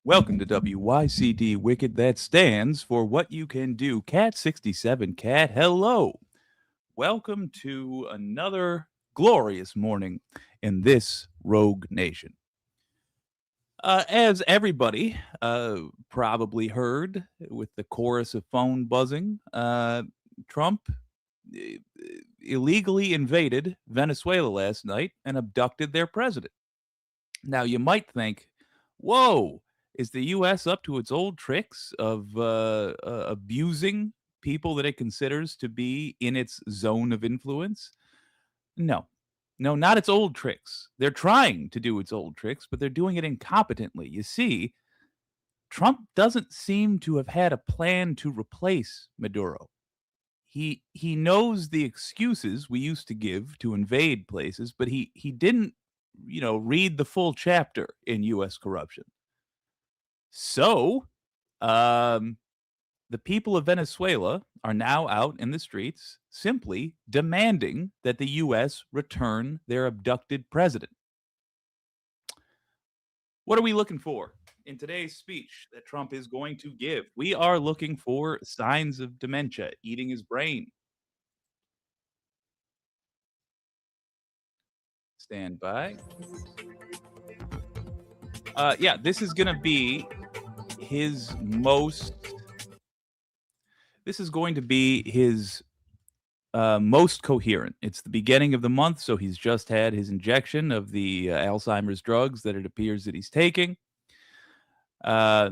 Welcome to WYCD Wicked. That stands for What You Can Do. Cat 67 Cat, hello. Welcome to another glorious morning in this rogue nation. As everybody probably heard with the chorus of phone buzzing, Trump uh, illegally invaded Venezuela last night and abducted their president. Now, you might think, whoa, is the U.S. up to its old tricks of abusing people that it considers to be in its zone of influence? No. No, not its old tricks. They're trying to do its old tricks, but they're doing it incompetently. You see, Trump doesn't seem to have had a plan to replace Maduro. He knows the excuses we used to give to invade places, but he didn't, read the full chapter in US corruption. So, um the people of Venezuela are now out in the streets simply demanding that the US return their abducted president. What are we looking for in today's speech that Trump is going to give? We are looking for signs of dementia eating his brain. Stand by. Yeah, this is going to be his most. This is going to be his most coherent. It's the beginning of the month, so he's just had his injection of the Alzheimer's drugs that it appears that he's taking. Uh,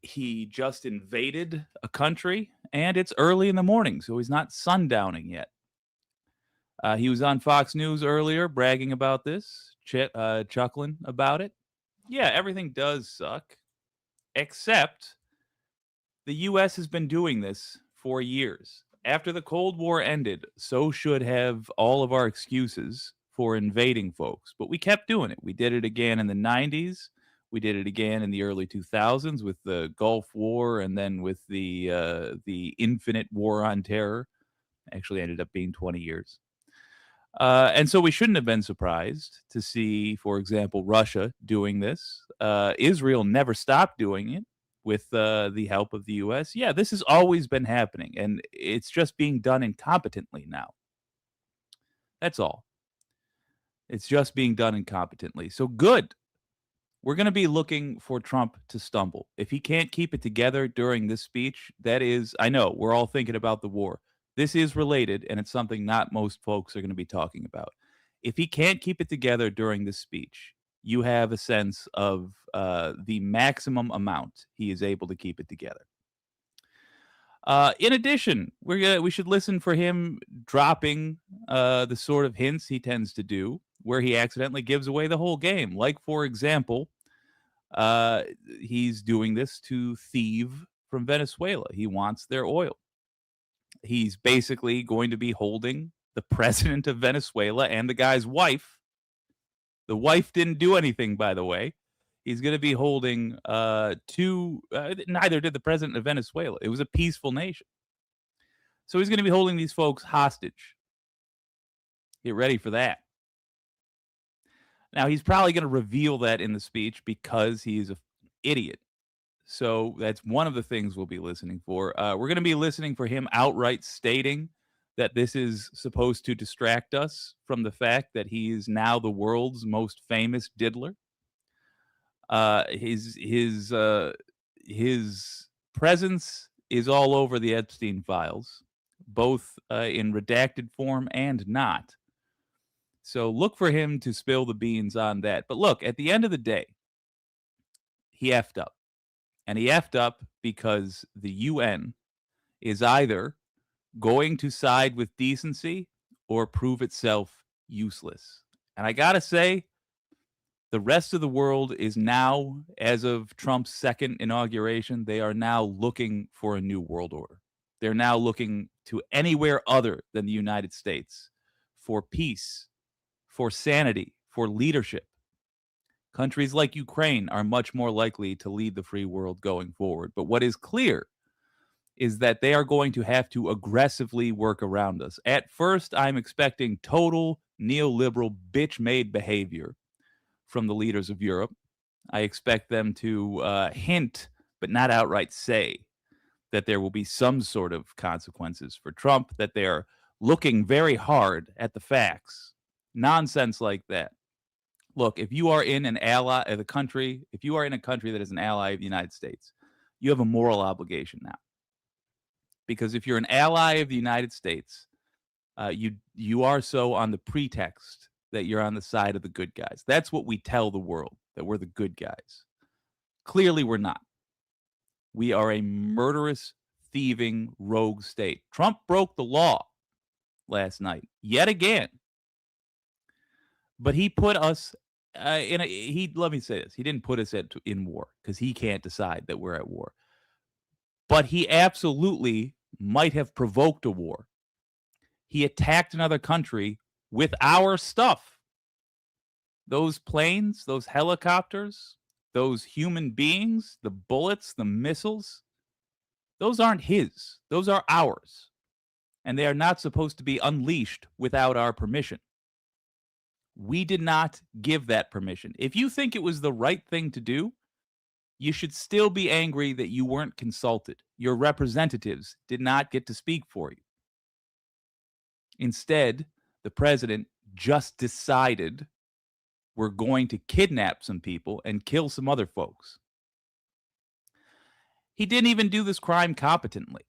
he just invaded a country, and it's early in the morning, so he's not sundowning yet. He was on Fox News earlier bragging about this, chuckling about it. Yeah, everything does suck, except the U.S. has been doing this for years. After the Cold War ended, so should have all of our excuses for invading folks. But we kept doing it. We did it again in the 90s. We did it again in the early 2000s with the Gulf War, and then with the infinite war on terror. Actually, ended up being 20 years. And so we shouldn't have been surprised to see, for example, Russia doing this. Israel never stopped doing it with the help of the U.S. Yeah, this has always been happening, and it's just being done incompetently now. That's all. It's just being done incompetently. So good. We're going to be looking for Trump to stumble. If he can't keep it together during this speech, that is, I know, we're all thinking about the war. This is related, and it's something not most folks are going to be talking about. If he can't keep it together during this speech, you have a sense of the maximum amount he is able to keep it together. In addition, we should listen for him dropping the sort of hints he tends to do, where he accidentally gives away the whole game. Like, for example, he's doing this to thieve from Venezuela. He wants their oil. He's basically going to be holding the president of Venezuela and the guy's wife. The wife didn't do anything, by the way. He's going to be holding neither did the president of Venezuela. It was a peaceful nation. So he's going to be holding these folks hostage. Get ready for that. Now, he's probably going to reveal that in the speech because he's an idiot. So that's one of the things we'll be listening for. We're going to be listening for him outright stating that this is supposed to distract us from the fact that he is now the world's most famous diddler. His presence is all over the Epstein files, both in redacted form and not. So look for him to spill the beans on that. But look, at the end of the day, he effed up. And he effed up because the UN is either going to side with decency or prove itself useless. And I got to say, the rest of the world is now, as of Trump's second inauguration, they are now looking for a new world order. They're now looking to anywhere other than the United States for peace, for sanity, for leadership. Countries like Ukraine are much more likely to lead the free world going forward. But what is clear is that they are going to have to aggressively work around us. At first, I'm expecting total neoliberal bitch-made behavior from the leaders of Europe. I expect them to hint, but not outright say, that there will be some sort of consequences for Trump, that they're looking very hard at the facts. Nonsense like that. Look, if you are in an ally of the country, if you are in a country that is an ally of the United States, you have a moral obligation now. Because if you're an ally of the United States, you are so on the pretext that you're on the side of the good guys. That's what we tell the world, that we're the good guys. Clearly, we're not. We are a murderous, thieving, rogue state. Trump broke the law last night, yet again. But he put us let me say this. He didn't put us in war because he can't decide that we're at war. But he absolutely might have provoked a war. He attacked another country with our stuff. Those planes, those helicopters, those human beings, the bullets, the missiles, those aren't his. Those are ours. And they are not supposed to be unleashed without our permission. We did not give that permission. If you think it was the right thing to do, you should still be angry that you weren't consulted. Your representatives did not get to speak for you. Instead, the president just decided we're going to kidnap some people and kill some other folks. He didn't even do this crime competently.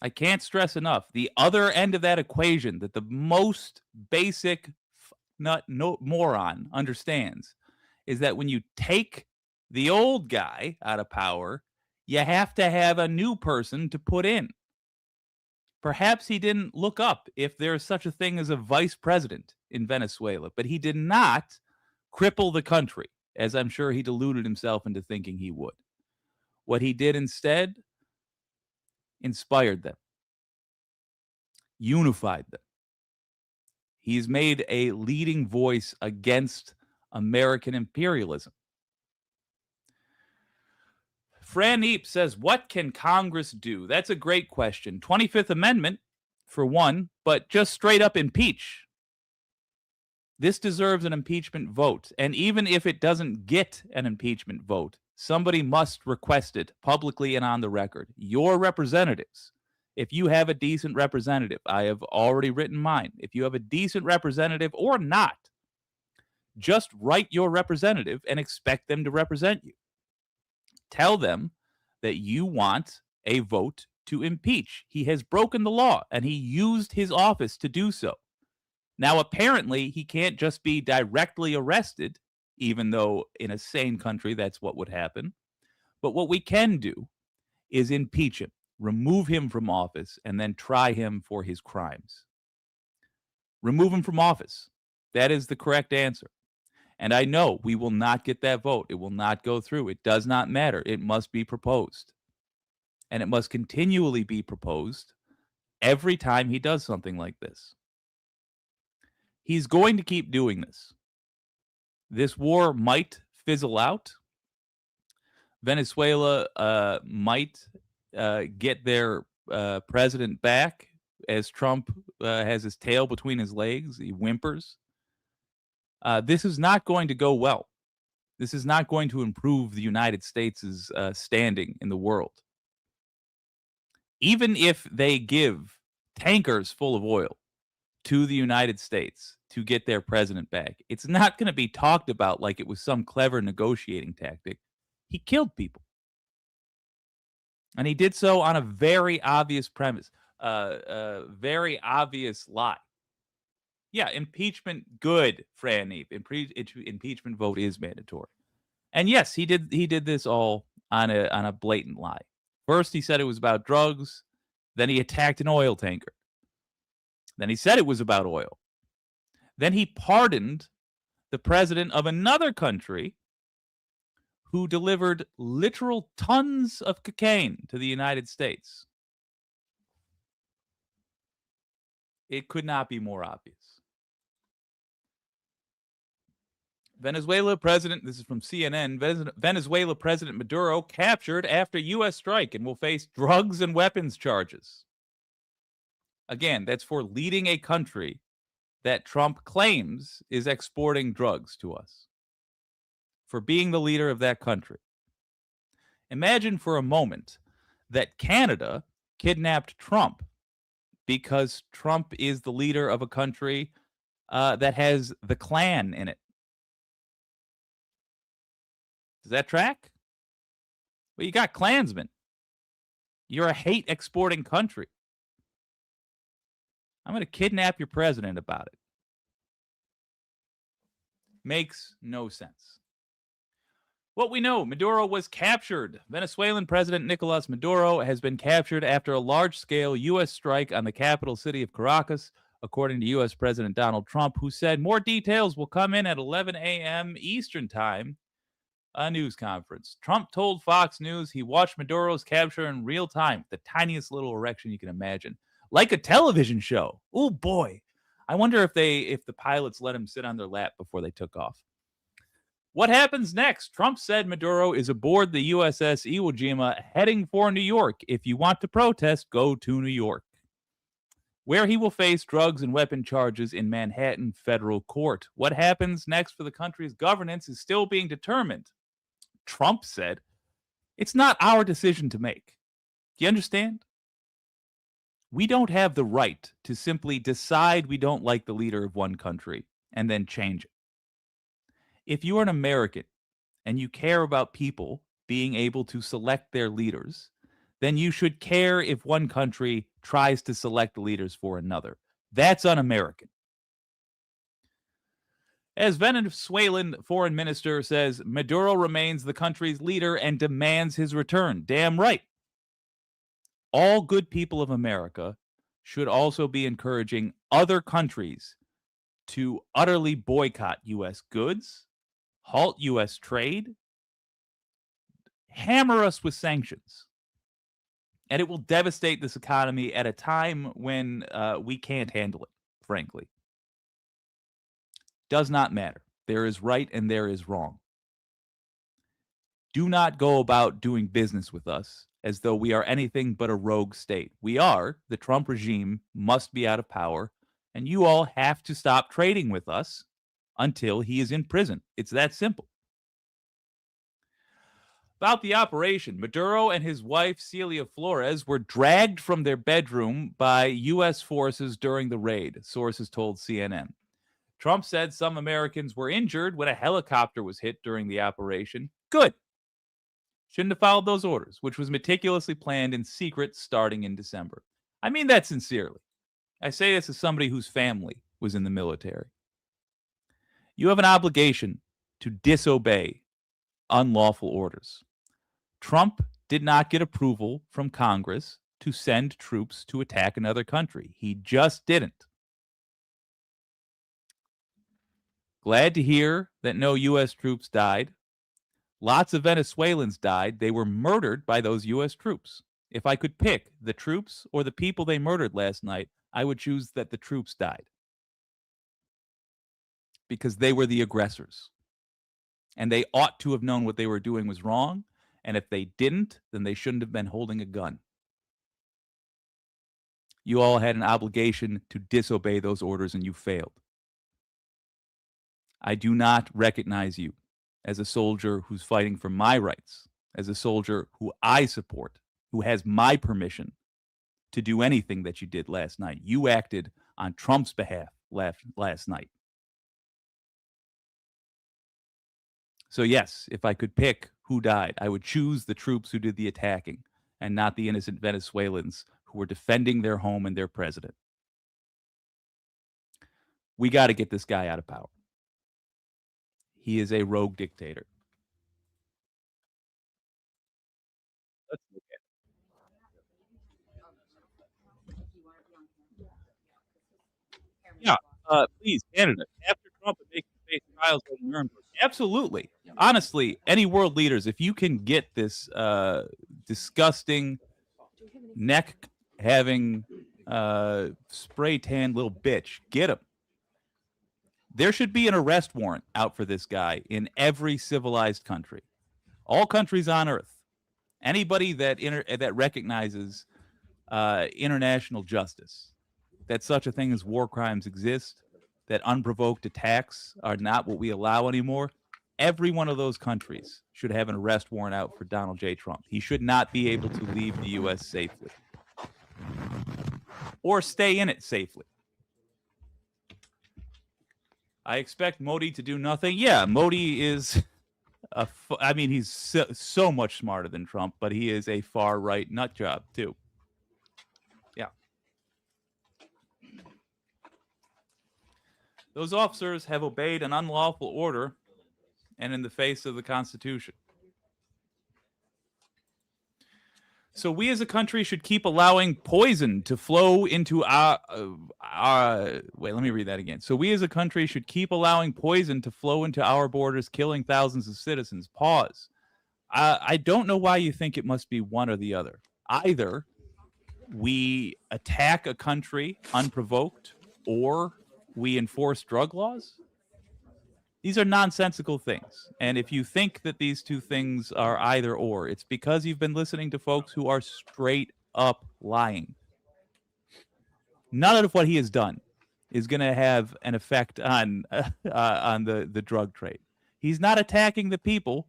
I can't stress enough the other end of that equation that the most basic moron understands is that when you take the old guy out of power, you have to have a new person to put in. Perhaps he didn't look up if there's such a thing as a vice president in Venezuela, but he did not cripple the country, as I'm sure he deluded himself into thinking he would. What he did instead, inspired them, unified them. He's made a leading voice against American imperialism. Fran Eep says, what can Congress do? That's a great question. 25th Amendment, for one, but just straight up impeach. This deserves an impeachment vote. And even if it doesn't get an impeachment vote, somebody must request it publicly and on the record. Your representatives, if you have a decent representative, I have already written mine. If you have a decent representative or not, just write your representative and expect them to represent you. Tell them that you want a vote to impeach. He has broken the law, and he used his office to do so. Now, apparently, he can't just be directly arrested, even though in a sane country that's what would happen. But what we can do is impeach him, remove him from office, and then try him for his crimes. Remove him from office. That is the correct answer. And I know we will not get that vote. It will not go through. It does not matter. It must be proposed. And it must continually be proposed every time he does something like this. He's going to keep doing this. This war might fizzle out. Venezuela might get their president back as Trump has his tail between his legs. He whimpers. This is not going to go well. This is not going to improve the United States' standing in the world. Even if they give tankers full of oil to the United States to get their president back, it's not going to be talked about like it was some clever negotiating tactic. He killed people. And he did so on a very obvious premise, a very obvious lie. Yeah, impeachment, good, Fran Eep. Impeachment vote is mandatory. And yes, he did this all on a blatant lie. First, he said it was about drugs. Then he attacked an oil tanker. Then he said it was about oil. Then he pardoned the president of another country who delivered literal tons of cocaine to the United States. It could not be more obvious. Venezuela President, this is from CNN, Venezuela President Maduro captured after U.S. strike and will face drugs and weapons charges. Again, that's for leading a country that Trump claims is exporting drugs to us. for being the leader of that country. Imagine for a moment that Canada kidnapped Trump because Trump is the leader of a country that has the Klan in it. Does that track? Well, you got Klansmen. You're a hate exporting country. I'm going to kidnap your president about it. Makes no sense. What we know, Maduro was captured. Venezuelan President Nicolas Maduro has been captured after a large-scale U.S. strike on the capital city of Caracas, according to U.S. President Donald Trump, who said more details will come in at 11 a.m. Eastern Time, a news conference. Trump told Fox News he watched Maduro's capture in real time, the tiniest little erection you can imagine, like a television show. Oh boy. I wonder if the pilots let him sit on their lap before they took off. What happens next? Trump said Maduro is aboard the USS Iwo Jima heading for New York. If you want to protest, go to New York, where he will face drugs and weapon charges in Manhattan federal court. What happens next for the country's governance is still being determined. Trump said, it's not our decision to make. Do you understand? We don't have the right to simply decide we don't like the leader of one country and then change it. If you are an American and you care about people being able to select their leaders, then you should care if one country tries to select the leaders for another. That's un-American. As Venezuelan foreign minister says, Maduro remains the country's leader and demands his return. Damn right. All good people of America should also be encouraging other countries to utterly boycott U.S. goods, halt U.S. trade, hammer us with sanctions. And it will devastate this economy at a time when we can't handle it, frankly. Does not matter. There is right and there is wrong. Do not go about doing business with us as though we are anything but a rogue state. We are. The Trump regime must be out of power, and you all have to stop trading with us until he is in prison. It's that simple. About the operation, Maduro and his wife, Celia Flores, were dragged from their bedroom by U.S. forces during the raid, sources told CNN. Trump said some Americans were injured when a helicopter was hit during the operation. Good. Shouldn't have followed those orders, which was meticulously planned in secret starting in December. I mean that sincerely. I say this as somebody whose family was in the military. You have an obligation to disobey unlawful orders. Trump did not get approval from Congress to send troops to attack another country. He just didn't. Glad to hear that no U.S. troops died. Lots of Venezuelans died. They were murdered by those U.S. troops. If I could pick the troops or the people they murdered last night, I would choose that the troops died. Because they were the aggressors. And they ought to have known what they were doing was wrong. And if they didn't, then they shouldn't have been holding a gun. You all had an obligation to disobey those orders, and you failed. I do not recognize you as a soldier who's fighting for my rights, as a soldier who I support, who has my permission to do anything that you did last night. You acted on Trump's behalf last night. So yes, if I could pick who died, I would choose the troops who did the attacking and not the innocent Venezuelans who were defending their home and their president. We got to get this guy out of power. He is a rogue dictator. Let's look at it. Yeah, please, Canada, after Trump and making face trials on Nuremberg. Absolutely. Honestly, any world leaders, if you can get this disgusting neck having spray tan little bitch, get him. There should be an arrest warrant out for this guy in every civilized country, all countries on earth. Anybody that recognizes international justice, that such a thing as war crimes exist, that unprovoked attacks are not what we allow anymore. every one of those countries should have an arrest warrant out for Donald J. Trump. He should not be able to leave the U.S. safely or stay in it safely. I expect Modi to do nothing. Yeah, Modi is he's so much smarter than Trump, but he is a far-right nut job, too. Yeah. Those officers have obeyed an unlawful order and in the face of the Constitution. So we as a country should keep allowing poison to flow into our wait, let me read that again. So we as a country should keep allowing poison to flow into our borders, killing thousands of citizens. Pause. I don't know why you think it must be one or the other. Either we attack a country unprovoked or we enforce drug laws. These are nonsensical things. And if you think that these two things are either or, it's because you've been listening to folks who are straight up lying. None of what he has done is going to have an effect on the drug trade. He's not attacking the people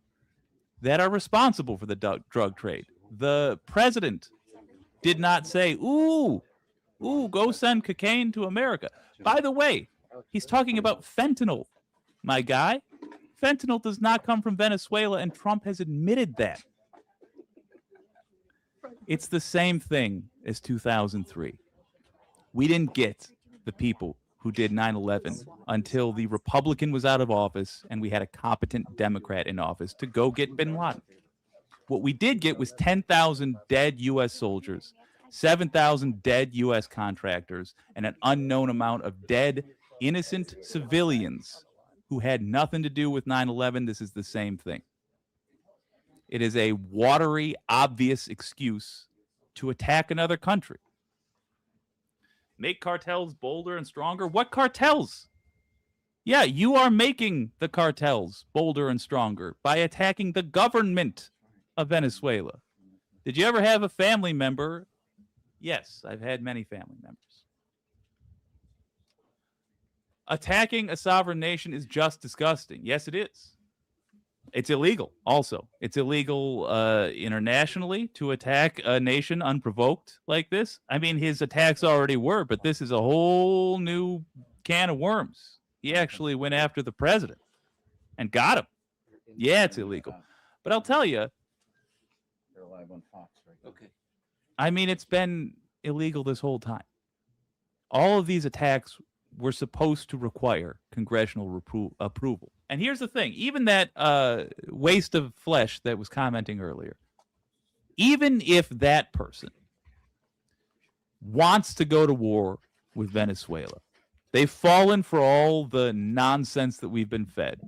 that are responsible for the drug trade. The president did not say, ooh, go send cocaine to America. By the way, he's talking about fentanyl. My guy, fentanyl does not come from Venezuela, and Trump has admitted that. It's the same thing as 2003. We didn't get the people who did 9/11 until the Republican was out of office and we had a competent Democrat in office to go get bin Laden. What we did get was 10,000 dead U.S. soldiers, 7,000 dead U.S. contractors, and an unknown amount of dead, innocent civilians who had nothing to do with 9/11. This is the same thing. It is a watery, obvious excuse to attack another country. Make cartels bolder and stronger. What cartels? Yeah, you are making the cartels bolder and stronger by attacking the government of Venezuela. Did you ever have a family member? Yes, I've had many family members. Attacking a sovereign nation is just disgusting. Yes, it is. It's illegal also. It's illegal internationally to attack a nation unprovoked like this. I mean, his attacks already were, but this is a whole new can of worms. He actually went after the president and got him. Yeah, it's illegal. But I'll tell you, they're live on Fox right now. Okay. I mean, it's been illegal this whole time. All of these attacks were supposed to require congressional approval. And here's the thing, even that waste of flesh that was commenting earlier, even if that person wants to go to war with Venezuela, they've fallen for all the nonsense that we've been fed,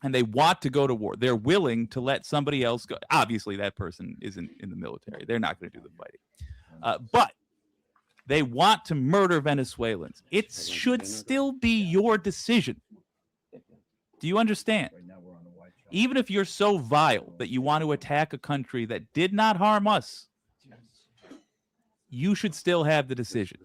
and they want to go to war. They're willing to let somebody else go. Obviously, that person isn't in the military. They're not going to do the fighting. But they want to murder Venezuelans. It should still be your decision. Do you understand? Even if you're so vile that you want to attack a country that did not harm us, you should still have the decision.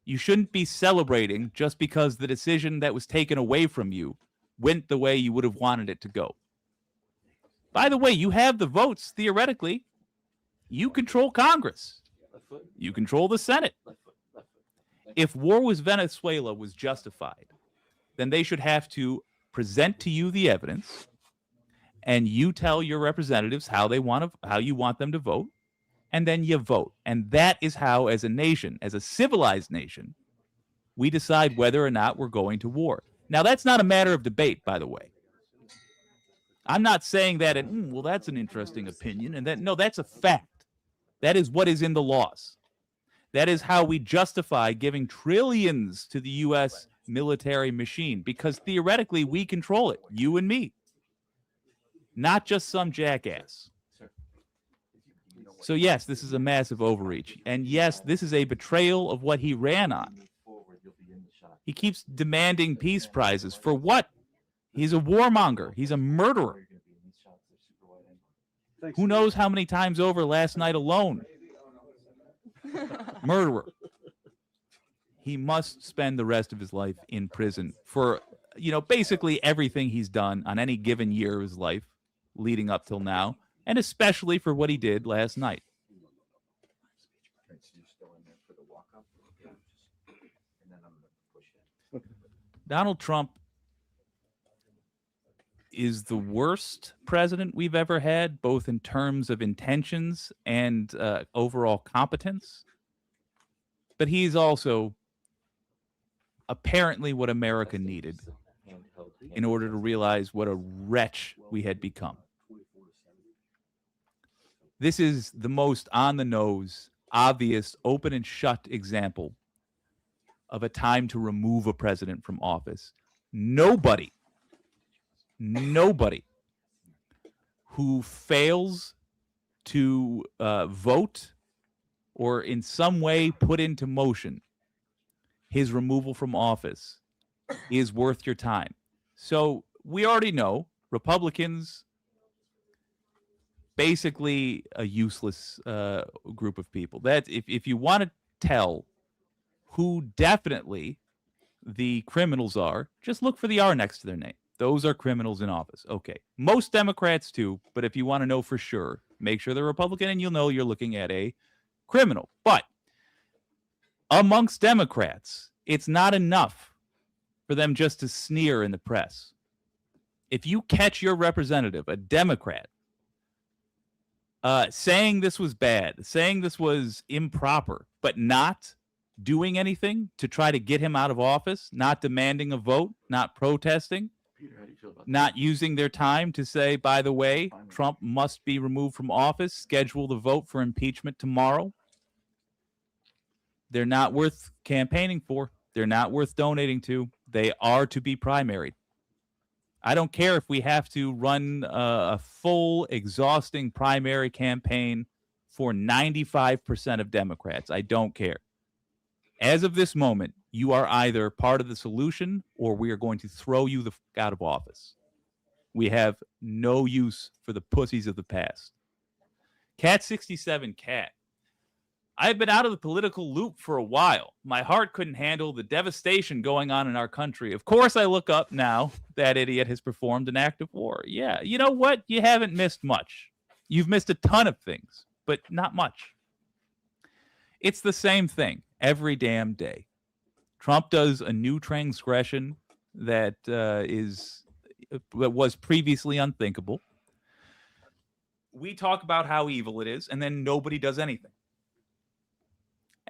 You shouldn't be celebrating just because the decision that was taken away from you went the way you would have wanted it to go. By the way, you have the votes, theoretically. You control Congress. You control the Senate. If war with Venezuela was justified, then they should have to present to you the evidence, and you tell your representatives how you want them to vote, and then you vote. And that is how, as a nation, as a civilized nation, we decide whether or not we're going to war. Now, that's not a matter of debate, by the way. I'm not saying that, well, that's an interesting opinion, and that, no, that's a fact. That is what is in the laws. That is how we justify giving trillions to the U.S. military machine, because theoretically we control it, you and me, not just some jackass. So yes, this is a massive overreach. And yes, this is a betrayal of what he ran on. He keeps demanding peace prizes. For what? He's a warmonger. He's a murderer. Who knows how many times over last night alone? Murderer. He must spend the rest of his life in prison for basically everything he's done on any given year of his life leading up till now, and especially for what he did last night. Right, so you're still in there for the walk-up? Yeah. And then I'm gonna push it. Donald Trump is the worst president we've ever had, both in terms of intentions and overall competence. But he's also apparently what America needed in order to realize what a wretch we had become. This is the most on-the-nose, obvious, open and shut example of a time to remove a president from office. Nobody who fails to vote or in some way put into motion his removal from office is worth your time. So we already know Republicans, basically a useless group of people. That if you want to tell who definitely the criminals are, just look for the R next to their name. Those are criminals in office. Okay. Most Democrats too, but if you want to know for sure, make sure they're Republican and you'll know you're looking at a criminal. But amongst Democrats, it's not enough for them just to sneer in the press. If you catch your representative, a Democrat, saying this was bad, saying this was improper, but not doing anything to try to get him out of office, not demanding a vote, not protesting, Peter, how do you feel about not using their time to say, by the way, Trump must be removed from office, schedule the vote for impeachment tomorrow. They're not worth campaigning for. They're not worth donating to. They are to be primaried. I don't care if we have to run a full, exhausting primary campaign for 95% of Democrats. I don't care. As of this moment, you are either part of the solution or we are going to throw you the fuck out of office. We have no use for the pussies of the past. Cat67 Cat. I've been out of the political loop for a while. My heart couldn't handle the devastation going on in our country. Of course, I look up now that idiot has performed an act of war. Yeah, you know what? You haven't missed much. You've missed a ton of things, but not much. It's the same thing every damn day. Trump does a new transgression that was previously unthinkable. We talk about how evil it is, and then nobody does anything.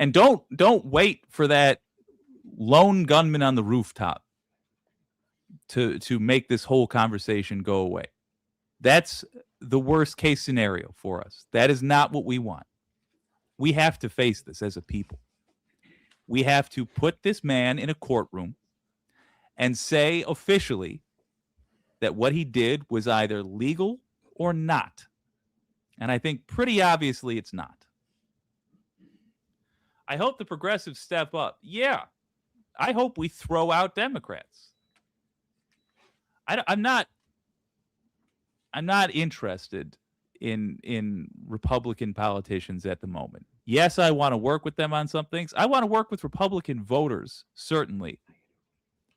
And don't wait for that lone gunman on the rooftop to make this whole conversation go away. That's the worst case scenario for us. That is not what we want. We have to face this as a people. We have to put this man in a courtroom and say officially that what he did was either legal or not. And I think pretty obviously it's not. I hope the progressives step up. Yeah, I hope we throw out Democrats. I'm not interested in Republican politicians at the moment. Yes, I want to work with them on some things. I want to work with Republican voters, certainly,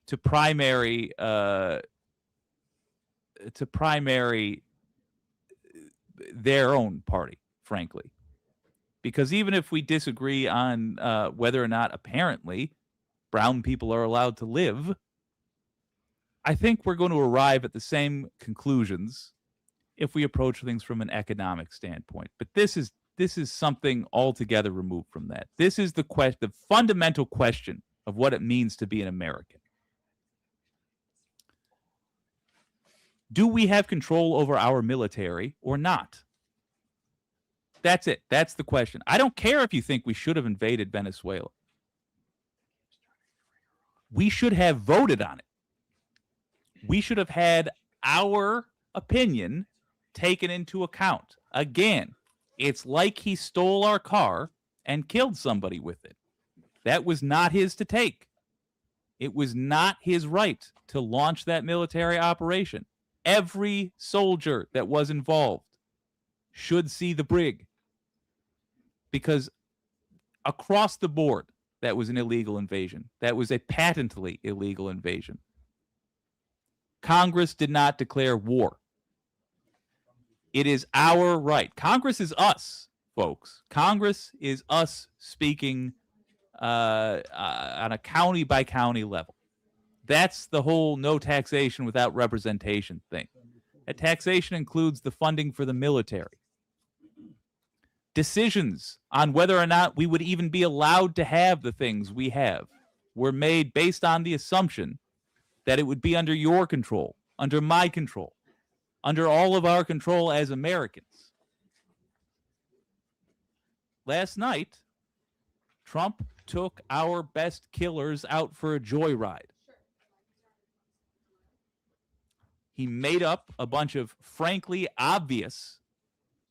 to primary their own party, frankly. Because even if we disagree on whether or not apparently brown people are allowed to live, I think we're going to arrive at the same conclusions if we approach things from an economic standpoint. But this is something altogether removed from that. This is the fundamental question of what it means to be an American. Do we have control over our military or not? That's it. That's the question. I don't care if you think we should have invaded Venezuela. We should have voted on it. We should have had our opinion taken into account. Again, it's like he stole our car and killed somebody with it. That was not his to take. It was not his right to launch that military operation. Every soldier that was involved should see the brig. Because across the board, that was an illegal invasion. That was a patently illegal invasion. Congress did not declare war. It is our right. Congress is us, folks. Congress is us speaking on a county by county level. That's the whole no taxation without representation thing. That taxation includes the funding for the military. Decisions on whether or not we would even be allowed to have the things we have were made based on the assumption that it would be under your control, under my control, under all of our control as Americans. Last night, Trump took our best killers out for a joyride. He made up a bunch of frankly obvious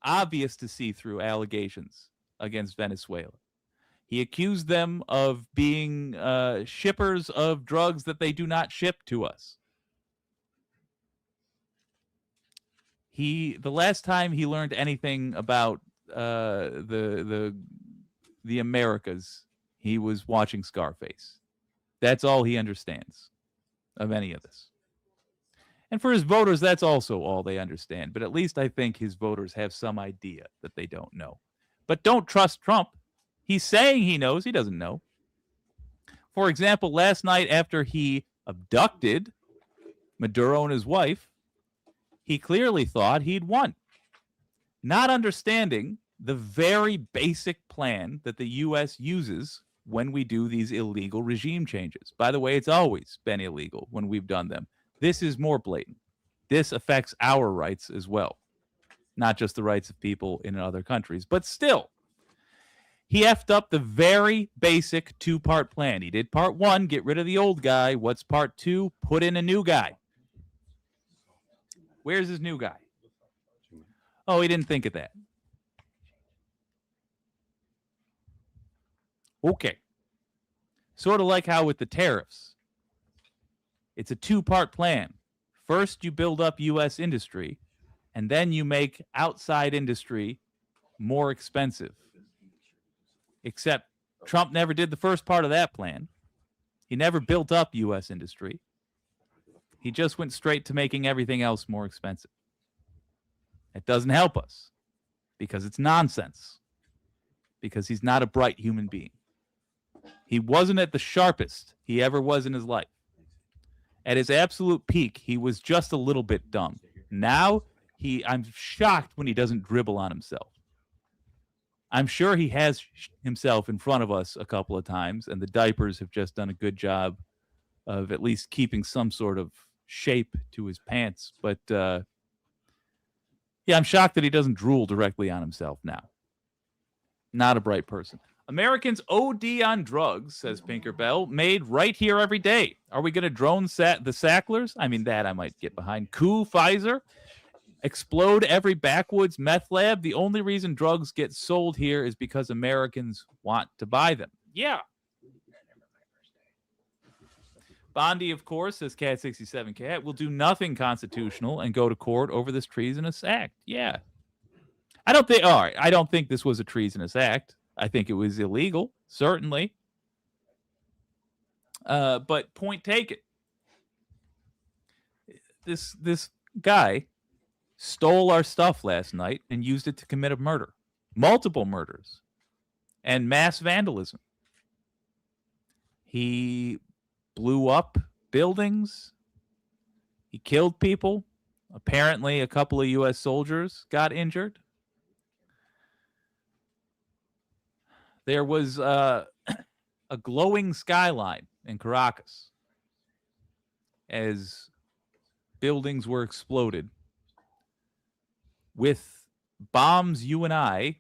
to see through allegations against Venezuela. He accused them of being shippers of drugs that they do not ship to us. The last time he learned anything about the Americas, he was watching Scarface. That's all he understands of any of this. And for his voters, that's also all they understand. But at least I think his voters have some idea that they don't know. But don't trust Trump. He's saying he knows. He doesn't know. For example, last night after he abducted Maduro and his wife, he clearly thought he'd won, not understanding the very basic plan that the U.S. uses when we do these illegal regime changes. By the way, it's always been illegal when we've done them. This is more blatant. This affects our rights as well, not just the rights of people in other countries. But still, he effed up the very basic two-part plan. He did part one, get rid of the old guy. What's part two? Put in a new guy. Where's his new guy? Oh, he didn't think of that. Okay. Sort of like how with the tariffs. It's a two-part plan. First, you build up U.S. industry, and then you make outside industry more expensive. Except Trump never did the first part of that plan. He never built up U.S. industry. He just went straight to making everything else more expensive. It doesn't help us because it's nonsense, because he's not a bright human being. He wasn't at the sharpest he ever was in his life. At his absolute peak, he was just a little bit dumb. Now, I'm shocked when he doesn't dribble on himself. I'm sure he has himself in front of us a couple of times, and the diapers have just done a good job of at least keeping some sort of shape to his pants. But, yeah, I'm shocked that he doesn't drool directly on himself now. Not a bright person. Americans OD on drugs, says Pinkerbell, made right here every day. Are we going to drone the Sacklers? I mean, that I might get behind. Coup Pfizer? Explode every backwoods meth lab? The only reason drugs get sold here is because Americans want to buy them. Yeah. Bondi, of course, says Cat67Cat, will do nothing constitutional and go to court over this treasonous act. Yeah. I don't think this was a treasonous act. I think it was illegal, certainly. But point taken. This guy stole our stuff last night and used it to commit a murder. Multiple murders. And mass vandalism. He blew up buildings. He killed people. Apparently, a couple of U.S. soldiers got injured. There was a glowing skyline in Caracas as buildings were exploded with bombs you and I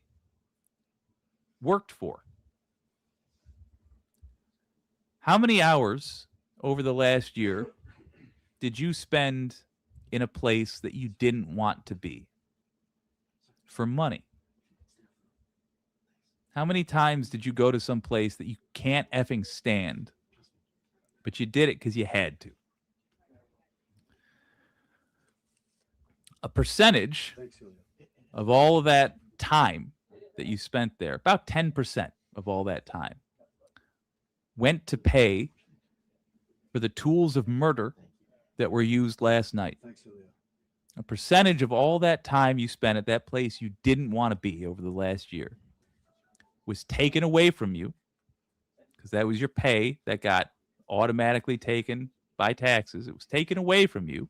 worked for. How many hours over the last year did you spend in a place that you didn't want to be for money? How many times did you go to some place that you can't effing stand, but you did it because you had to? A percentage of all of that time that you spent there, about 10% of all that time, went to pay for the tools of murder that were used last night, Thanks, Ilya. a percentage of all that time you spent at that place you didn't want to be over the last year, was taken away from you, because that was your pay that got automatically taken by taxes. It was taken away from you,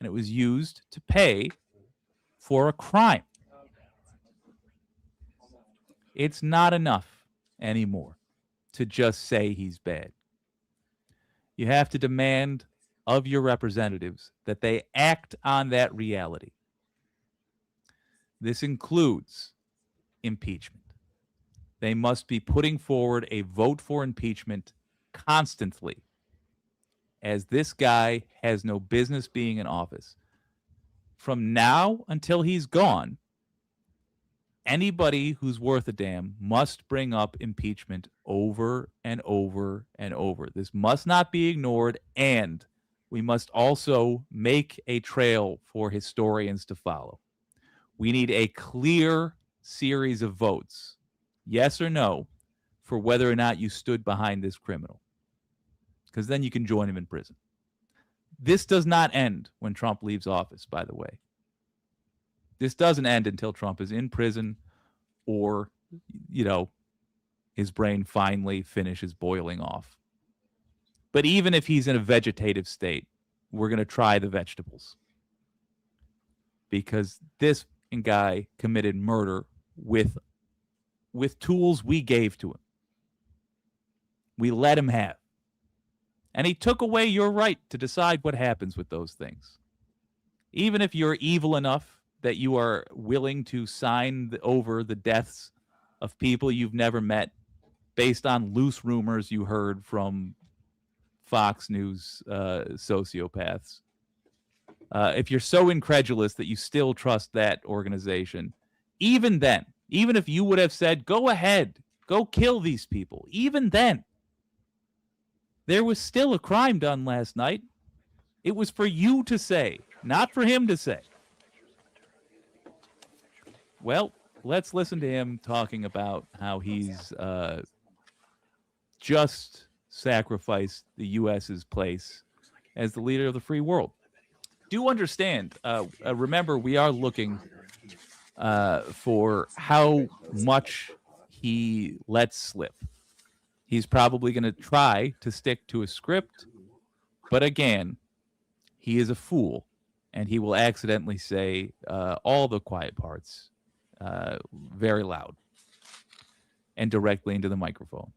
and it was used to pay for a crime. It's not enough anymore to just say he's bad. You have to demand of your representatives that they act on that reality. This includes impeachment. They must be putting forward a vote for impeachment constantly, as this guy has no business being in office. From now until he's gone, anybody who's worth a damn must bring up impeachment over and over and over. This must not be ignored, and we must also make a trail for historians to follow. We need a clear series of votes, yes or no, for whether or not you stood behind this criminal, because then you can join him in prison. This does not end when Trump leaves office, by the way. This doesn't end until Trump is in prison or, his brain finally finishes boiling off. But even if he's in a vegetative state, we're going to try the vegetables, because this guy committed murder with tools we gave to him. We let him have. And he took away your right to decide what happens with those things. Even if you're evil enough that you are willing to sign over the deaths of people you've never met based on loose rumors you heard from Fox News sociopaths. If you're so incredulous that you still trust that organization, even then, even if you would have said, go ahead, go kill these people, even then, there was still a crime done last night. It was for you to say, not for him to say. Well, let's listen to him talking about how he's just sacrificed the U.S.'s place as the leader of the free world. Do understand, remember, we are looking for how much he lets slip. He's probably going to try to stick to a script, but again, he is a fool, and he will accidentally say all the quiet parts very loud and directly into the microphone,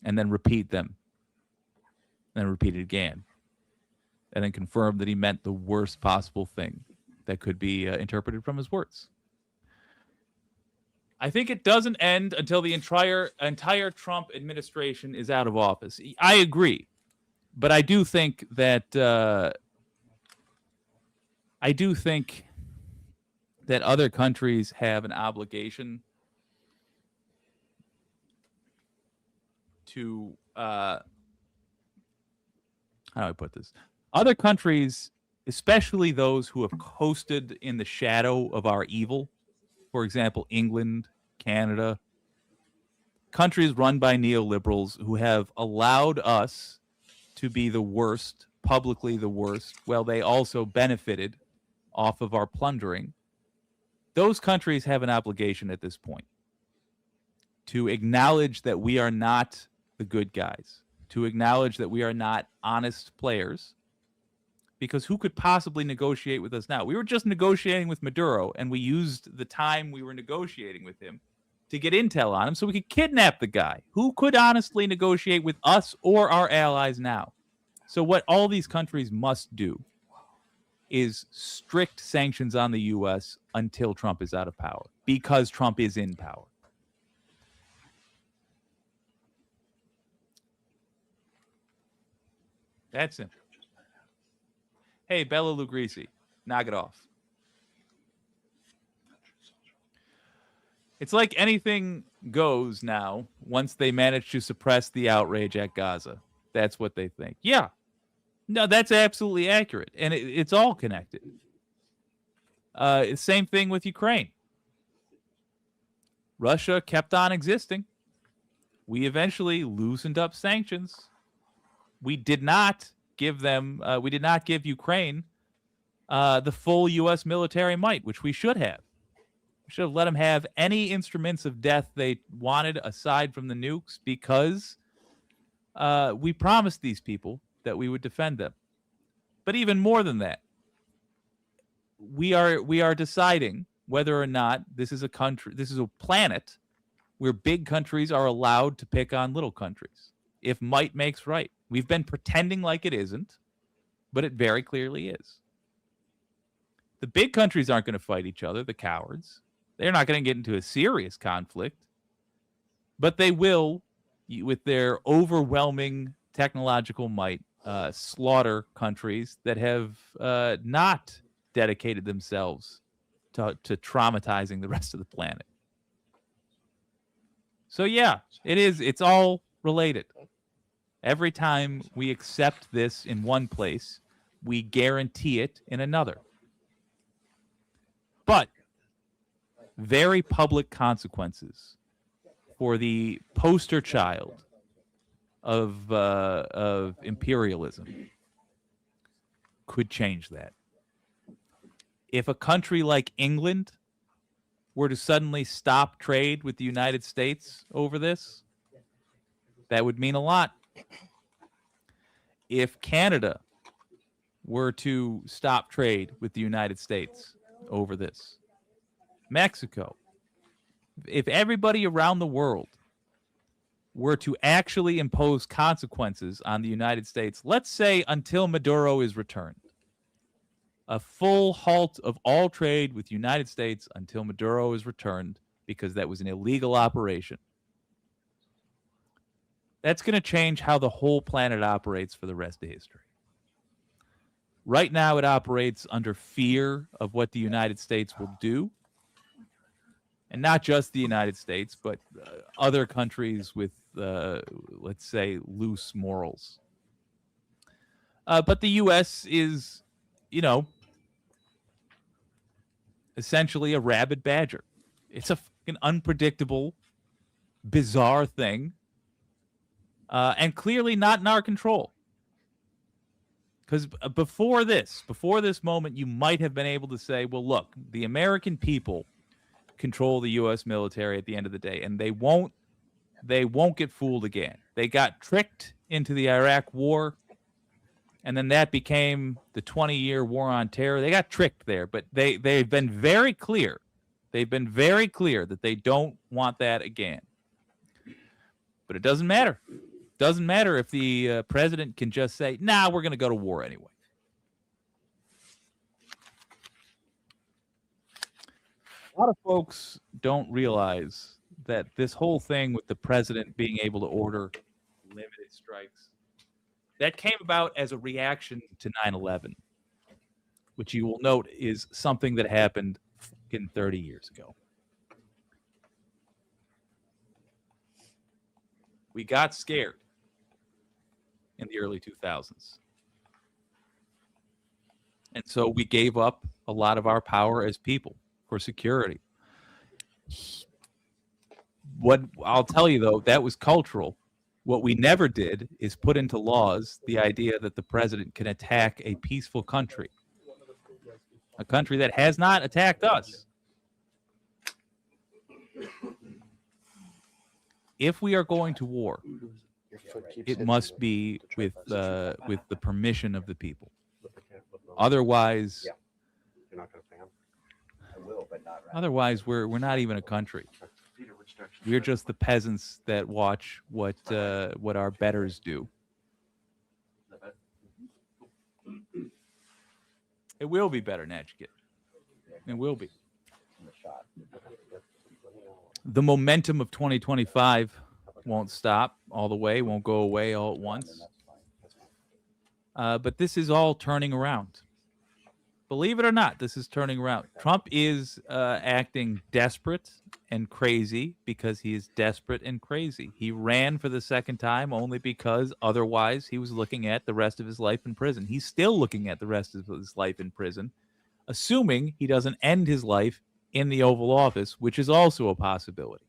and then repeat them, and then repeat it again, and then confirm that he meant the worst possible thing that could be interpreted from his words. I think it doesn't end until the entire Trump administration is out of office. I agree, but I do think that other countries have an obligation to how do I put this? Other countries, especially those who have coasted in the shadow of our evil, for example, England, Canada, countries run by neoliberals who have allowed us to be the worst, publicly the worst, well, they also benefited off of our plundering. Those countries have an obligation at this point to acknowledge that we are not the good guys, to acknowledge that we are not honest players, because who could possibly negotiate with us now? We were just negotiating with Maduro, and we used the time we were negotiating with him to get intel on him so we could kidnap the guy. Who could honestly negotiate with us or our allies now? So what all these countries must do is strict sanctions on the U.S. until Trump is out of power, because Trump is in power. That's simple. Hey, Bella Lugrisi, knock it off. It's like anything goes now once they manage to suppress the outrage at Gaza. That's what they think. Yeah. No, that's absolutely accurate. And it's all connected. Same thing with Ukraine. Russia kept on existing. We eventually loosened up sanctions. We did not give them, we did not give Ukraine the full U.S. military might, which we should have. We should have let them have any instruments of death they wanted aside from the nukes, because we promised these people that we would defend them. But even more than that, we are deciding whether or not this is a country, this is a planet where big countries are allowed to pick on little countries. If might makes right. We've been pretending like it isn't, but it very clearly is. The big countries aren't going to fight each other, the cowards. They're not going to get into a serious conflict, but they will, with their overwhelming technological might, slaughter countries that have not dedicated themselves to traumatizing the rest of the planet. So yeah, it's all related. Every time we accept this in one place, we guarantee it in another. But very public consequences for the poster child of imperialism could change that. If a country like England were to suddenly stop trade with the United States over this, that would mean a lot. If Canada were to stop trade with the United States over this, Mexico, if everybody around the world were to actually impose consequences on the United States, let's say until Maduro is returned, a full halt of all trade with the United States until Maduro is returned, because that was an illegal operation. That's going to change how the whole planet operates for the rest of history. Right now, it operates under fear of what the United States will do. And not just the United States, but other countries with, let's say, loose morals. But the U.S. is, essentially a rabid badger. It's a fucking unpredictable, bizarre thing. And clearly not in our control. Because before this moment, you might have been able to say, well, look, the American people control the U.S. military at the end of the day, and they won't get fooled again. They got tricked into the Iraq war, and then that became the 20-year war on terror. They got tricked there, but they've been very clear. They've been very clear that they don't want that again. But it doesn't matter. Doesn't matter if the president can just say, nah, we're going to go to war anyway. A lot of folks don't realize that this whole thing with the president being able to order limited strikes, that came about as a reaction to 9/11, which you will note is something that happened fucking 30 years ago. We got scared in the early 2000s. And so we gave up a lot of our power as people for security. What I'll tell you, though, that was cultural. What we never did is put into laws the idea that the president can attack a peaceful country, a country that has not attacked us. If we are going to war, it must be with the permission of the people. Otherwise, we're not even a country. We're just the peasants that watch what our betters do. It will be better, Natchkit. It will be. The momentum of 2025 won't stop all the way, won't go away all at once. But this is all turning around. Believe it or not, this is turning around. Trump is acting desperate and crazy because he is desperate and crazy. He ran for the second time only because otherwise he was looking at the rest of his life in prison. He's still looking at the rest of his life in prison, assuming he doesn't end his life in the Oval Office, which is also a possibility.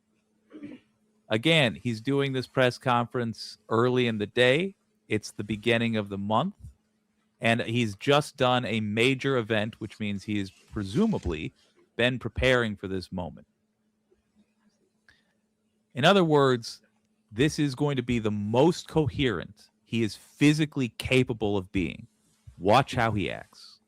Again, he's doing this press conference early in the day. It's the beginning of the month. And he's just done a major event, which means he has presumably been preparing for this moment. In other words, this is going to be the most coherent he is physically capable of being. Watch how he acts.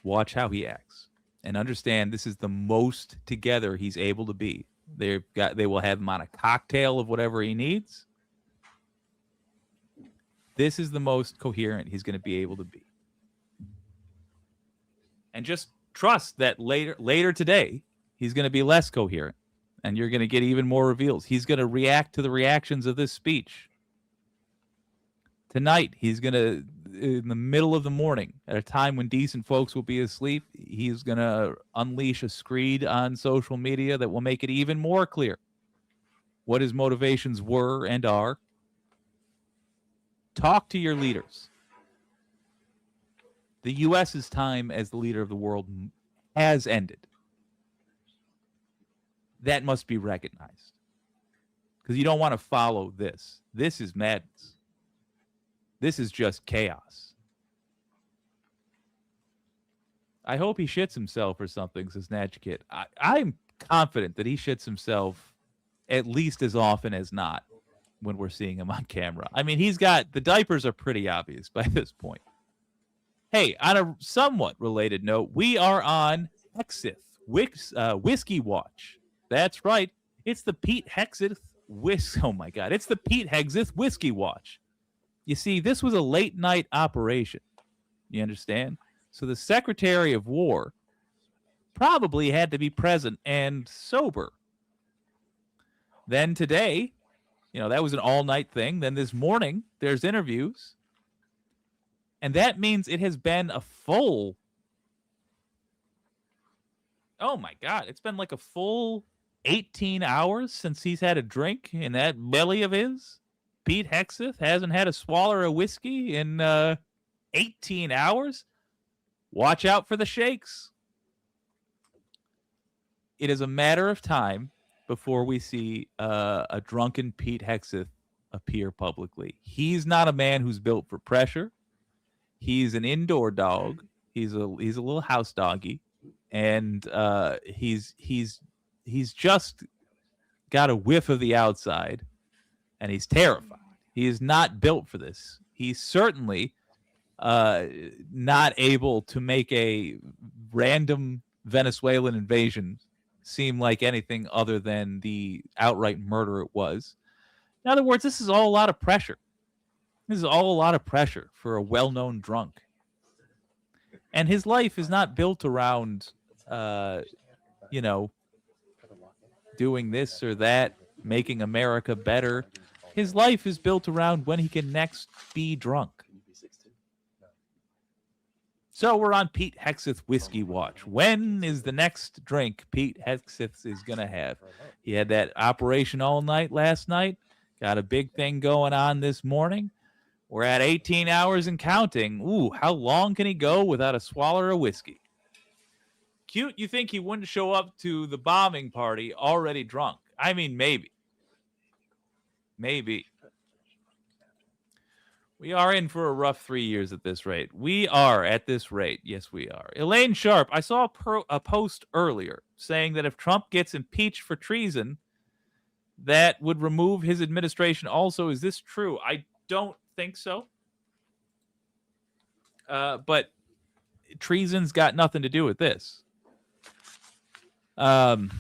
Watch how he acts. And understand this is the most together he's able to be. They will have him on a cocktail of whatever he needs. This is the most coherent he's going to be able to be. And just trust that later today, he's going to be less coherent. And you're going to get even more reveals. He's going to react to the reactions of this speech. Tonight, he's going to, in the middle of the morning, at a time when decent folks will be asleep, he's going to unleash a screed on social media that will make it even more clear what his motivations were and are. Talk to your leaders. The U.S.'s time as the leader of the world has ended. That must be recognized. Because you don't want to follow this. This is madness. This is just chaos. I hope he shits himself or something, says Natchkit. I'm confident that he shits himself at least as often as not when we're seeing him on camera. I mean, the diapers are pretty obvious by this point. Hey, on a somewhat related note, we are on Hexith Whiskey Watch. That's right. It's the Pete Hegseth Oh my God. It's the Pete Hegseth Whiskey Watch. You see, this was a late night operation. You understand? So the Secretary of War probably had to be present and sober. Then today, that was an all-night thing. Then this morning, there's interviews. And that means it has been a full... Oh, my God. It's been like a full 18 hours since he's had a drink in that belly of his. Pete Hegseth hasn't had a swallow of whiskey in 18 hours. Watch out for the shakes. It is a matter of time before we see a drunken Pete Hegseth appear publicly. He's not a man who's built for pressure. He's an indoor dog. He's a little house doggy, and he's just got a whiff of the outside, and he's terrified. He is not built for this. He's certainly not able to make a random Venezuelan invasion seem like anything other than the outright murder it was. In other words, this is all a lot of pressure. This is all a lot of pressure for a well-known drunk. And his life is not built around, doing this or that, making America better. His life is built around when he can next be drunk. So we're on Pete Hegseth Whiskey Watch. When is the next drink Pete Hegseth is going to have? He had that operation all night last night. Got a big thing going on this morning. We're at 18 hours and counting. Ooh, how long can he go without a swallow of whiskey? Cute, you think he wouldn't show up to the bombing party already drunk? I mean, maybe. Maybe. We are in for a rough 3 years at this rate. We are at this rate. Yes, we are. Elaine Sharp, I saw a post earlier saying that if Trump gets impeached for treason, that would remove his administration also. Is this true? I don't think so. But treason's got nothing to do with this. I'm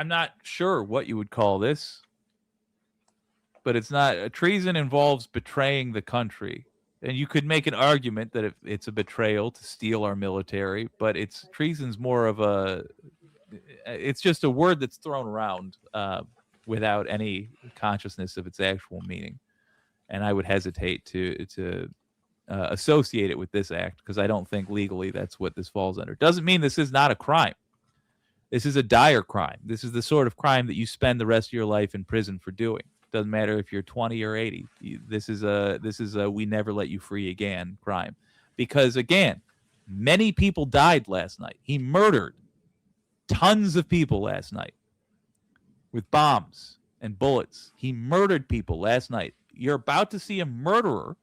not sure what you would call this. But it's not. Treason involves betraying the country. And you could make an argument that if it's a betrayal to steal our military, but treason's more of it's just a word that's thrown around without any consciousness of its actual meaning. And I would hesitate to associate it with this act because I don't think legally that's what this falls under. Doesn't mean this is not a crime. This is a dire crime. This is the sort of crime that you spend the rest of your life in prison for doing. Doesn't matter if you're 20 or 80. This is a we never let you free again crime. Because again, many people died last night. He murdered tons of people last night with bombs and bullets. He murdered people last night. You're about to see a murderer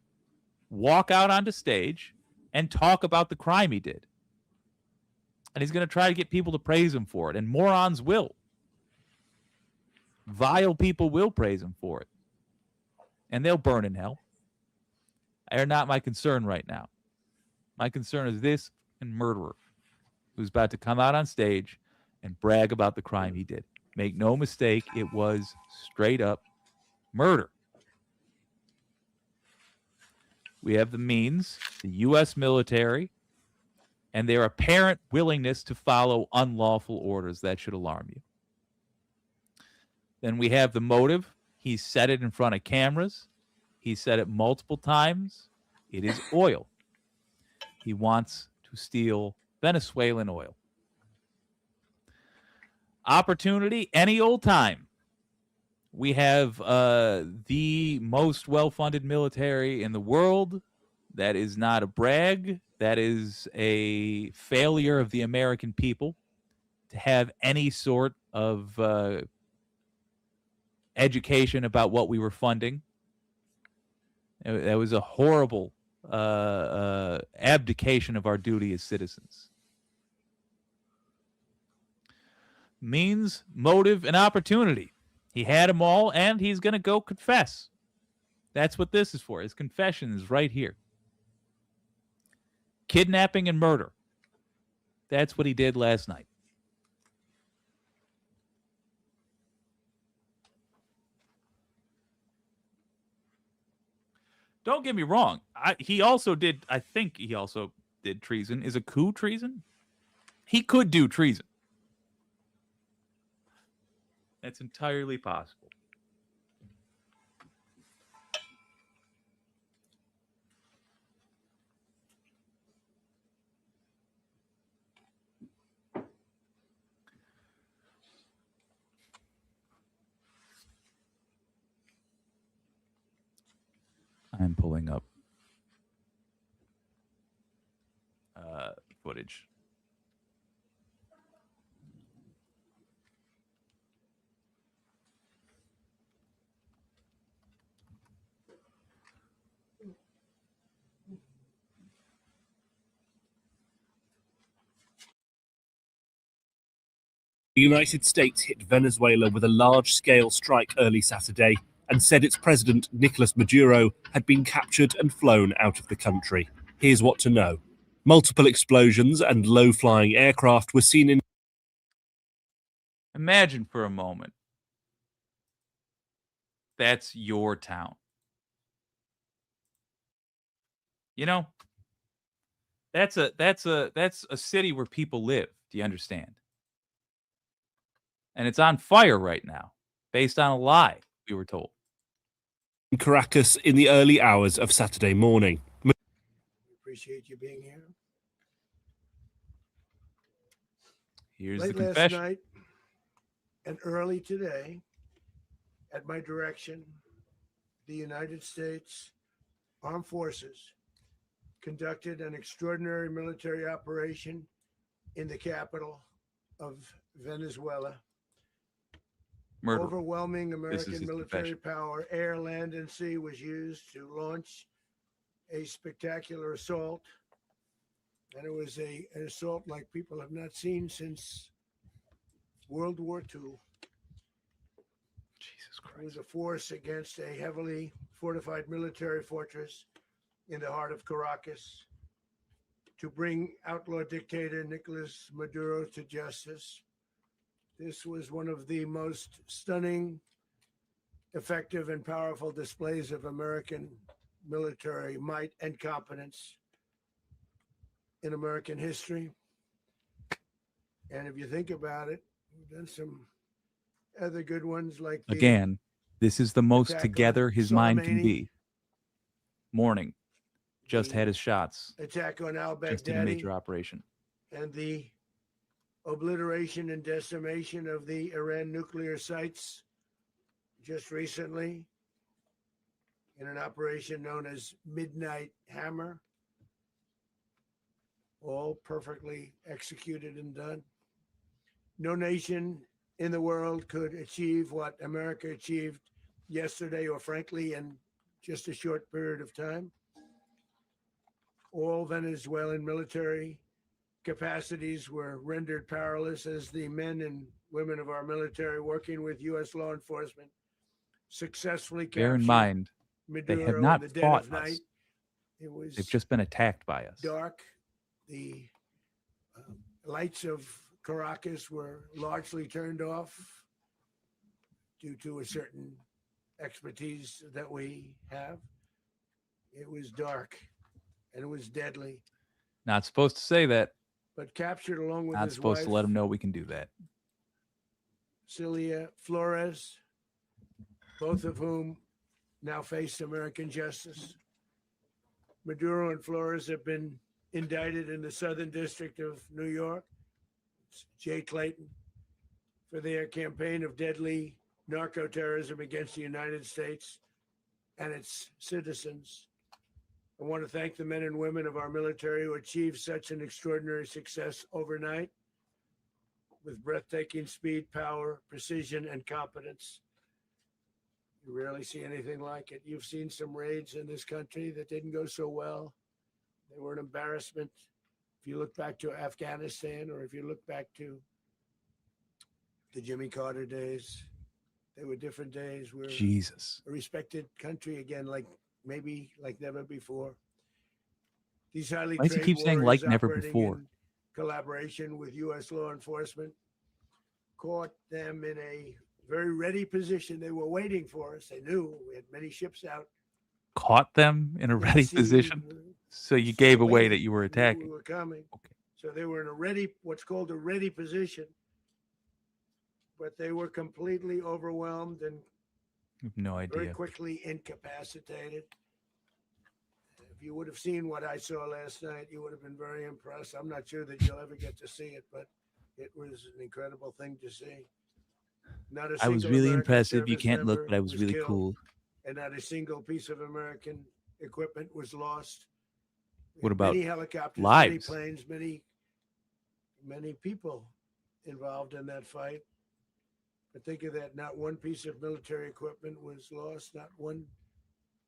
walk out onto stage and talk about the crime he did. And he's going to try to get people to praise him for it. And morons will. Vile people will praise him for it. And they'll burn in hell. They're not my concern right now. My concern is this and murderer who's about to come out on stage and brag about the crime he did. Make no mistake, it was straight up murder. We have the means, the U.S. military, and their apparent willingness to follow unlawful orders. That should alarm you. Then we have the motive. He said it in front of cameras. He said it multiple times. It is oil. He wants to steal Venezuelan oil. Opportunity, any old time. We have the most well-funded military in the world. That is not a brag. That is a failure of the American people to have any sort of education about what we were funding. That was a horrible abdication of our duty as citizens. Means, motive, and opportunity. He had them all, and he's going to go confess. That's what this is for. His confession is right here. Kidnapping and murder. That's what he did last night. Don't get me wrong. I think he also did treason. Is a coup treason? He could do treason. That's entirely possible. I'm pulling up footage. The United States hit Venezuela with a large-scale strike early Saturday and said its president, Nicolas Maduro, had been captured and flown out of the country. Here's what to know. Multiple explosions and low-flying aircraft were seen in... Imagine for a moment. That's your town. You know, that's a city where people live. Do you understand? And it's on fire right now, based on a lie, we were told. In Caracas in the early hours of Saturday morning. We appreciate you being here. Here's Late the last confession. night and early today, at my direction, the United States Armed Forces conducted an extraordinary military operation in the capital of Venezuela. Murder. Overwhelming American his military confession. power, air, land, and sea, was used to launch a spectacular assault. And it was an assault like people have not seen since World War II. Jesus It was Christ. a force against a heavily fortified military fortress in the heart of Caracas to bring outlaw dictator Nicolas Maduro to justice. This was one of the most stunning, effective, and powerful displays of American military might and competence in American history. And if you think about it, we've done some other good ones like the Again, this is the most attack on together his mind can Soleimani, be. Morning. Just the had his shots. attack on Just did a major al-Baghdadi, operation. and the obliteration and decimation of the Iran nuclear sites just recently in an operation known as Midnight Hammer, all perfectly executed and done. No nation in the world could achieve what America achieved yesterday, or frankly, in just a short period of time. All Venezuelan military capacities were rendered powerless as the men and women of our military working with U.S. law enforcement successfully Bear in captured mind, they have Maduro not in the dead fought of night. us. It was They've just been attacked by us. dark. The lights of Caracas were largely turned off due to a certain expertise that we have. It was dark and it was deadly, Not supposed to say that. but captured along with Not his supposed wife, to let them know we can do that. Celia Flores, both of whom now face American justice. Maduro and Flores have been indicted in the Southern District of New York, Jay Clayton, for their campaign of deadly narco-terrorism against the United States and its citizens. I want to thank the men and women of our military who achieved such an extraordinary success overnight with breathtaking speed, power, precision, and competence. You rarely see anything like it. You've seen some raids in this country that didn't go so well. They were an embarrassment. If you look back to Afghanistan, or if you look back to the Jimmy Carter days, they were different days. We're Jesus. a respected country again, like maybe like never before. These highly Why does he trained keep saying warriors like never operating before? in collaboration with U.S. law enforcement caught them in a very ready position. They were waiting for us. They knew we had many ships out. Caught them in a at ready sea, position? So you gave away that waiting. you were Knew attacking. We were coming. Okay. So they were in a ready, what's called a ready position. But they were completely overwhelmed and I have no very idea. quickly incapacitated. If you would have seen what I saw last night, you would have been very impressed. I'm not sure that you'll ever get to see it, but it was an incredible thing to see. Not a I was single really American impressive. You service can't look, member but I was really killed, cool. and not a single piece of American equipment was lost. What about many helicopters, lives? many planes, many people involved in that fight? But think of that, not one piece of military equipment was lost, not one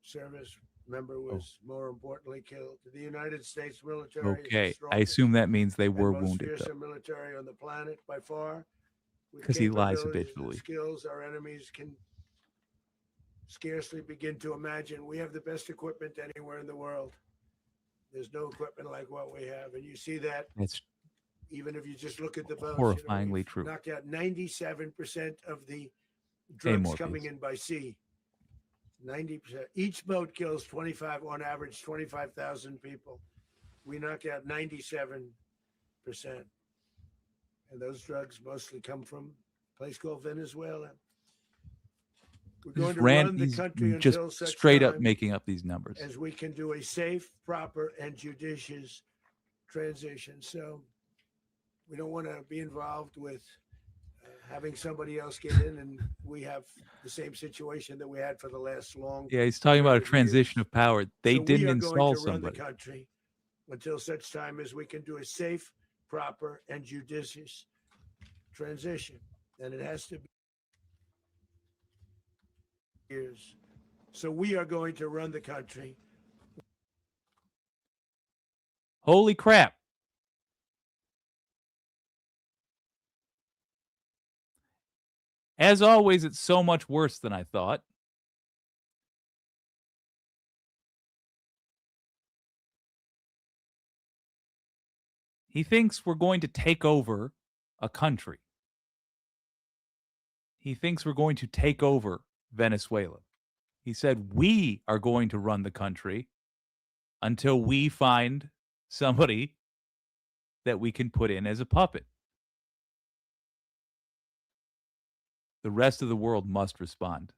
service member was, more importantly, killed. The United States military is the Okay. I strongest assume that means they and were most wounded, though. fearsome military on the planet by far. With 'Cause he lies capabilities and habitually. skills our enemies can scarcely begin to imagine. We have the best equipment anywhere in the world. There's no equipment like what we have, and you see that It's even if you just look at the boats. horrifyingly we've true. knocked out 97% of the drugs coming Morpheus. in by sea. 90%. Each boat kills 25, on average, 25,000 people. We knock out 97%. And those drugs mostly come from a place called Venezuela. We're going to run the He's country just until such straight up time making up these numbers. as we can do a safe, proper, and judicious transition. So we don't want to be involved with having somebody else get in, and we have the same situation that we had for the last long. Yeah, he's talking about a period of transition years. of power. They So we didn't are install going to run somebody. the country until such time as we can do a safe, proper, and judicious transition, and it has to be years. So we are going to run the country. Holy crap. As always, it's so much worse than I thought. He thinks we're going to take over a country. He thinks we're going to take over Venezuela. He said we are going to run the country until we find somebody that we can put in as a puppet. The rest of the world must respond.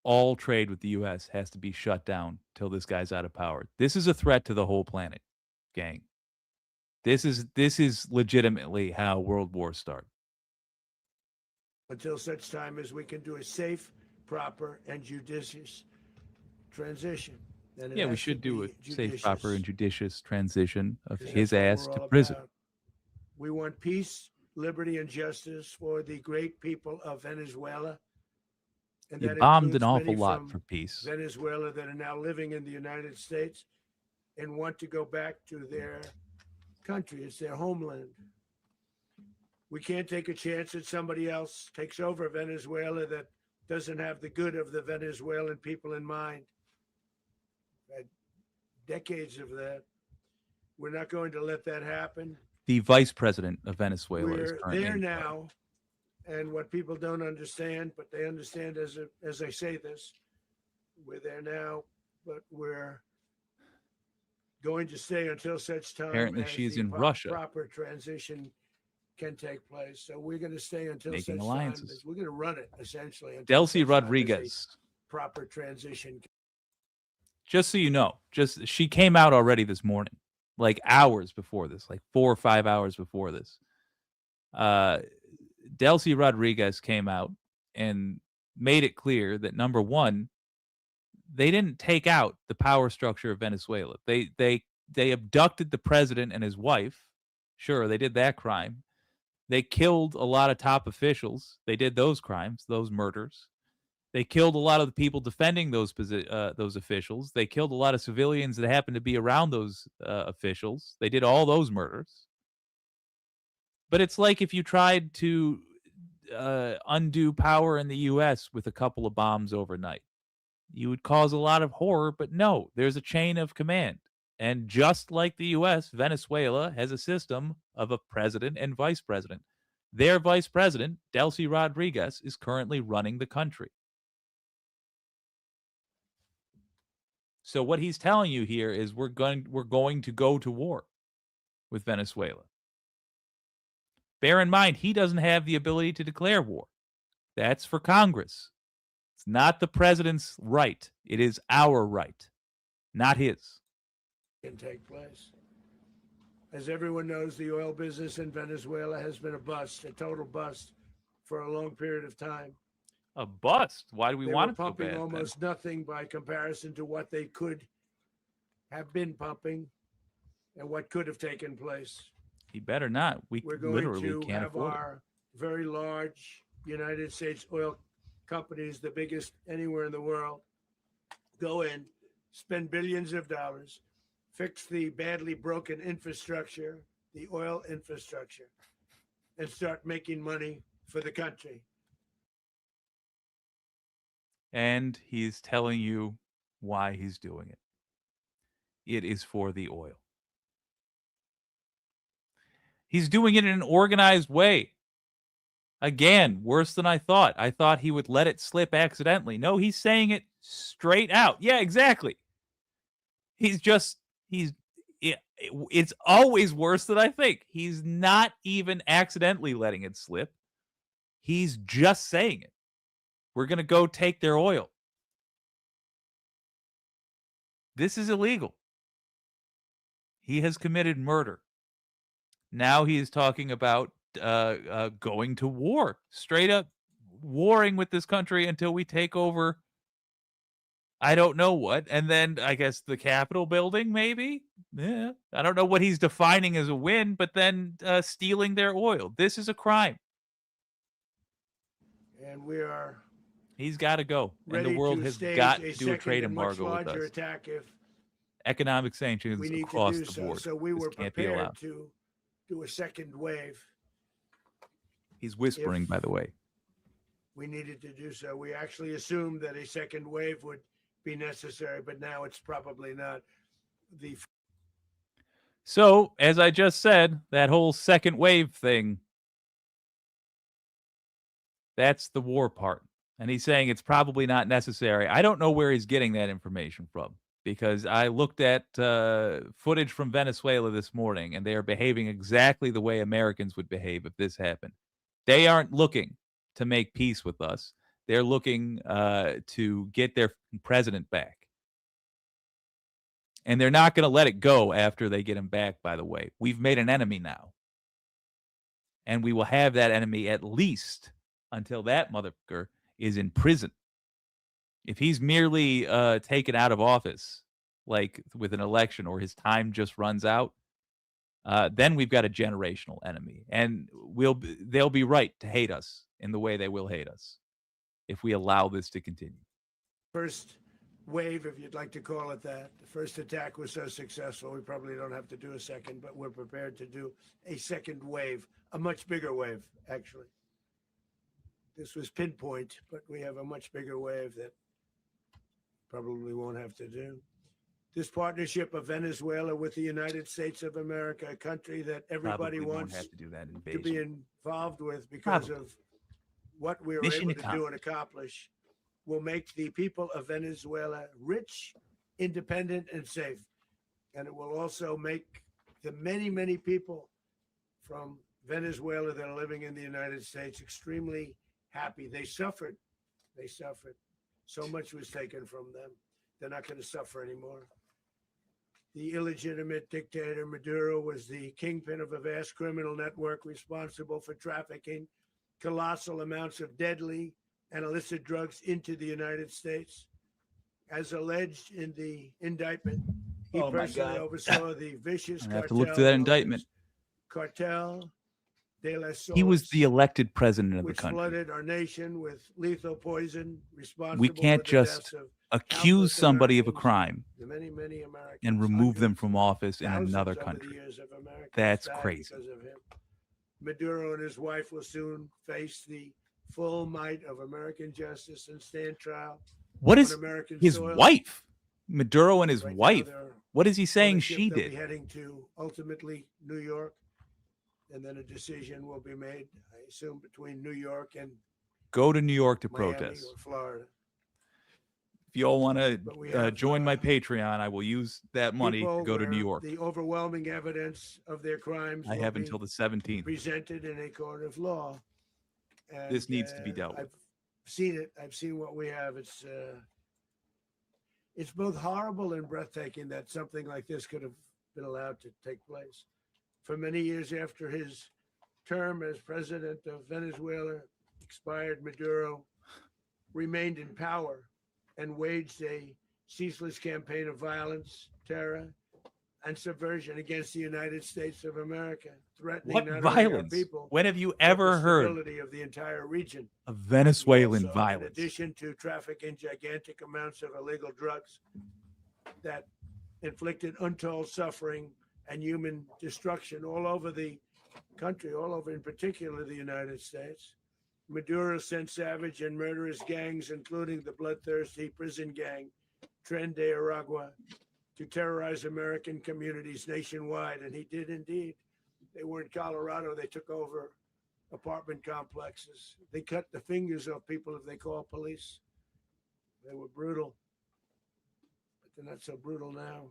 All trade with the U.S. has to be shut down till this guy's out of power. This is a threat to the whole planet, gang. This is legitimately how world wars start. Until such time as we can do a safe, proper, and judicious transition. And it Yeah, we has to should do be a safe, proper, judicious, and judicious transition of 'cause his that's ass what to we're all prison. about. We want peace, liberty, and justice for the great people of Venezuela. And You that bombed an includes awful many lot from for peace. Venezuela that are now living in the United States and want to go back to their country. It's their homeland. We can't take a chance that somebody else takes over Venezuela that doesn't have the good of the Venezuelan people in mind. Had decades of that. We're not going to let that happen. The vice president of Venezuela is We're currently there in power. now, and what people don't understand, but they understand as I say this, we're there now, but we're going to stay until such time Apparently as she's the in Russia. proper transition can take place. So we're going to stay until Making such alliances. time as we're going to run it essentially. until Delcy such time as the Rodriguez, proper transition. just so you know, she came out already this morning, like hours before this, like 4 or 5 hours before this. Delcy Rodriguez came out and made it clear that, number one, they didn't take out the power structure of Venezuela. They abducted the president and his wife. Sure, they did that crime. They killed a lot of top officials. They did those crimes, those murders. They killed a lot of the people defending those officials. They killed a lot of civilians that happened to be around those officials. They did all those murders. But it's like if you tried to undo power in the U.S. with a couple of bombs overnight. You would cause a lot of horror, but no, there's a chain of command. And just like the U.S., Venezuela has a system of a president and vice president. Their vice president, Delcy Rodriguez, is currently running the country. So what he's telling you here is we're going to go to war with Venezuela. Bear in mind, he doesn't have the ability to declare war. That's for Congress. It's not the president's right. It is our right, not his. Can take place. As everyone knows, the oil business in Venezuela has been a bust, a total bust for a long period of time. A bust? Why do we They want were it so pumping bad? then? almost nothing by comparison to what they could have been pumping and what could have taken place. He better not. We We're going literally to can't have afford it. our very large United States oil companies, the biggest anywhere in the world, go in, spend billions of dollars, fix the badly broken infrastructure, the oil infrastructure, and start making money for the country. And he's telling you why he's doing it. It is for the oil. He's doing it in an organized way. Again, worse than I thought. I thought he would let it slip accidentally. No, he's saying it straight out. Yeah, exactly. It's always worse than I think. He's not even accidentally letting it slip. He's just saying it. We're going to go take their oil. This is illegal. He has committed murder. Now he is talking about going to war, straight up warring with this country until we take over. I don't know what. And then I guess the Capitol building, maybe? Yeah. I don't know what he's defining as a win, but then stealing their oil. This is a crime. And we are He's got to go. And ready the world to has stage got a to do a second trade and much embargo with larger us. attack if Economic sanctions we need across to do the so. board. So we This were can't be prepared allowed. to do a second wave. He's whispering, if- by the way. We needed to do so. We actually assumed that a second wave would be necessary, but now it's probably not. So, as I just said, that whole second wave thing, that's the war part. And he's saying it's probably not necessary. I don't know where he's getting that information from because I looked at footage from Venezuela this morning and they are behaving exactly the way Americans would behave if this happened. They aren't looking to make peace with us. They're looking to get their president back. And they're not going to let it go after they get him back, by the way. We've made an enemy now. And we will have that enemy at least until that motherfucker is in prison. If he's merely taken out of office, like with an election or his time just runs out, then we've got a generational enemy. And they'll be right to hate us in the way they will hate us. if we allow this to continue. First wave, if you'd like to call it that. The first attack was so successful, we probably don't have to do a second, but we're prepared to do a second wave, a much bigger wave, actually. This was pinpoint, but we have a much bigger wave that probably won't have to do. This partnership of Venezuela with the United States of America, a country that everybody Probably won't wants have to do that to invasion. be involved with because Probably. of what we were Mission able to do and accomplish, will make the people of Venezuela rich, independent, and safe. And it will also make the many, many people from Venezuela that are living in the United States extremely happy. They suffered. They suffered. So much was taken from them. They're not going to suffer anymore. The illegitimate dictator Maduro was the kingpin of a vast criminal network responsible for trafficking colossal amounts of deadly and illicit drugs into the United States. As alleged in the indictment, he Oh my personally God. oversaw the vicious I have to cartel look through that known indictment. as Cartel de la He was Source, the elected president of the which country. flooded our nation with lethal poison responsible We can't for the just deaths of Accuse countless somebody of a Americans, crime the many, many Americans, and remove them hundreds, from office in thousands another over the country. years of Americans That's died crazy. because of him. Maduro and his wife will soon face the full might of American justice and stand trial What on is American his soil. wife? Maduro and his Right now, wife. they're What is he saying ownership, she they'll be did? heading to ultimately New York, and then a decision will be made, I assume, between New York and Go to New York to Miami protest. or Florida. If you all want But we to have, join my Patreon, I will use that money to People go to New where York. The overwhelming evidence of their crimes I will have be until the 17th. presented in a court of law. And, This needs to be dealt with. I've seen it. I've seen what we have. It's both horrible and breathtaking that something like this could have been allowed to take place. For many years after his term as president of Venezuela expired, Maduro remained in power and waged a ceaseless campaign of violence, terror, and subversion against the United States of America, threatening What not only our violence? people, When have you but the ever heard stability of the entire region. of Venezuelan Also, violence? In addition to trafficking gigantic amounts of illegal drugs that inflicted untold suffering and human destruction all over the country, all over, in particular, the United States, Maduro sent savage and murderous gangs, including the bloodthirsty prison gang, Tren de Aragua, to terrorize American communities nationwide. And he did indeed. They were in Colorado. They took over apartment complexes. They cut the fingers off people if they call police. They were brutal, but they're not so brutal now.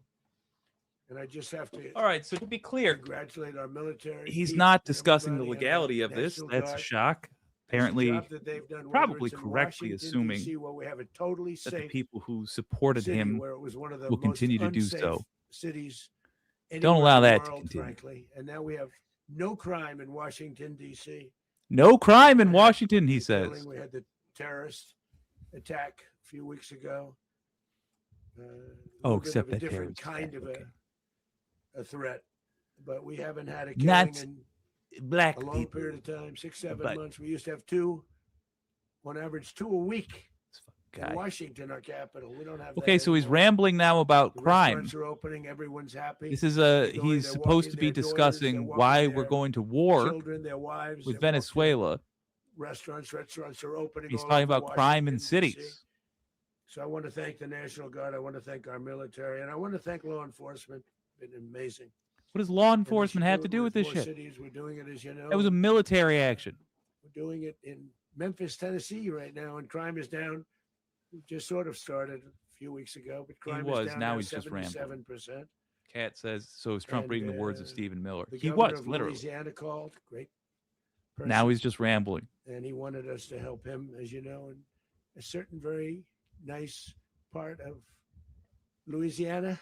And I just have to All right, so to be clear, congratulate our military. he's Pete, not discussing the everybody, and legality the of this. National That's a Guard. shock. It's a Apparently, job that they've done, whether probably it's in correctly Washington, assuming DC, where we have a totally that the safe people who supported city, him where it was one of the will most continue to do unsafe so. cities Don't anywhere allow in the that to world, continue. frankly. And now we have no crime in Washington, D.C. No crime in We had Washington, he the killing, says. We had the terrorist attack a few weeks ago. A Oh, little bit except of a that different terrorist kind attack, of okay. a threat, but we haven't had a killing Not in Black a long people. period of time, 6-7 but- months. We used to have two, on average, 2 a week This fucking in guy. Washington, our capital. We don't have that Okay, so he's anymore. rambling now about The crime. restaurants are opening. Everyone's happy. This is They're going, he's they're supposed walking to be their daughters, discussing they're walking why we're their going to war children, their wives. with they're walking Venezuela. Restaurants are opening. He's all talking over about crime in Washington, D.C. cities. So I want to thank the National Guard. I want to thank our military, and I want to thank law enforcement. Been amazing. What does law And we enforcement should have do to it do with this more shit? Cities. We're doing it, as you know. That was a military action. We're doing it in Memphis, Tennessee, right now, and crime is down. It just sort of started a few weeks ago, but crime was, is down. now he's just rambling. 77%. Cat says, so is Trump And, reading the words of uh, Stephen Miller. The He governor was, of literally. Louisiana called. Great person. Now he's just rambling. And he wanted us to help him, as you know, in a certain very nice part of Louisiana.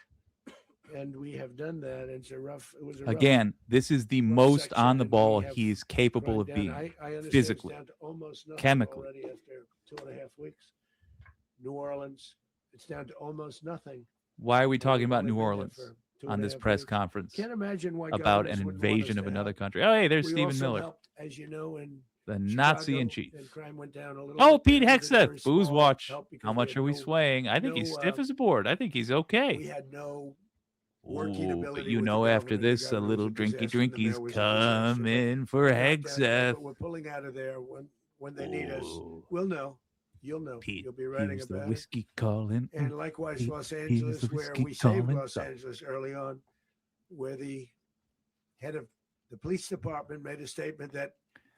And we have done that. It's a rough, it was a rough Again, this is the rough most section, on the and we ball have he is capable of grind down. being. I understand physically, it's down to almost nothing chemically. already after 2.5 weeks. New Orleans, it's down to almost nothing. Why are we And talking we've about only New been there Orleans for on this 2.5 press weeks. conference Can't imagine why about governors an wouldn't want us invasion of to another help. country? Oh, hey, there's We Stephen also Miller. helped, as you know, in The Nazi in Chicago, chief. and crime went down a little Oh, bit Pete there, but it's very Hegseth, Booze small Watch. help because How much had are we no- swaying? I think he's no, stiff as a board. I think he's okay. We had no working Ooh, ability. but you with the know, after government. The this, a government little was a drinky disaster, and the mayor drinkies was a disaster, but coming for we got that, Hegseth. but we're pulling out of there when they need us. Ooh, We'll know. You'll know. Pete, You'll be writing here's the about it. whiskey calling. And likewise, Pete, Los here's Angeles, the where whiskey we saved calling. Los Angeles early on, where the head of the police department made a statement that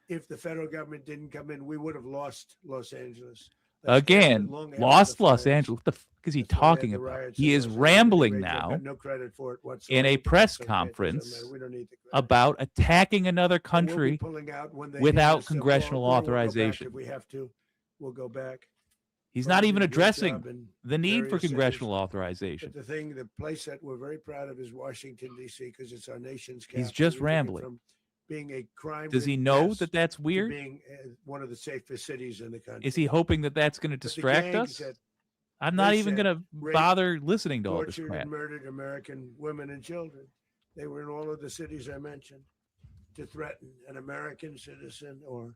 if the federal government didn't come in, we would have lost Los Angeles. That's Again, long after lost the Los fires. Angeles. What the fuck is he That's why we had talking the about? riots He in is Los Angeles. rambling Anyway, Joe now got no credit for it whatsoever. in a but press that's okay. It doesn't conference matter. We don't need the credit. about attacking another And we'll be country pulling out when they without need us, so congressional we'll go back authorization. if we have to, we'll go back. He's But not we even did a great addressing job in the need for various cities. congressional authorization. But the place that we're very proud of is Washington, D.C., because it's our nation's capital. He's just We took it rambling. From being a crime. Does he know that that's weird? Being one of the safest cities in the country. Is he hoping that that's going to But the distract gangs us? that I'm not they even said going to raped, bother listening to all this tortured crap. and murdered American women and children. They were in all of the cities I mentioned to threaten an American citizen or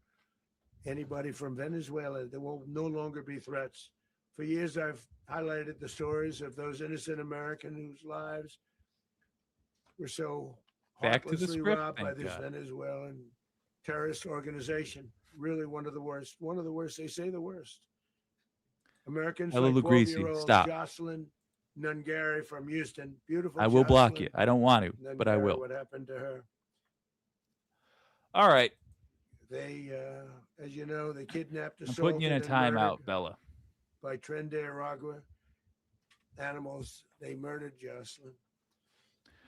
anybody from Venezuela. There will no longer be threats. For years, I've highlighted the stories of those innocent Americans whose lives were so Back to the heartlessly script, robbed by thank this God. Venezuelan terrorist organization. Really one of the worst. One of the worst. They say the worst. Americans Ella like Lugrisi, 12-year-old stop. Jocelyn Nungari from Houston. Beautiful. I will block Jocelyn you. I don't want to, but I Nungari, will. What happened to her? All right. They, as you know, they kidnapped, I'm assaulted, putting you in a and timeout, murdered Bella. by Tren de Aragua animals. They murdered Jocelyn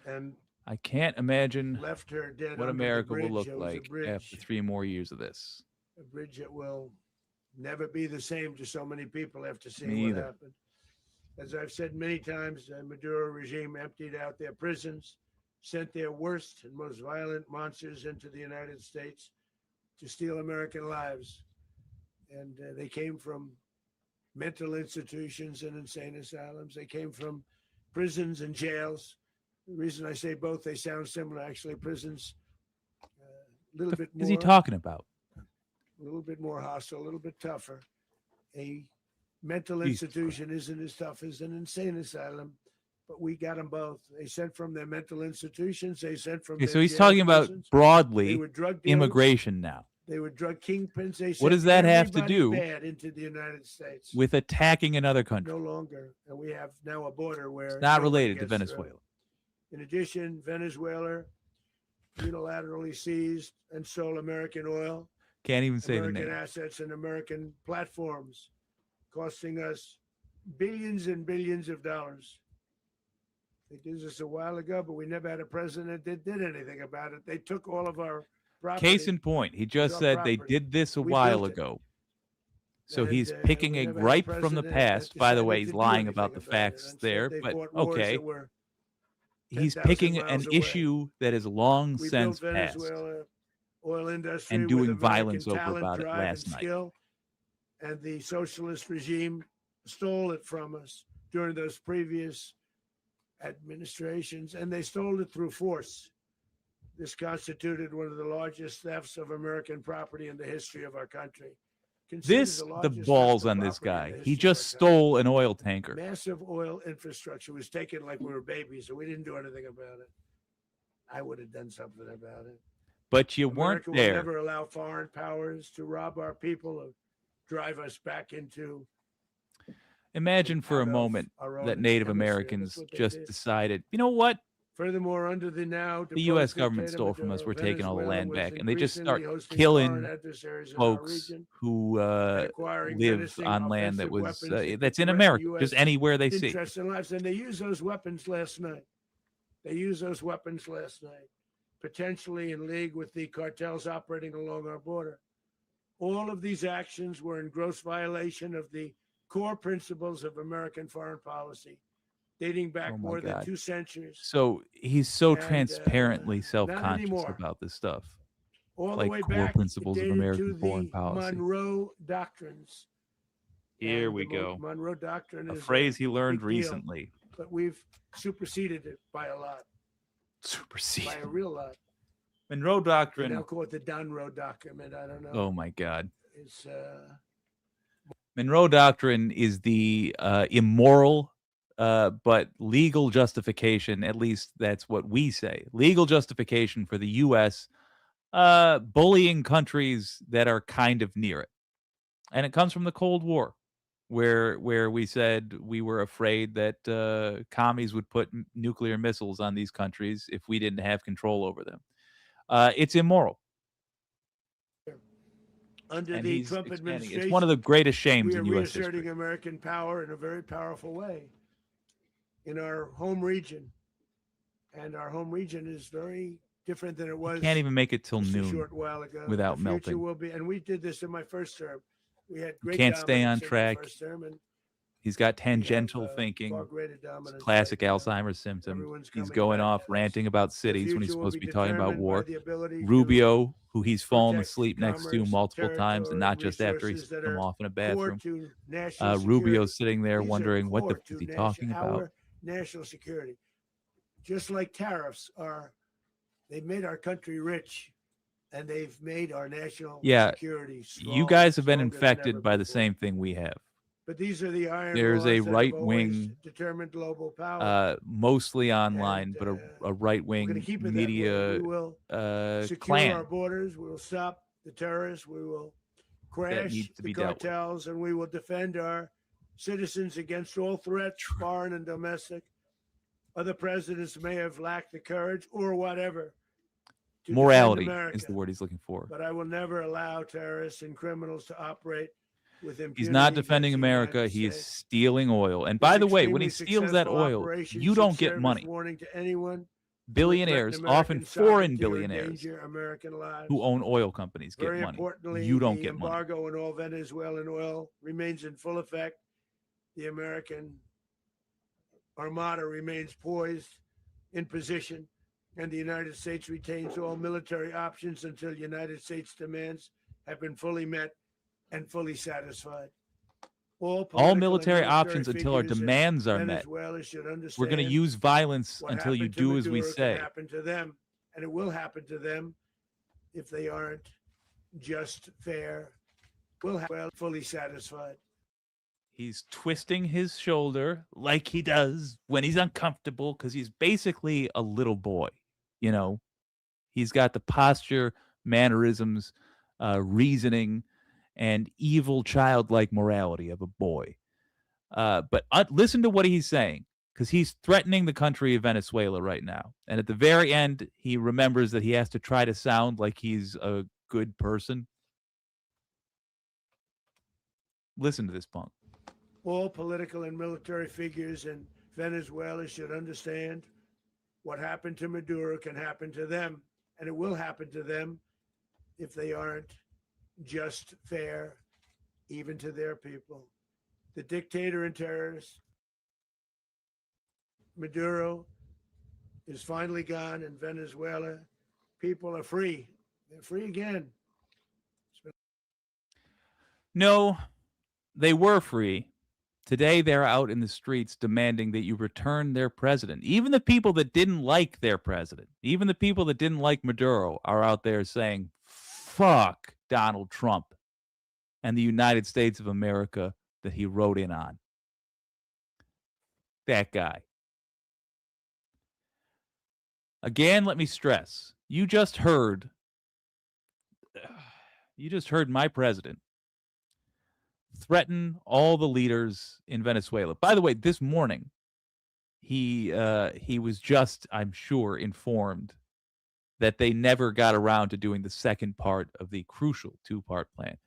and I can't imagine left her dead. what under the America will bridge. look It was a like bridge, after 3 more years of this. a bridge that will never be the same to so many people after seeing Me what either. happened. As I've said many times, the Maduro regime emptied out their prisons, sent their worst and most violent monsters into the United States to steal American lives. And they came from mental institutions and insane asylums. They came from prisons and jails. The reason I say both, they sound similar. Actually, prisons, a little bit more. Is he talking about? A little bit more hostile, a little bit tougher. A mental Jesus institution isn't as tough as an insane asylum, but we got them both. They sent from their mental institutions. They sent from. Okay, their so he's jail talking about prisons. They broadly were drug dealers. immigration now They were drug kingpins. They What does sent that have to everybody do bad into the United States? with attacking another country. No longer, and we have now a border where It's not nobody related to gets through. Venezuela. In addition, Venezuela unilaterally seized and sold American oil, Can't even say the American name. assets, and American platforms, costing us billions and billions of dollars. They did this a while ago, but we never had a president that did anything about it. They took all of our property. Case in point, he just our said they property. did this a We while built it. ago. So And, he's we picking a never had gripe from the president that past. By the decided way, to he's do lying about anything the about it. facts Instead, there, they but fought wars okay. that were He's 10,000 picking an miles away. issue that is long We since built passed. Venezuela oil industry and with doing American violence over talent, about it drive, last and night. skill, and the socialist regime stole it from us during those previous administrations, and they stole it through force. This constituted one of the largest thefts of American property in the history of our country. Considered This, the largest theft balls of on this property in guy. the He history of just our country. stole an oil tanker. Massive oil infrastructure was taken like we were babies, and we didn't do anything about it. I would have done something about it. But you America weren't will there. never allow foreign powers to rob our people or drive us back into. Imagine for a out of moment our own that Native hemisphere. That's Americans what they just did. decided, you know what? Furthermore, under the now The U.S. deposed government dictator stole from us. Maduro, We're taking all the Venezuela land was back. And they just start increasingly hosting killing foreign adversaries in our folks region who and acquiring live menacing on land that offensive was weapons that that's could in threaten America, US just anywhere they see. interests and lives. And they used those weapons last night. They used those weapons last night, potentially in league with the cartels operating along our border. All of these actions were in gross violation of the core principles of American foreign policy, dating back Oh my more than God. 2 centuries, So he's so And, transparently not self-conscious anymore. about this stuff. all like the way core back principles of dated American to foreign the policy. Monroe Doctrines. Here And we the go. Monroe Doctrine A is phrase he learned big deal. recently. but we've superseded it by a lot, Supersede. by a real lot. Monroe They Doctrine. now call it the Donroe Document. I don't know. Oh my God. It's Monroe Doctrine is the immoral but legal justification, at least that's what we say, legal justification for the U.S. Bullying countries that are kind of near it. And it comes from the Cold War, where we said we were afraid that commies would put nuclear missiles on these countries if we didn't have control over them. It's immoral. under And the he's Trump expanding. administration. It's one of the greatest shames We are in U.S. reasserting history. American power in a very powerful way in our home region. And our home region is very different than it was Can't even make it till just a noon short while ago. without The future melting. will be, and we did this in my first term. We had great Can't stay on dominance in my track. first term, and He's got we have, tangential far thinking. greater It's dominance classic right now. Alzheimer's symptom. Everyone's He's coming going back off to us. ranting about The cities when he's future will supposed to be be talking about determined by war. the ability to Rubio, who he's fallen protect asleep next to commerce, multiple times, and territory, not just after he's resources that come are off in a core bathroom. to national security. Rubio's sitting there These are wondering what the core f- is to he talking about. our national security. Just like tariffs are, they've made our country rich, and they've made our national Yeah, security strong. You guys have been stronger than ever infected by the before. same thing we have. But these are the iron There's a laws that have always right-wing, determined global power. mostly online, And, but a we're going to right-wing keep it that way. media We will secure clan our borders. We will stop the terrorists. We will crash needs to the be dealt with. cartels, and we will defend our citizens against all threats, foreign and domestic. Other presidents may have lacked the courage or whatever to defend Morality America, is the word he's looking for. but I will never allow terrorists and criminals to operate with impunity. He's not against defending the America. United He is States. stealing oil. And This by the way, when he extremely steals that successful oil, operation you should don't get serve as money. warning to anyone who would Billionaires, threaten often American foreign sovereignty or billionaires, endanger American lives. who own oil companies get Very money. importantly, You don't the get money. embargo on all Venezuelan oil remains in full effect. The American armada remains poised in position, and the United States retains all military options until United States demands have been fully met and fully satisfied. All political and military options until our figures in demands are met. Venezuela should We're understand going to use violence what until you happened to do as we Maduro say. can happen to them, and it will happen to them if they aren't just, fair, will happen fully satisfied. He's twisting his shoulder like he does when he's uncomfortable because he's basically a little boy. You know, he's got the posture, mannerisms, reasoning, and evil childlike morality of a boy. But listen to what he's saying, because he's threatening the country of Venezuela right now. And at the very end, he remembers that he has to try to sound like he's a good person. Listen to this punk. All political and military figures in Venezuela should understand what happened to Maduro can happen to them, and it will happen to them if they aren't just, fair, even to their people. The dictator and terrorist, Maduro, is finally gone, and Venezuela people are free. They're free again. No, they were free. Today, they're out in the streets demanding that you return their president. Even the people that didn't like their president, even the people that didn't like Maduro, are out there saying, fuck Donald Trump and the United States of America that he rode in on. That guy. Again, let me stress, you just heard my president threaten all the leaders in Venezuela. By the way, this morning, he was just, I'm sure, informed that they never got around to doing the second part of the crucial two-part plan.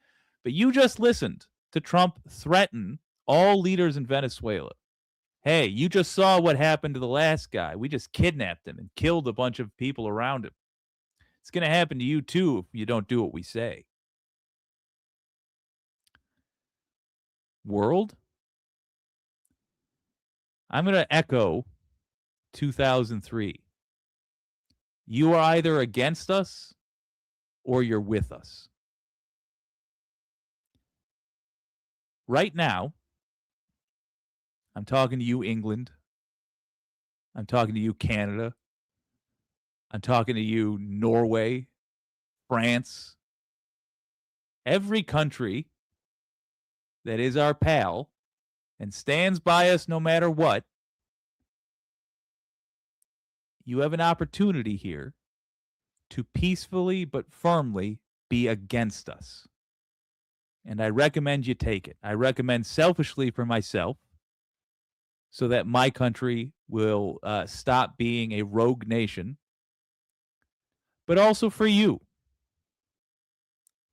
But you just listened to Trump threaten all leaders in Venezuela. Hey, you just saw what happened to the last guy. We just kidnapped him and killed a bunch of people around him. It's going to happen to you too if you don't do what we say. World, I'm going to echo 2003. You are either against us or you're with us. Right now, I'm talking to you, England. I'm talking to you, Canada. I'm talking to you, Norway, France, every country that is our pal and stands by us no matter what. You have an opportunity here to peacefully but firmly be against us. And I recommend you take it. I recommend selfishly for myself, so that my country will stop being a rogue nation, but also for you.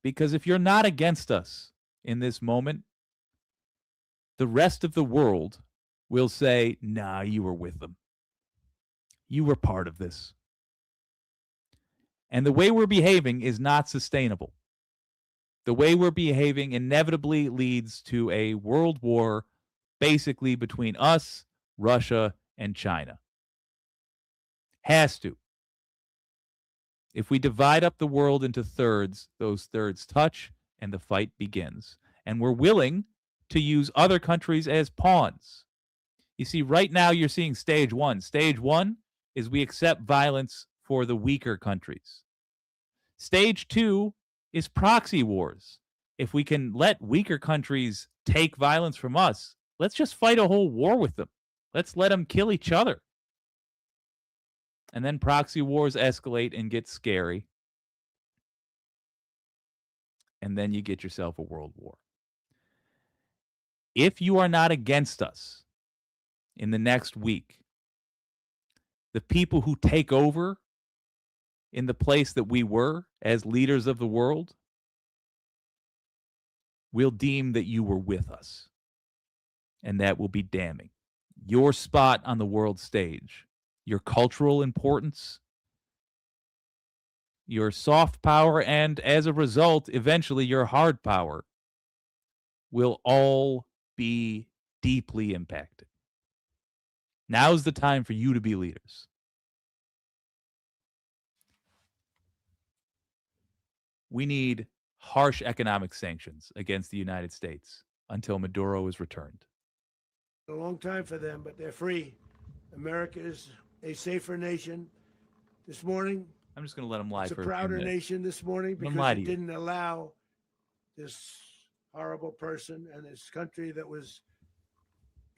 Because if you're not against us in this moment, the rest of the world will say, nah, you were with them. You were part of this. And the way we're behaving is not sustainable. The way we're behaving inevitably leads to a world war, basically between us, Russia, and China. Has to. If we divide up the world into thirds, those thirds touch and the fight begins. And we're willing to use other countries as pawns. You see, right now you're seeing stage one. Stage one is we accept violence for the weaker countries. Stage two is proxy wars. If we can let weaker countries take violence from us, let's just fight a whole war with them. Let's let them kill each other. And then proxy wars escalate and get scary. And then you get yourself a world war. If you are not against us in the next week, the people who take over in the place that we were as leaders of the world will deem that you were with us. And that will be damning. Your spot on the world stage, your cultural importance, your soft power, and as a result, eventually your hard power will all be deeply impacted. Now's the time for you to be leaders. We need harsh economic sanctions against the United States until Maduro is returned. A long time for them, but they're free. America is a safer nation. This morning, I'm just going to let them lie it's a for a few prouder minutes. nation this morning Let 'em because lie it to you. didn't allow this horrible person and this country that was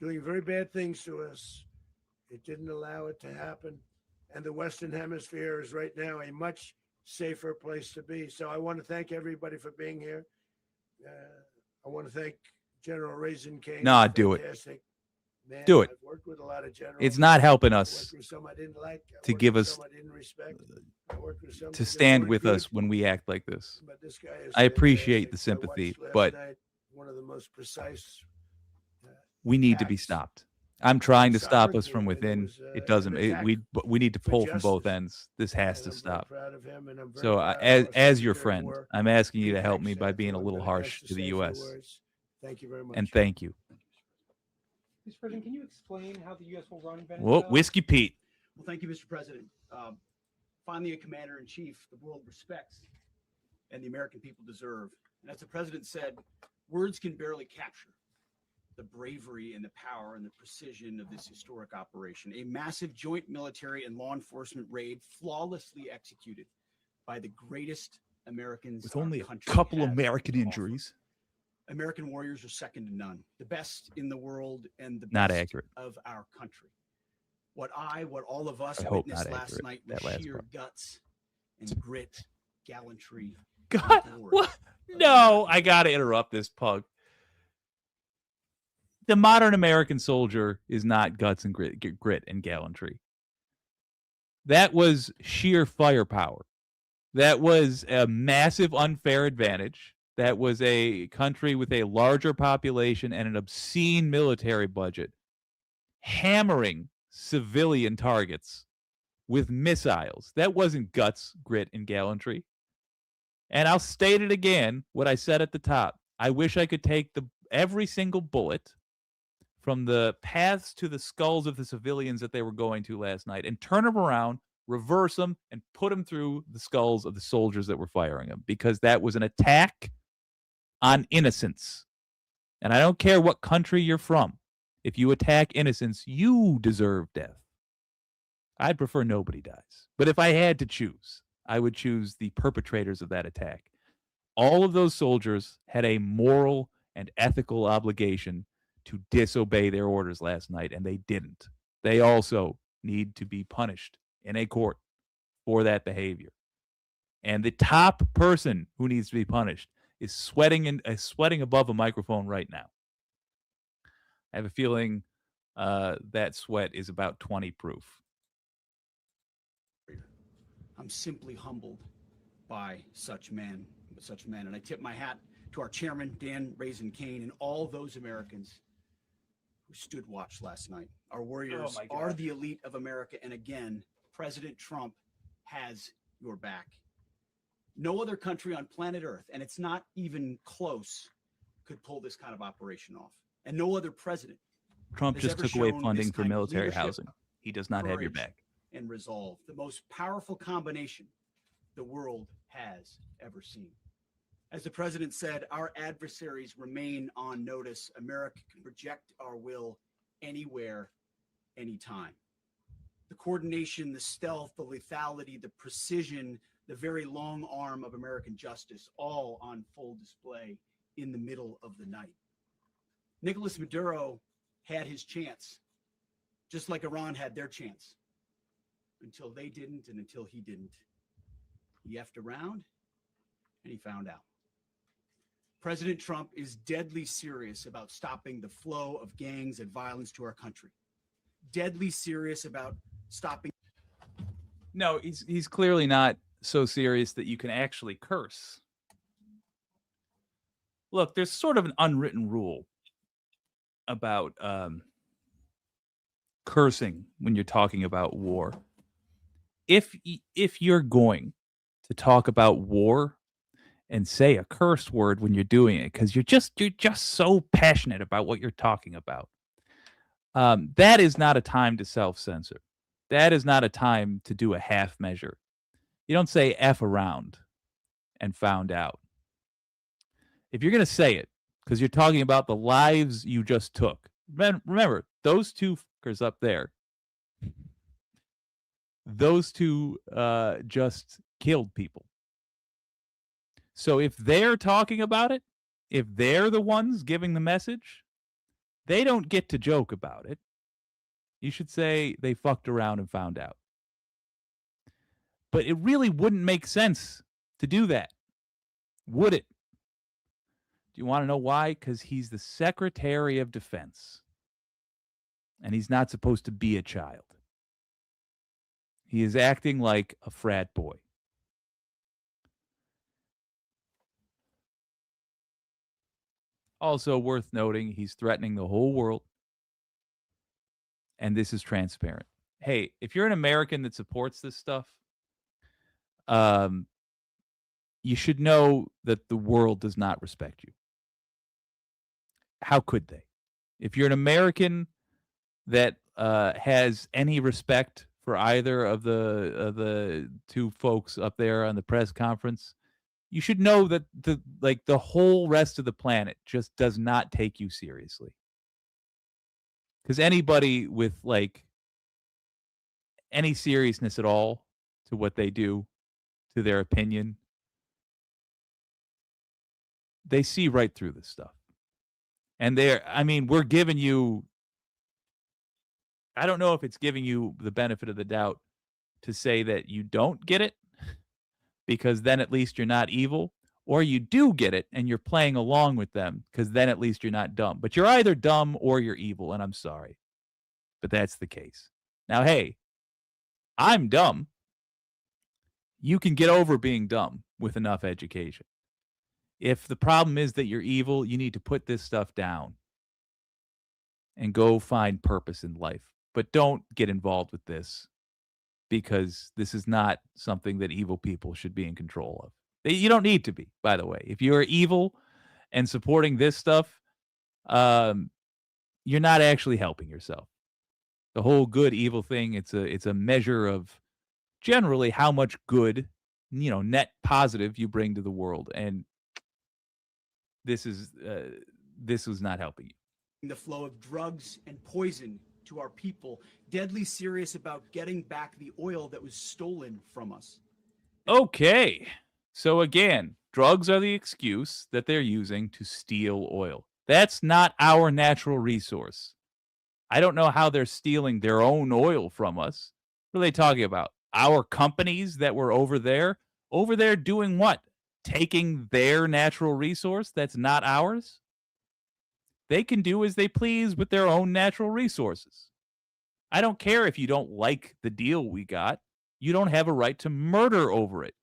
doing very bad things to us. It didn't allow it to happen. And the Western Hemisphere is right now a much safer place to be. So I want to thank everybody for being here. I want to thank General Raisin Kane. Nah, do it. Fantastic man. Do it. I've worked with a lot of generals. It's not helping I us worked with some I didn't like. I to worked give with us some I didn't respect. I worked with some to that stand weren't with good. us when we act like this. But this guy is I appreciate fantastic. the I sympathy, watched last but night one of the most precise. we need to be acts stopped. I'm trying to of stop us sovereignty, from and within. was, It an doesn't. attack We need to for pull from both justice. ends. This has And to I'm very stop. proud of him, and I'm very So, proud of as our your Secretary of friend, War. I'm asking you Pete to help me Hegseth, by being a for what little Ben harsh has to the say for U.S. words. Thank you very much. And thank you. Mr. President, can you explain how the U.S. will run Whoa, Venezuela? Whiskey Pete. Well, thank you, Mr. President. Finally, a commander in chief the world respects and the American people deserve. And as the president said, words can barely capture the bravery and the power and the precision of this historic operation. A massive joint military and law enforcement raid flawlessly executed by the greatest Americans With our only a country couple has American to offer. injuries. American warriors are second to none, the best in the world and the Not best accurate. of our country. What all of us I hope witnessed not last accurate, night that was last sheer part. guts and grit, gallantry. God, glory what? of No, American I got to interrupt this pug. The modern American soldier is not guts and grit and gallantry. That was sheer firepower. That was a massive unfair advantage. That was a country with a larger population and an obscene military budget, hammering civilian targets with missiles. That wasn't guts, grit, and gallantry. And I'll state it again, what I said at the top. I wish I could take every single bullet from the paths to the skulls of the civilians that they were going to last night and turn them around, reverse them, and put them through the skulls of the soldiers that were firing them, because that was an attack on innocence. And I don't care what country you're from. If you attack innocence, you deserve death. I'd prefer nobody dies. But if I had to choose, I would choose the perpetrators of that attack. All of those soldiers had a moral and ethical obligation to disobey their orders last night, and they didn't. They also need to be punished in a court for that behavior. And the top person who needs to be punished is sweating above a microphone right now. I have a feeling that sweat is about 20 proof. I'm simply humbled by such men, and I tip my hat to our chairman, Dan Raisin Kane, and all those Americans who stood watch last night. Our warriors my God. are the elite of America, and again, President Trump has your back. No other country on planet Earth, and it's not even close, could pull this kind of operation off. And no other president Trump has just ever took away shown funding this for kind of military leadership, housing. He does not have your courage, back. and resolve, the most powerful combination the world has ever seen. As the president said, our adversaries remain on notice. America can project our will anywhere, anytime. The coordination, the stealth, the lethality, the precision, the very long arm of American justice, all on full display in the middle of the night. Nicolas Maduro had his chance, just like Iran had their chance, until they didn't and until he didn't. He effed around and he found out. President Trump is deadly serious about stopping the flow of gangs and violence to our country. Deadly serious about stopping. No, he's clearly not so serious that you can actually curse. Look, there's sort of an unwritten rule about cursing when you're talking about war. If you're going to talk about war and say a curse word when you're doing it because you're just so passionate about what you're talking about, that is not a time to self-censor. That is not a time to do a half measure. You don't say F around and found out. If you're going to say it because you're talking about the lives you just took, remember, those two fuckers up there, those two just killed people. So if they're talking about it, if they're the ones giving the message, they don't get to joke about it. You should say they fucked around and found out. But it really wouldn't make sense to do that, would it? Do you want to know why? Because he's the Secretary of Defense. And he's not supposed to be a child. He is acting like a frat boy. Also worth noting, he's threatening the whole world. And this is transparent. Hey, if you're an American that supports this stuff, you should know that the world does not respect you. How could they? If you're an American that has any respect for either of the two folks up there on the press conference, you should know that the whole rest of the planet just does not take you seriously. Because anybody with any seriousness at all to what they do, to their opinion, they see right through this stuff. And we're giving you, I don't know if it's giving you the benefit of the doubt to say that you don't get it, because then at least you're not evil, or you do get it and you're playing along with them, because then at least you're not dumb. But you're either dumb or you're evil, and I'm sorry. But that's the case. Now, hey, I'm dumb. You can get over being dumb with enough education. If the problem is that you're evil, you need to put this stuff down and go find purpose in life. But don't get involved with this, because this is not something that evil people should be in control of. You don't need to be, by the way. If you're evil and supporting this stuff, you're not actually helping yourself. The whole good evil thing, it's a measure of generally how much good, net positive you bring to the world. And this was not helping you. The flow of drugs and poison to our people, deadly serious about getting back the oil that was stolen from us. Okay. So again, drugs are the excuse that they're using to steal oil. That's not our natural resource. I don't know how they're stealing their own oil from us. What are they talking about? Our companies that were over there doing what? Taking their natural resource that's not ours? They can do as they please with their own natural resources. I don't care if you don't like the deal we got. You don't have a right to murder over it.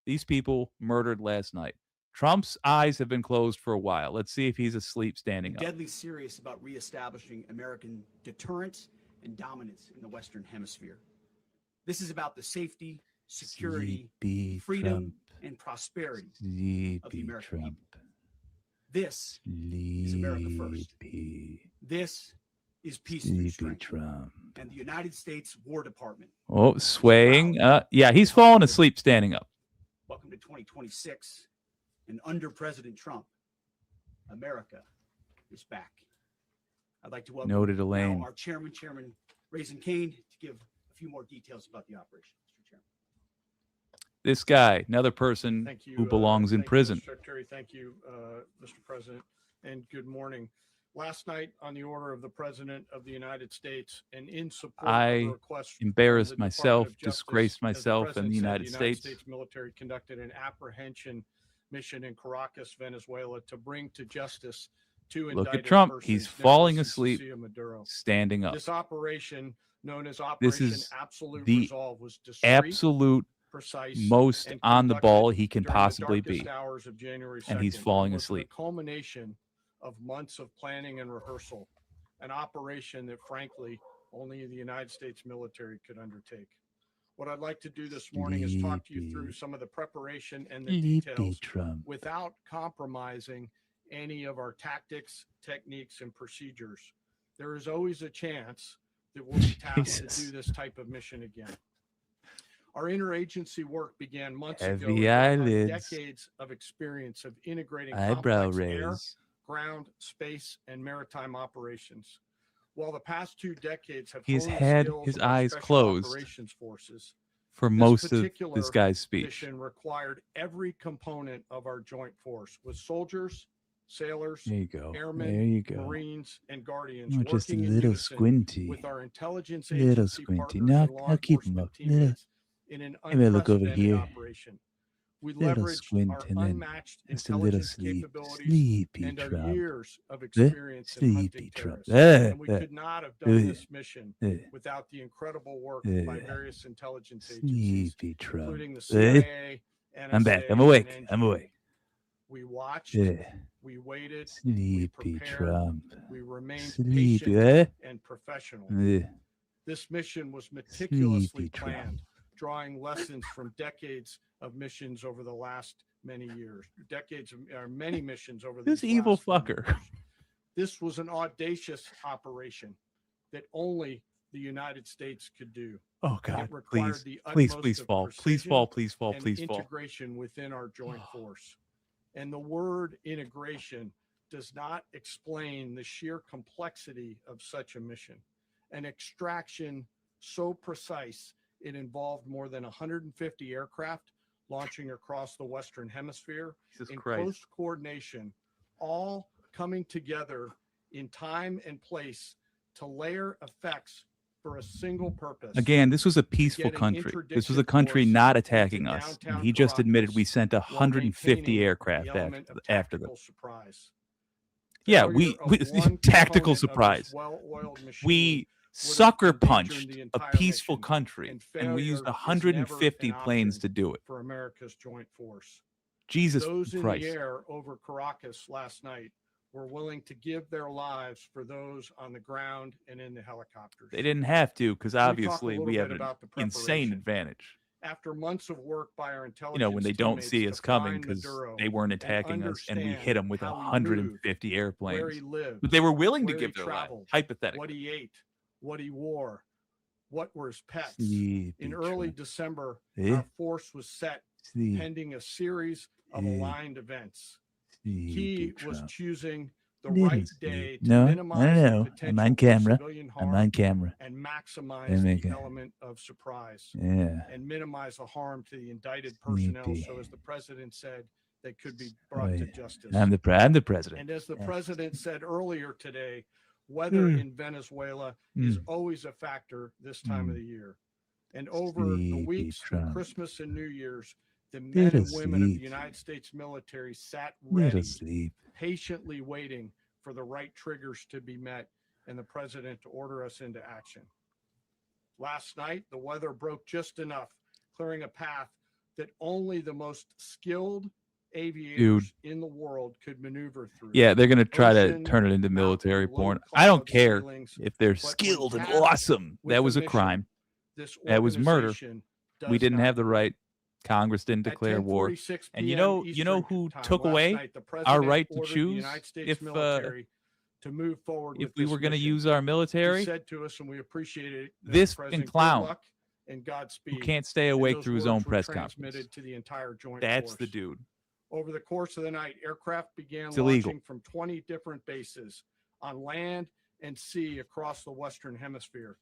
These people murdered last night. Trump's eyes have been closed for a while. Let's see if he's asleep standing up. Deadly serious about reestablishing American deterrence and dominance in the Western Hemisphere. This is about the safety, security, Sleepy freedom, Trump. and prosperity of the Sleepy American Trump. people. This is America first. Sleepy. This is peace through Sleepy strength. Trump. And the United States War Department. Oh, swaying. Yeah, he's falling asleep standing up. Welcome to 2026. And under President Trump, America is back. I'd like to welcome Noted now Elaine. our chairman, Chairman Raisin Kane, to give a few more details about the operation. Mr. Chairman. This guy, another person Thank you, who belongs in thank you, prison. Mr. Secretary. Thank you, Mr. President, and good morning. Last night, on the order of the President of the United States, and in support I of the request from embarrassed the Department myself, of Justice, disgraced as the myself in President the said, United States. military conducted an apprehension mission in Caracas, Venezuela, to bring to justice two Look indicted at Trump. persons, He's Nicolas falling and asleep, Cecilia Maduro. standing up. This operation, known as This Operation is Absolute the Resolve, was discreet, absolute precise, most and on the conducted ball he can during the possibly darkest be. hours of January And he's 2nd, falling was asleep. The culmination of months of planning and rehearsal, an operation that frankly only the United States military could undertake. What I'd like to do this morning is talk to you through some of the preparation and the details Trump. without compromising any of our tactics, techniques, and procedures. There is always a chance that we'll be tasked to Jesus. do this type of mission again. Our interagency work began months ago Heavy and built on eyelids. decades of experience of integrating Eyebrow complex air, raise. ground, space, and maritime operations. While the past 2 decades have He's honed the had skills his of our eyes special closed operations forces, for this most of particular this guy's speech. mission required every component of our joint force, with soldiers, sailors, There you go. airmen, There you go. Marines, and Guardians Oh, just a working in little unison squinty. with our intelligence Little agency squinty. partners Now, and law now keep 'em enforcement up. Little, teammates in an let me look over unprecedented here. operation. We Little leveraged squint our and then unmatched just a little intelligence sleep. capabilities Sleepy and our Trump. years of experience in hunting Sleepy Trump. terrorists. And we could not have done this mission uh, without the incredible work by various intelligence agencies, Sleepy Trump. including the CIA, I'm back. NSA, I'm awake. and I'm NGA. awake. We watched, we waited, Sleepy prepared, Trump. we remained Sleepy. patient and professional. Uh, This mission was meticulously Sleepy Trump. planned, drawing lessons from decades of missions over the last many years, many missions over This these evil last many fucker. years. This was an audacious operation that only the United States could do. Oh It God! required Please, the please, utmost please of fall! Please precision fall! Please fall! and Please fall! integration within our joint force. And the word integration does not explain the sheer complexity of such a mission. An extraction so precise, it involved more than 150 aircraft launching across the Western Hemisphere Jesus in Christ! close coordination, all coming together in time and place to layer effects for a single purpose. Again, this was a peaceful get an country. This was a interdiction country force not into attacking us. And downtown he just admitted Caracas we sent while 150 maintaining aircraft the element of after them. tactical surprise. Yeah, Failure of one tactical component of this surprise. well-oiled machine We would have sucker endangered punched the a entire peaceful mission, country, and and we used failure is 150 never an planes option to do it. for America's joint force. Jesus Those in Christ! the air over Caracas last night were willing to give their lives for those on the ground and in the helicopters. They didn't have to, because Let me talk a obviously little we bit have an about the insane preparation. advantage. After months of work by our intelligence, You know, when they don't teammates see to us coming find because Maduro they weren't and attacking us, and we hit understand them with how he 150 moved, where airplanes. he lived, But they were willing to where he give their life, traveled, hypothetically. what he ate, what he wore, what were his pets. Sleepy In early Trump. December, Eh? our force was set Sleep- pending a series of Eh? aligned events. He Sleepy was Trump. choosing the Little right sleep. day to No, minimize I the know. I'm potential on for camera. civilian I'm harm on camera. and Let maximize me the go. element of surprise Yeah. and minimize the harm to the indicted personnel. Sleepy. So, as the president said, they could be brought to Right. justice. I'm the president. And as the Yeah. president said earlier today, weather in Venezuela is Mm. always a factor this time of Mm. the year. And over the Sleepy weeks from Trump. Christmas and New Year's, the men Little and women of the sleep. United States military sat Little ready, sleep. patiently waiting for the right triggers to be met and the president to order us into action. Last night, the weather broke just enough, clearing a path that only the most skilled aviators in the world could maneuver through. Yeah, they're gonna try to Ocean, turn it into military mountain, porn. low I don't clouds, care ceilings, if they're when skilled and tasked awesome. with That a was a mission, crime. this That was murder. organization We does didn't not have the quit. right. Congress didn't At declare war. 10:46 And you p.m. know Eastern who time took last away night, the our president right to ordered the choose United States if military to move forward if with we this were going to mission. use our He military? said to us, and we appreciate it, This Mr. fucking President, good clown luck and Godspeed. Who can't stay And awake those through his words own were press transmitted conference? to the entire joint That's the force. dude. Over the course of the night, aircraft began It's illegal. launching from 20 different bases on land and sea across the Western Hemisphere.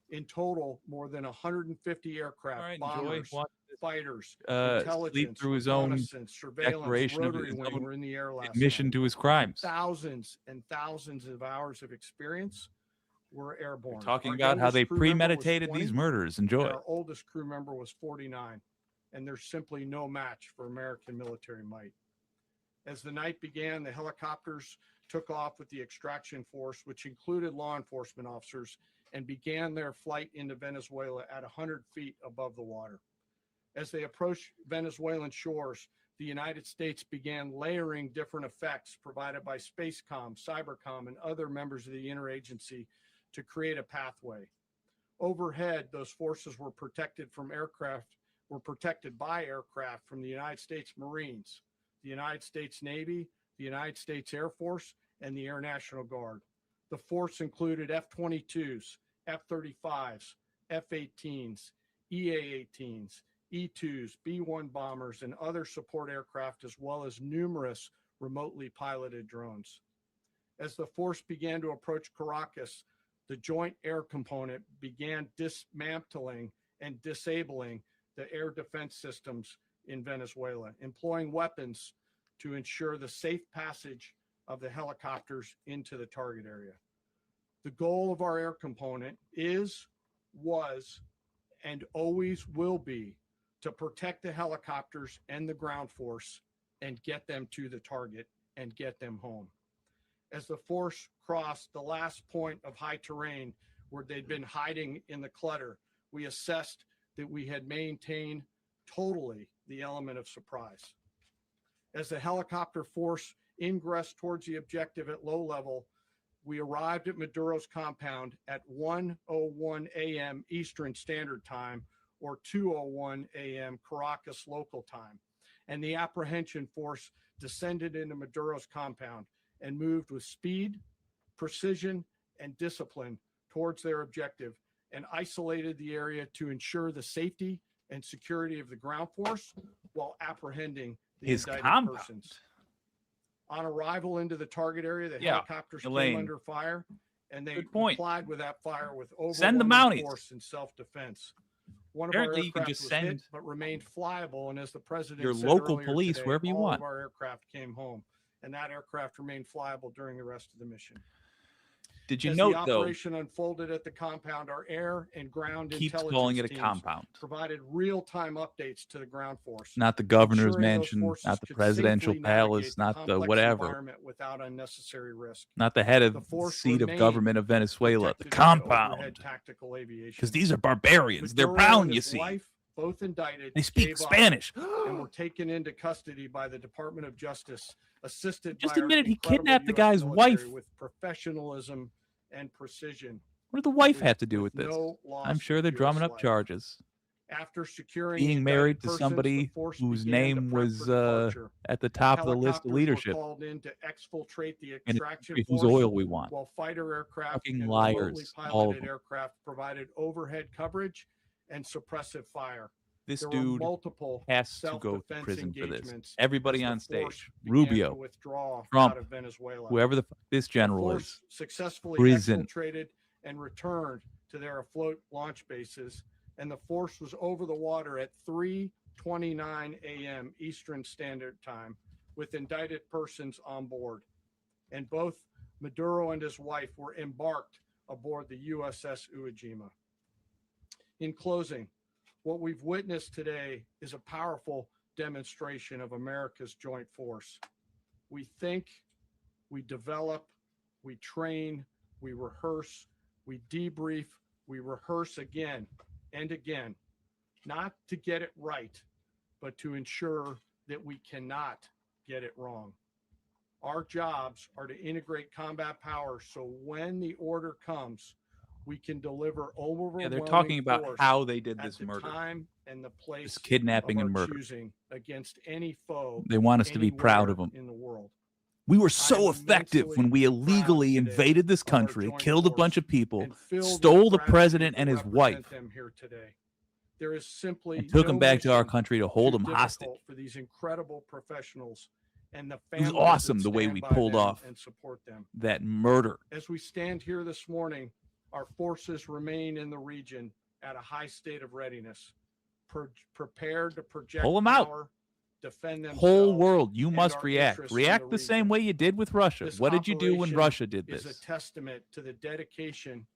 In total, more than 150 aircraft, All right, bombers, enjoy. fighters, Sleep intelligence, through his own reconnaissance, surveillance, declaration of rotary his wing own were in the air last admission night. to his crimes. Thousands and thousands of hours of experience were airborne. Talking Our about how youngest they crew member was premeditated 20, these murders. and Enjoy. our oldest crew member was 49, and there's simply no match for American military might. As the night began, the helicopters took off with the extraction force, which included law enforcement officers, and began their flight into Venezuela at 100 feet above the water. As they approached Venezuelan shores, the United States began layering different effects provided by Spacecom, Cybercom, and other members of the interagency to create a pathway. Overhead, those forces were protected by aircraft from the United States Marines, the United States Navy, the United States Air Force, and the Air National Guard. The force included F-22s, F-35s, F-18s, EA-18s, E-2s, B-1 bombers, and other support aircraft, as well as numerous remotely piloted drones. As the force began to approach Caracas, the Joint Air Component began dismantling and disabling the air defense systems in Venezuela, employing weapons to ensure the safe passage of the helicopters into the target area. The goal of our air component is, was, and always will be to protect the helicopters and the ground force and get them to the target and get them home. As the force crossed the last point of high terrain where they'd been hiding in the clutter, we assessed that we had maintained totally the element of surprise. As the helicopter force ingressed towards the objective at low level, we arrived at Maduro's compound at 1:01 a.m. Eastern Standard Time, or 2:01 a.m. Caracas local time, and the apprehension force descended into Maduro's compound and moved with speed, precision, and discipline towards their objective, and isolated the area to ensure the safety and security of the ground force while apprehending the His indicted compound. persons. On arrival into the target area, the Yeah, helicopters Elaine. came under fire, and they Good point. complied with that fire with Send the overwhelming Mounties. force and self-defense. One Apparently, of you our can aircraft just was send hit, but remained flyable. And as the president your said local earlier police today, wherever you all want. of our aircraft came home, and that aircraft remained flyable during the rest of the mission. Did you As note, the though, operation unfolded at the compound, our air and ground keeps intelligence calling it a teams compound, provided real-time updates to the ground force, not the governor's ensuring those mansion, forces not the could presidential safely navigate palace, not the complex whatever, environment without unnecessary risk. not the head of The the force seat of remained government of Venezuela, the Protected by overhead compound. tactical aviation. Because these are barbarians. They're Maduro brown, and you his see. wife, both indicted, They speak gave up Spanish. and were taken into custody by the Department of Justice, assisted Just by our admitted he incredible kidnapped the US guy's military wife. with professionalism and precision. What did the wife with- have to do with this? no loss I'm sure of they're US drumming up life. charges. After securing Being the married indicted to persons, somebody the force whose began to name prep was for departure. at the top of the list of Helicopters were leadership. called in to exfiltrate the And extraction whose force, oil we want. while fighter aircraft Fucking and liars, remotely all of piloted them. aircraft provided overhead coverage and suppressive fire. This There were dude multiple has to go to self-defense prison for this. engagements Everybody as the on force stage, began Rubio, to withdraw Trump, out of Venezuela. whoever this The general force is, successfully prison. exfiltrated and returned to their afloat launch bases, and the force was over the water at 3:29 a.m. Eastern Standard Time with indicted persons on board. And both Maduro and his wife were embarked aboard the USS Iwo Jima. In closing, what we've witnessed today is a powerful demonstration of America's joint force. We think, we develop, we train, we rehearse, we debrief, we rehearse again and again, not to get it right, but to ensure that we cannot get it wrong. Our jobs are to integrate combat power so when the order comes, we can deliver Yeah, overwhelming they're talking about force how they did at this the murder, time and the place this kidnapping of and our murder. choosing against any foe They want us to be proud of anywhere them. in the world. We were I so am effective when we immensely proud illegally today invaded this of our country, joint killed a force bunch of people, and filled with stole the gratitude president to and his represent wife, them here today. There is simply and took no them back to our mission country to hold too them hostage. difficult for these incredible professionals and the It was families awesome that the way stand we by pulled them off and support them. that murder. As we stand here this morning, our forces remain in the region at a high state of readiness, prepared to project Pull 'em out. power, defend themselves. Whole world, you and must our react. interests in React the the same region. way you did with Russia. This What did you do when operation Russia did is this? a testament to the dedication.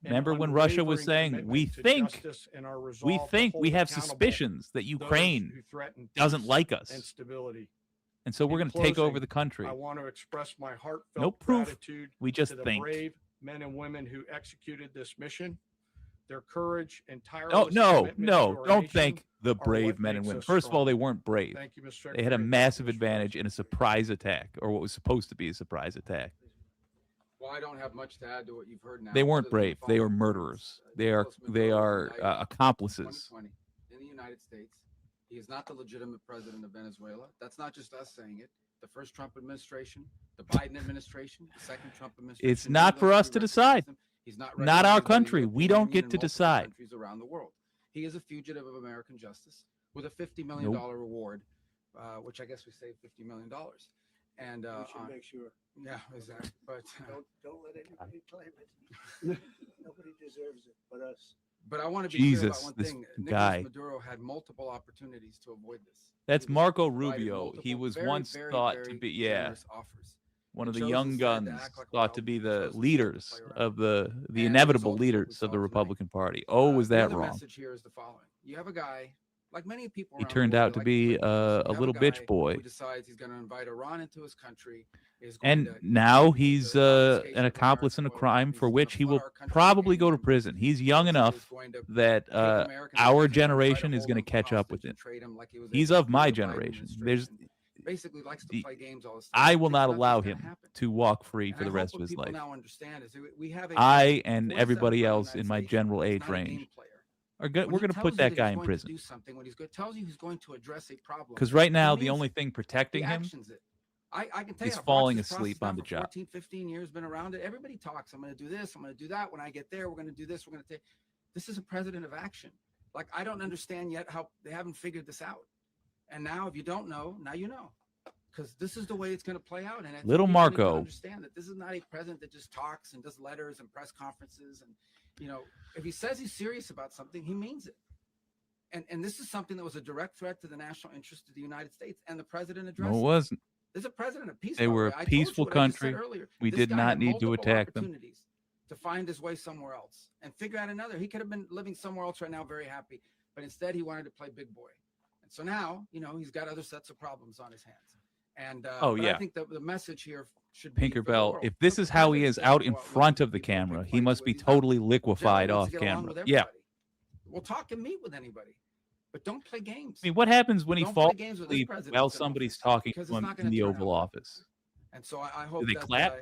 and Remember when Russia was unwavering saying, commitment we to think, justice and our we resolve to think we hold have accountable suspicions that those Ukraine who threaten doesn't peace like and us. stability. And so we're In going to take over closing, the country. I want to express my heartfelt No proof. gratitude We just to the think. brave men and women who executed this mission. Their courage and Oh, tireless no, commitment to no, our don't nation thank the what brave men and makes women. us First of all, strong. they weren't brave. Thank you, Mr. They had a Secretary. massive Thank you, Mr. advantage in a President. surprise attack, or what was supposed to be a surprise attack. Well, I don't have much to add to what you've heard now. They weren't other than the brave. They were following murderers. points. They are Nicolas they Maduro are was indicted in accomplices. 2020 in the United States. He is not the legitimate president of Venezuela. That's not just us saying it. The first Trump administration, the Biden administration, the second Trump administration. It's not none of for those us three to decide. recognize him. He's not Not our recognized by the country. We European don't Union get and to multiple decide. Countries around the world. He is a fugitive of American justice with a $50 million Nope. reward, which I guess we saved $50 million. And We should make sure. yeah, exactly. But Don't let anybody claim it. Nobody deserves it but us. But I want to be clear Jesus, about one this thing. guy. Nicolas Maduro had multiple opportunities to avoid this. That's He was Marco provided Rubio. He multiple was very, once very, thought to very be, generous offers. one of He the chose young instead to guns, act like a thought to wild- be he the chose to leaders play around. of the And the inevitable result is what leaders we of saw the tonight. Republican Party. Oh, was The that other wrong? message here is the following: you have a guy, like many people, He around the turned world, out they to like be play games. a You have little guy bitch boy. who decides he's going to invite Iran into his country. Is going And to now contribute to he's the confiscation an of accomplice in a American oil crime companies. for He's which gonna he flood will our country with probably go to gangs. prison. He's young He is enough going to that take American our citizens and try to generation is hold going to them catch up with hostage him. and trade them like he was He's able of to my do the Biden generation. There's administration. Basically likes to the- play games all the time. I will Thinks not nothing's allow gonna him happen. to walk free And for I the hope rest of what his people life. now understand is that we have a I president, and 47 everybody for the else United in my States, general is age not a game range player. we're When going he to tells put you that he's guy in going to prison. do something, when he's good, tells you he's going to address a problem. Because right now, he the means only it. thing He protecting him actions it. I can tell is you, I've watched falling this process asleep now on the for job. 14, 15 years, been around it. Everybody talks. I'm going to do this. I'm going to do that. When I get there, we're going to do this. We're going to take. This is a president of action. Like, I don't understand yet how they haven't figured this out. And now, if you don't know, now you know. Because this is the way it's going to play out. And I think Little people need to Marco. understand that this is not a president that just talks and does letters and press conferences. And, you know, if he says he's serious about something, he means it. And this is something that was a direct threat to the national interest of the United States. And the president addressed No, it it. wasn't. There's a president of peace. They by the were way. a I told you peaceful what I just said country. earlier. We This did guy not had need to multiple attack them. opportunities to find his way somewhere else and figure out another. He could have been living somewhere else right now, very happy, but instead he wanted to play big boy. And so now, you know, he's got other sets of problems on his hands. And Oh, but yeah. I think the message here should be for the Pinkerbell, world. if this Look, is how he president is doesn't out go in out front looking of the for people to camera, pick he fights must with. be He's not- totally Generally liquefied wants off to get along camera. with Yeah. everybody. We'll talk and meet with anybody, but don't play games. I mean, what happens when he Don't play falls games with this asleep president while in somebody's office, talking because to it's him not in gonna the turn Oval out. Office? And so I hope they that clap?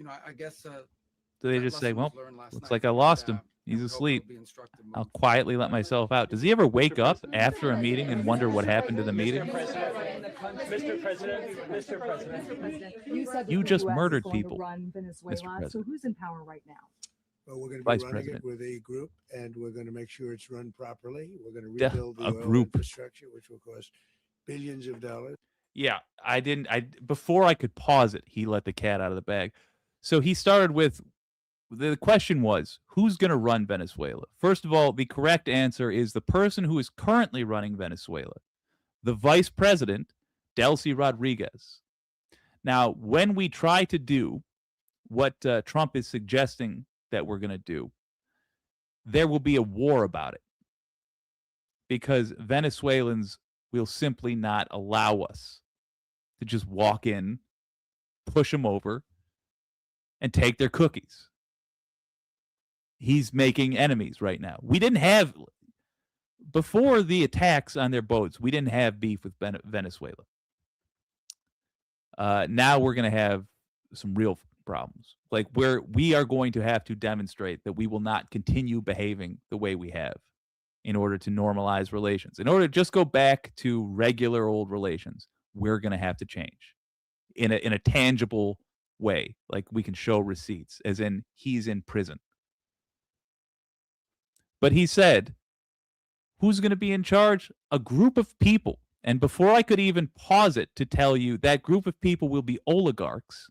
I guess Do they that just say, lesson well, was learned last looks night, like I and, lost him. we He's hope it'll asleep. be instructive I'll moving quietly let myself out. Does he ever wake up President. after a meeting and wonder what happened to the meeting? Mr. President, You said that You the just US is murdered going to people, run Venezuela. So President. who's in power right now? But we're going to be Vice running President. it with a group, and we're going to make sure it's run properly. We're going to Yeah, rebuild the a oil group. infrastructure, which will cost billions of dollars. Yeah, before I could pause it, he let the cat out of the bag. So he started with the question was, who's going to run Venezuela? First of all, the correct answer is the person who is currently running Venezuela, the vice president, Delcy Rodriguez. Now, when we try to do what Trump is suggesting that we're going to do, there will be a war about it because Venezuelans will simply not allow us to just walk in, push them over, and take their cookies. He's making enemies right now. We didn't have, before the attacks on their boats, we didn't have beef with Venezuela. Now we're going to have some real problems. Like we are going to have to demonstrate that we will not continue behaving the way we have in order to normalize relations. In order to just go back to regular old relations, we're going to have to change in a tangible way. Like we can show receipts, as in he's in prison. But he said, who's going to be in charge? A group of people. And before I could even pause it to tell you that group of people will be oligarchs,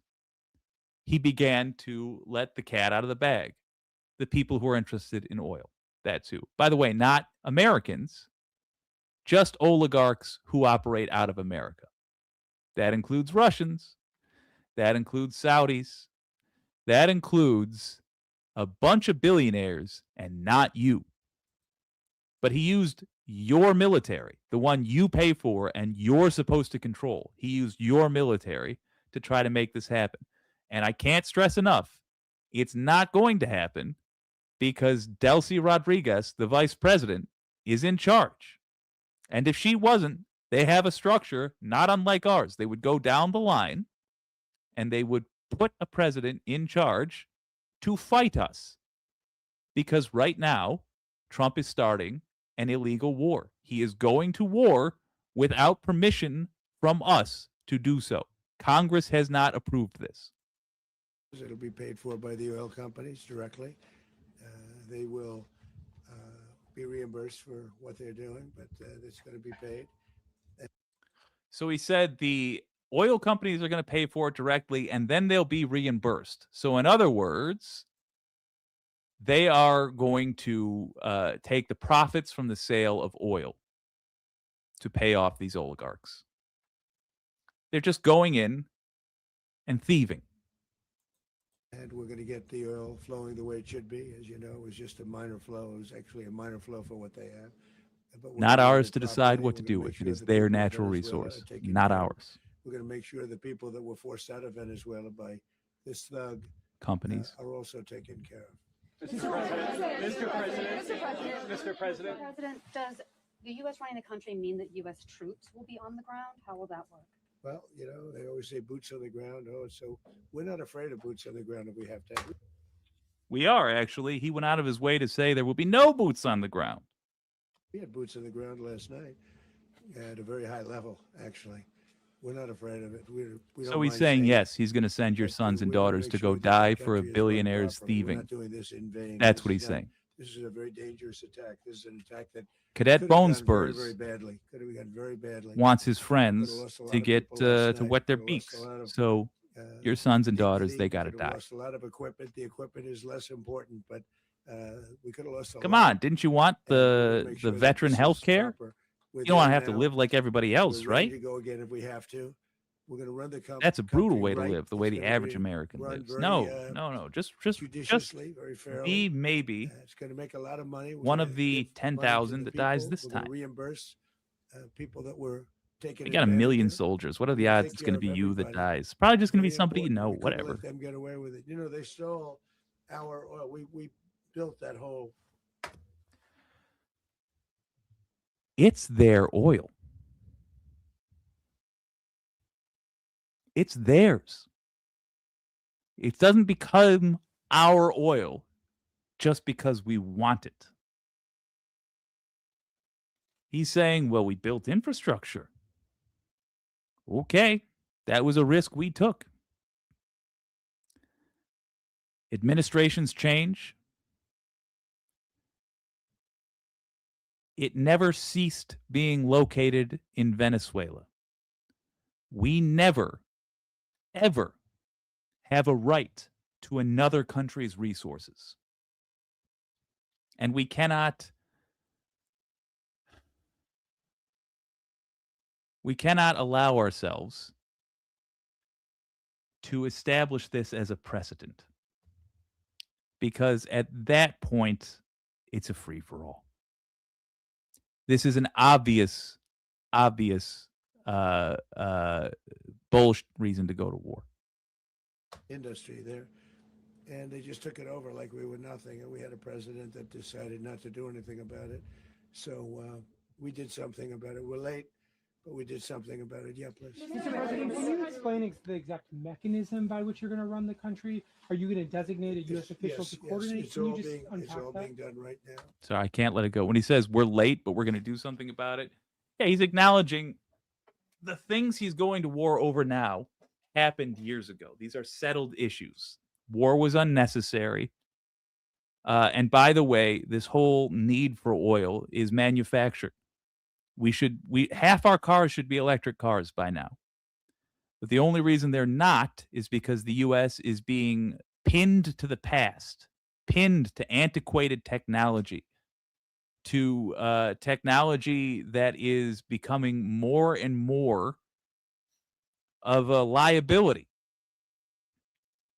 he began to let the cat out of the bag. The people who are interested in oil. That's who. By the way, not Americans, just oligarchs who operate out of America. That includes Russians. That includes Saudis. That includes a bunch of billionaires and not you. But he used your military, the one you pay for and you're supposed to control. He used your military to try to make this happen. And I can't stress enough, it's not going to happen because Delcy Rodriguez, the vice president, is in charge. And if she wasn't, they have a structure not unlike ours. They would go down the line and they would put a president in charge to fight us. Because right now, Trump is starting an illegal war. He is going to war without permission from us to do so. Congress has not approved this. It'll be paid for by the oil companies directly. They will be reimbursed for what they're doing, but it's going to be paid. So he said the oil companies are going to pay for it directly, and then they'll be reimbursed. So in other words, they are going to take the profits from the sale of oil to pay off these oligarchs. They're just going in and thieving. And we're going to get the oil flowing the way it should be. As you know, it was just a minor flow. It was actually a minor flow for what they have. But Not ours to decide what to do with. It is their natural resource, not ours. We're going to make sure the people that were forced out of Venezuela by this thug Companies. are also taken care of. Mr. President, does the U.S. running the country mean that U.S. troops will be on the ground? How will that work? Well, you know, they always say boots on the ground. Oh, so we're not afraid of boots on the ground if we have to. We are, actually. He went out of his way to say there will be no boots on the ground. We had boots on the ground last night at a very high level, actually. We're not afraid of it. We So don't he's mind saying, yes, he's going to send your that sons and we're gonna daughters make to sure go that die the for a country is run billionaire's properly. We're thieving. not doing this in vain. That's This what is he's not- saying. This is a very dangerous attack. This is an attack that Cadet could have Bone gone Spurs very, very badly. Could have gone very badly. wants his Could've friends lost a lot to of get people last to night. wet their Could've lost beaks. a lot of, So your sons and daughters, they got to Could've die. lost a lot of equipment. The equipment is less important, but we could have lost a Come lot. on, didn't you want And we're gonna the make sure that veteran this is health care? proper. You We're don't want to there have to now. live like everybody else, We're ready right? to go again if we have to. We're going to run the That's a brutal country way to right. live, the way It's the gonna average be American run lives. very, No, just judiciously, very fairly. be maybe It's going to make a lot of money. We're one gonna of the give money to 10,000 the that dies people. this We're gonna time. reimburse people that were taken. We got a advantage million of. soldiers. What are We're the gonna odds take it's going to care be of you that everybody. dies? Probably just going to be Very somebody you important. know, We couldn't whatever. Let them get away with it. You know, they stole our oil. We built that whole. It's their oil. It's theirs. It doesn't become our oil just because we want it. He's saying, well, we built infrastructure. Okay, that was a risk we took. Administrations change, it never ceased being located in Venezuela. We never, ever have a right to another country's resources. And we cannot allow ourselves to establish this as a precedent, because at that point, it's a free-for-all. This is an obvious bullshit reason to go to war. Industry there. And they just took it over like we were nothing. And we had a president that decided not to do anything about it. So we did something about it. We're late, but we did something about it. Yeah, please. Mr. President, can you explain the exact mechanism by which you're going to run the country? Are you going to designate a U.S. official to coordinate? It's Can you all just being unpack that? done right now. So I can't let it go. When he says we're late, but we're going to do something about it, yeah, he's acknowledging the things he's going to war over now happened years ago. These are settled issues. War was unnecessary. And by the way, this whole need for oil is manufactured. Half our cars should be electric cars by now. But the only reason they're not is because the U.S. is being pinned to the past, pinned to antiquated technology, to technology that is becoming more and more of a liability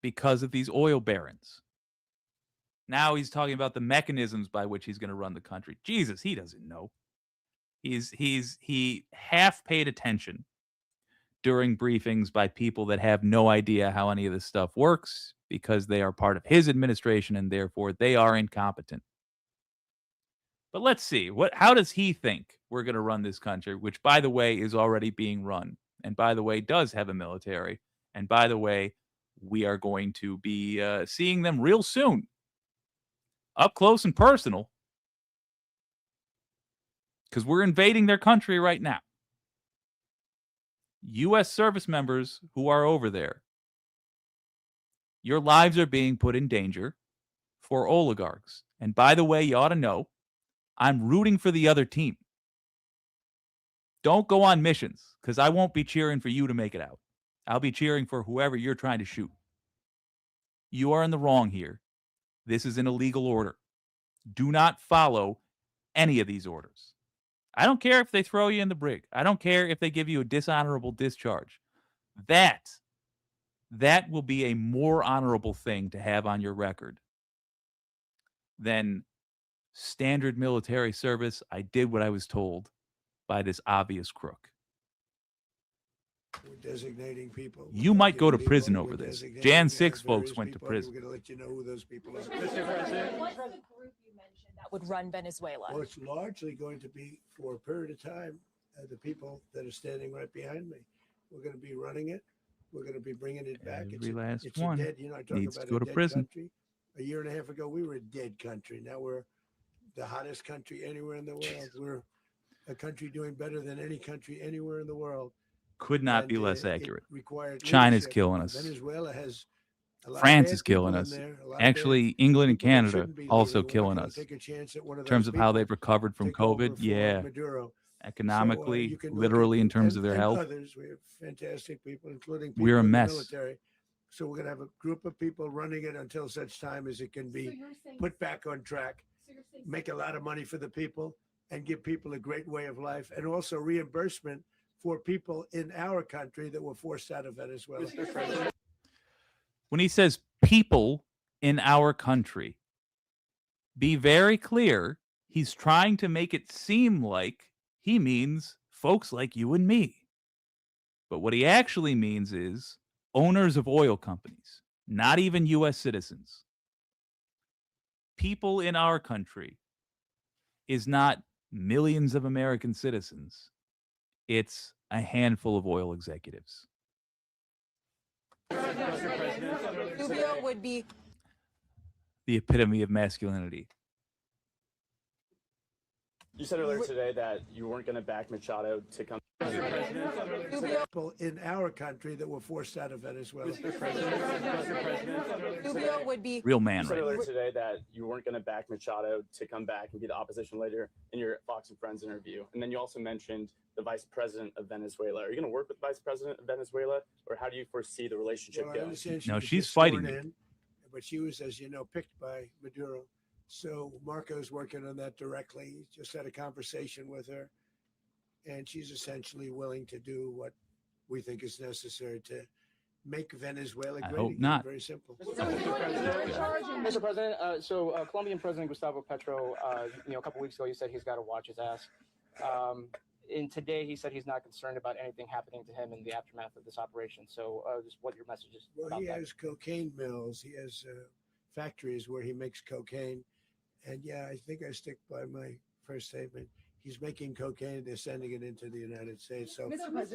because of these oil barons. Now he's talking about the mechanisms by which he's going to run the country. Jesus, he doesn't know. He half paid attention during briefings by people that have no idea how any of this stuff works because they are part of his administration and therefore they are incompetent. But let's see, how does he think we're going to run this country, which, by the way, is already being run, and by the way, does have a military, and by the way, we are going to be seeing them real soon, up close and personal, because we're invading their country right now. U.S. service members who are over there, your lives are being put in danger for oligarchs. And by the way, you ought to know, I'm rooting for the other team. Don't go on missions, because I won't be cheering for you to make it out. I'll be cheering for whoever you're trying to shoot. You are in the wrong here. This is an illegal order. Do not follow any of these orders. I don't care if they throw you in the brig. I don't care if they give you a dishonorable discharge. That will be a more honorable thing to have on your record than standard military service. I did what I was told by this obvious crook. We're designating people. You might go to prison over this. Jan 6 folks went to prison. We're going to let you know who those people are. Mr. President, what's the group you mentioned that would run Venezuela? Well, it's largely going to be, for a period of time, the people that are standing right behind me. We're going to be running it. We're going to be bringing it back. Every last it's one a dead, I talk needs about to go a to dead prison. Country. A year and a half ago, we were a dead country. Now we're the hottest country anywhere in the world. We're a country doing better than any country anywhere in the world. Could not be less accurate. Required China's leadership. killing us. Venezuela has a lot of France bad is killing people us. in there, a lot of Actually, bad England and people that Canada shouldn't be also leading. We're not killing gonna us. take a chance at one of In terms those of how people they've recovered from take over COVID, for yeah. Maduro. Economically, You can look literally, at- in terms of and- their and health. Others. We have fantastic people, including people We're a in the mess. military. So we're going to have a group of people running it until such time as it can be put back on track, make a lot of money for the people, and give people a great way of life, and also reimbursement for people in our country that were forced out of Venezuela. When he says people in our country, be very clear, he's trying to make it seem like he means folks like you and me. But what he actually means is owners of oil companies, not even U.S. citizens. People in our country is not millions of American citizens. It's a handful of oil executives. Rubio would be The epitome of masculinity. You said earlier today that you weren't going to back Machado to come. People in our country that were forced out of Venezuela. Rubio would be Real man, You said right? earlier today that you weren't going to back Machado to come back and be the opposition leader in your Fox and Friends interview. And then you also mentioned the vice president of Venezuela. Are you going to work with the vice president of Venezuela, or how do you foresee the relationship Well, I going? understand she No, was she's just fighting sworn me. in, but she was, as you know, picked by Maduro. So Marco's working on that directly. He just had a conversation with her, and she's essentially willing to do what we think is necessary to make Venezuela I great hope again. not. Very simple. Mr. President, Colombian President Gustavo Petro, a couple weeks ago, he said he's got to watch his ass. And today, he said he's not concerned about anything happening to him in the aftermath of this operation. So, just what your message is Well, about he that. has cocaine mills. He has factories where he makes cocaine. And yeah, I think I stick by my first statement. He's making cocaine. They're sending it into the United States. So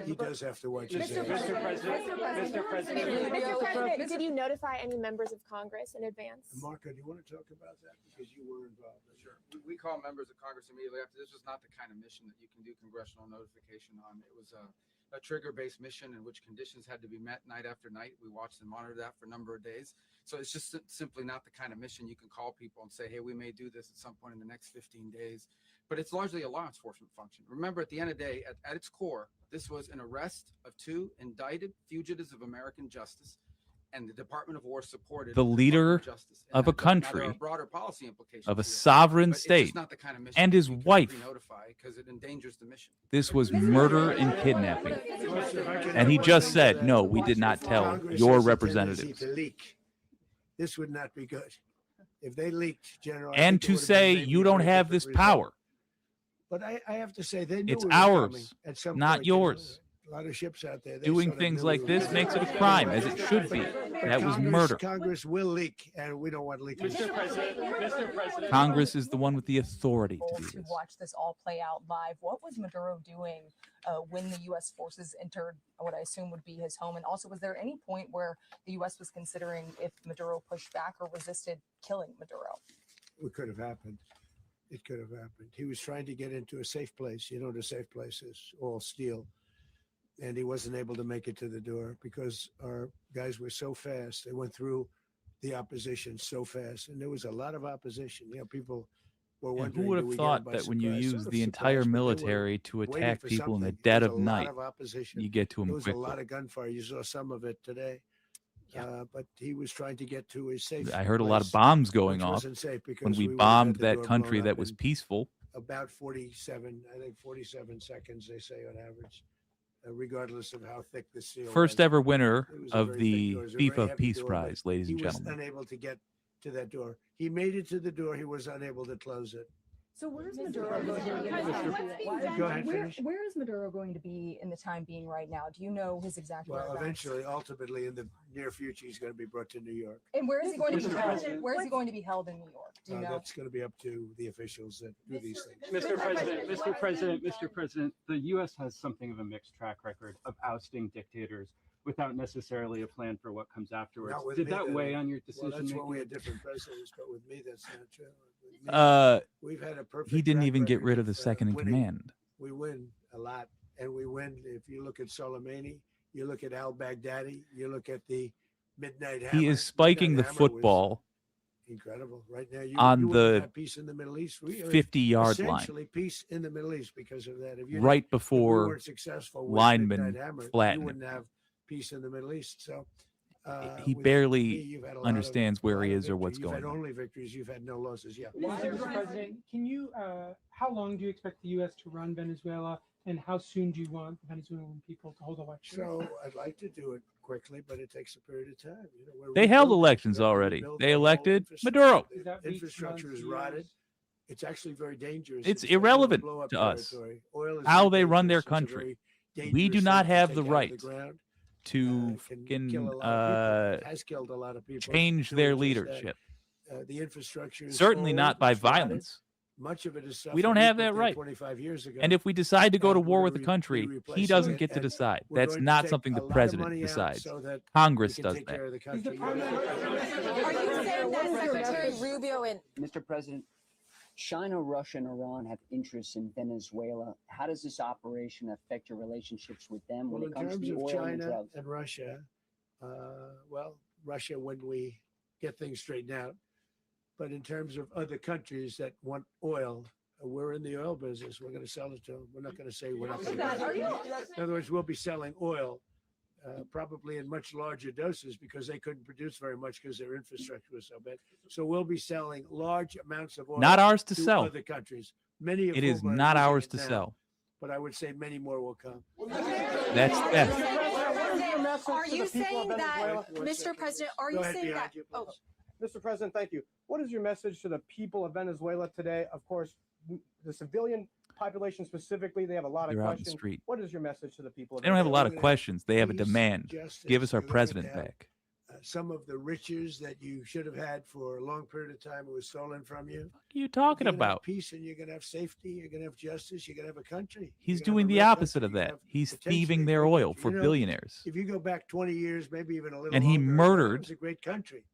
he does have to watch his ass. Mr. President, Did you notify any members of Congress in advance? Marco, do you want to talk about that? Because you were involved. Sure. We call members of Congress immediately after. This was not the kind of mission that you can do congressional notification on. It was a trigger-based mission in which conditions had to be met night after night. We watched and monitored that for a number of days. So it's just simply not the kind of mission you can call people and say, hey, we may do this at some point in the next 15 days. But it's largely a law enforcement function. Remember, at the end of the day, at its core, this was an arrest of 2 indicted fugitives of American justice, and the Department of War supported The leader Department Justice. And of a now there are country, broader policy implications of a to this, sovereign but it's state, just not the kind of mission and that his you can wife. pre-notify because it endangers the mission. This was murder and kidnapping. And he just said, no, we did not tell Congress your has a tendency representatives. to leak. This would not be good. If they leaked, General, I And think it to would have been say maybe you a don't very have different this result. power. But I have to say, they knew It's we were coming ours, at some not point, you know. yours. A lot of ships out there. They Doing sort of things knew we like were this coming. makes it a crime, as it should be. But That was Congress- murder. Congress will leak, and we don't want leakage. Mr. President, Congress is the one with the authority to do To this. watch this all play out live. What was Maduro doing when the U.S. forces entered what I assume would be his home? And also, was there any point where the U.S. was considering if Maduro pushed back or resisted killing Maduro? It could have happened. It could have happened. He was trying to get into a safe place. You know what a safe place is? All steel. And he wasn't able to make it to the door because our guys were so fast. They went through the opposition so fast. And there was a lot of opposition. You know, people were And wondering. who would do have we get thought him by that when you surprise? use Sort of the entire surprised, but they were military to waiting attack for people in the something. dead There of was a lot night, of opposition. you get to There them was a quickly? lot of gunfire. You saw some of it today. But he was trying to get to a safe I heard a lot of place, bombs going which off wasn't safe when because we would have had bombed the that door country blown that up was in peaceful. about 47, I think 47 seconds, they say on average, regardless of how thick the seal First was. ever winner It was a of very the thick door. It was a very FIFA heavy Peace door, but Prize, ladies he and was gentlemen. unable to get to that door. He made it to the door. He was unable to close it. So where's Maduro going to be? Go ahead, finish. Where is Maduro going to be in the time being right now? Do you know his exact Well, whereabouts? eventually, ultimately, in the near future, he's going to be brought to New York. And where is he going to be Mr. held? President, Where is he going to be held in New York? Do you know? That's going to be up to the officials that do these things. Mr. President, the U.S. has something of a mixed track record of ousting dictators without necessarily a plan for what comes afterwards. Not with Did me, that though. weigh on your Well, decision that's when we making? had different presidents, but with me, that's not true. With me, we've had a perfect. He didn't track even get record rid of the of, second in winning. command. We win a lot, and we win. If you look at Soleimani, you look at al-Baghdadi, you look at the Midnight Hammer. He is spiking the Midnight Hammer was football incredible. Right now, you on wouldn't the have peace in the Middle East. We are 50-yard line, essentially peace in the Middle East because of that. If you right if we before weren't successful with linemen Midnight Hammer, flatten you it. wouldn't have peace in the Middle East. So He with barely me, you've had a lot of- understands where lot he of is or what's victory. You've going had on. only victories. You've had no losses. Yeah. Mr. President, can you, how long do you expect the U.S. to run Venezuela, and how soon do you want the Venezuelan people to hold elections? So I'd like to do it quickly, but it takes a period of time. You know, we're They held rebuilding. elections We're already. rebuilding They the whole elected infrastructure. Maduro. The Is that weeks, infrastructure months, is rotted. years? It's actually very dangerous. It's gonna irrelevant blow up to us territory. Oil is how very they run their dangerous. It's a country. very We do dangerous not thing to have take the out of right ground. to Can kill a lot of people. fucking It has killed a lot of people. change doing their just that. leadership. The infrastructure is Certainly old, not by it's rotted. violence. Much of it is stuff We don't that have put that there right. 25 years ago. And if we decide to go to and war we're with the gonna country, he replacing doesn't it, get to and decide. we're That's going to not take something a the lot of president money out decides. so that Congress we can does take that. care of the Is country. the prime minister- Are you saying that Secretary Rubio and Mr. President, China, Russia, and Iran have interests in Venezuela. How does this operation affect your relationships with them when Well, it in comes to terms the of oil and the China drugs? and Russia, well, Russia when we get things straightened out. But in terms of other countries that want oil, we're in the oil business. We're going to sell it to them. We're not going to say we're not going to. In other words, we'll be selling oil probably in much larger doses because they couldn't produce very much because their infrastructure was so bad. So we'll be selling large amounts of oil. Not ours to sell. Other countries. Many of It is whom are not using ours it to now, sell. But I would say many more will come. That's Are you saying that, Mr. President, are you saying that? Oh, Mr. President, thank you. What is your message to the people of Venezuela today? Of course, the civilian population specifically, they have a lot of They're out in the questions. street. What is your message to the people of They don't have a lot of Venezuela? questions. They have a Peace, demand. justice, Give us our you're gonna president get to have, back. Some of the riches that you should have had for a long period of time, it was stolen from you. What are you talking You're gonna have about? peace, and you're going to have safety. You're going to have justice. You're going to have a country. He's You're gonna doing have a the real opposite country. of You're gonna that. have He's potentially thieving a their great oil country. for You know, billionaires. If you go back 20 years, maybe even a little And he longer, murdered it was a great country. And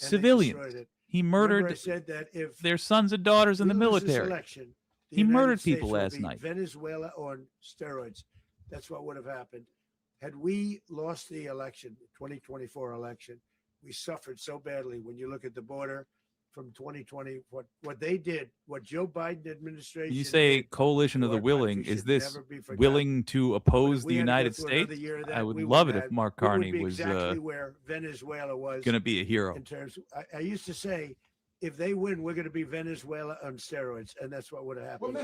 they civilians. destroyed it. He Remember I murdered said that if their sons and daughters in we the lose this military. election, the He United murdered States people will last be night. Venezuela on steroids. That's what would have happened. Had we lost the election, the 2024 election, we suffered so badly. When you look at the border from 2020, what they did, what Joe Biden administration. When you say did coalition to of the our willing, country is should this never be forgotten. willing to But oppose if the we had to go United through another States? year of that, I would we love it have- if Mark we would Carney be was exactly where Venezuela was going to be a hero. in terms. I used to say, if they win, we're going to be Venezuela on steroids, and that's what would have happened.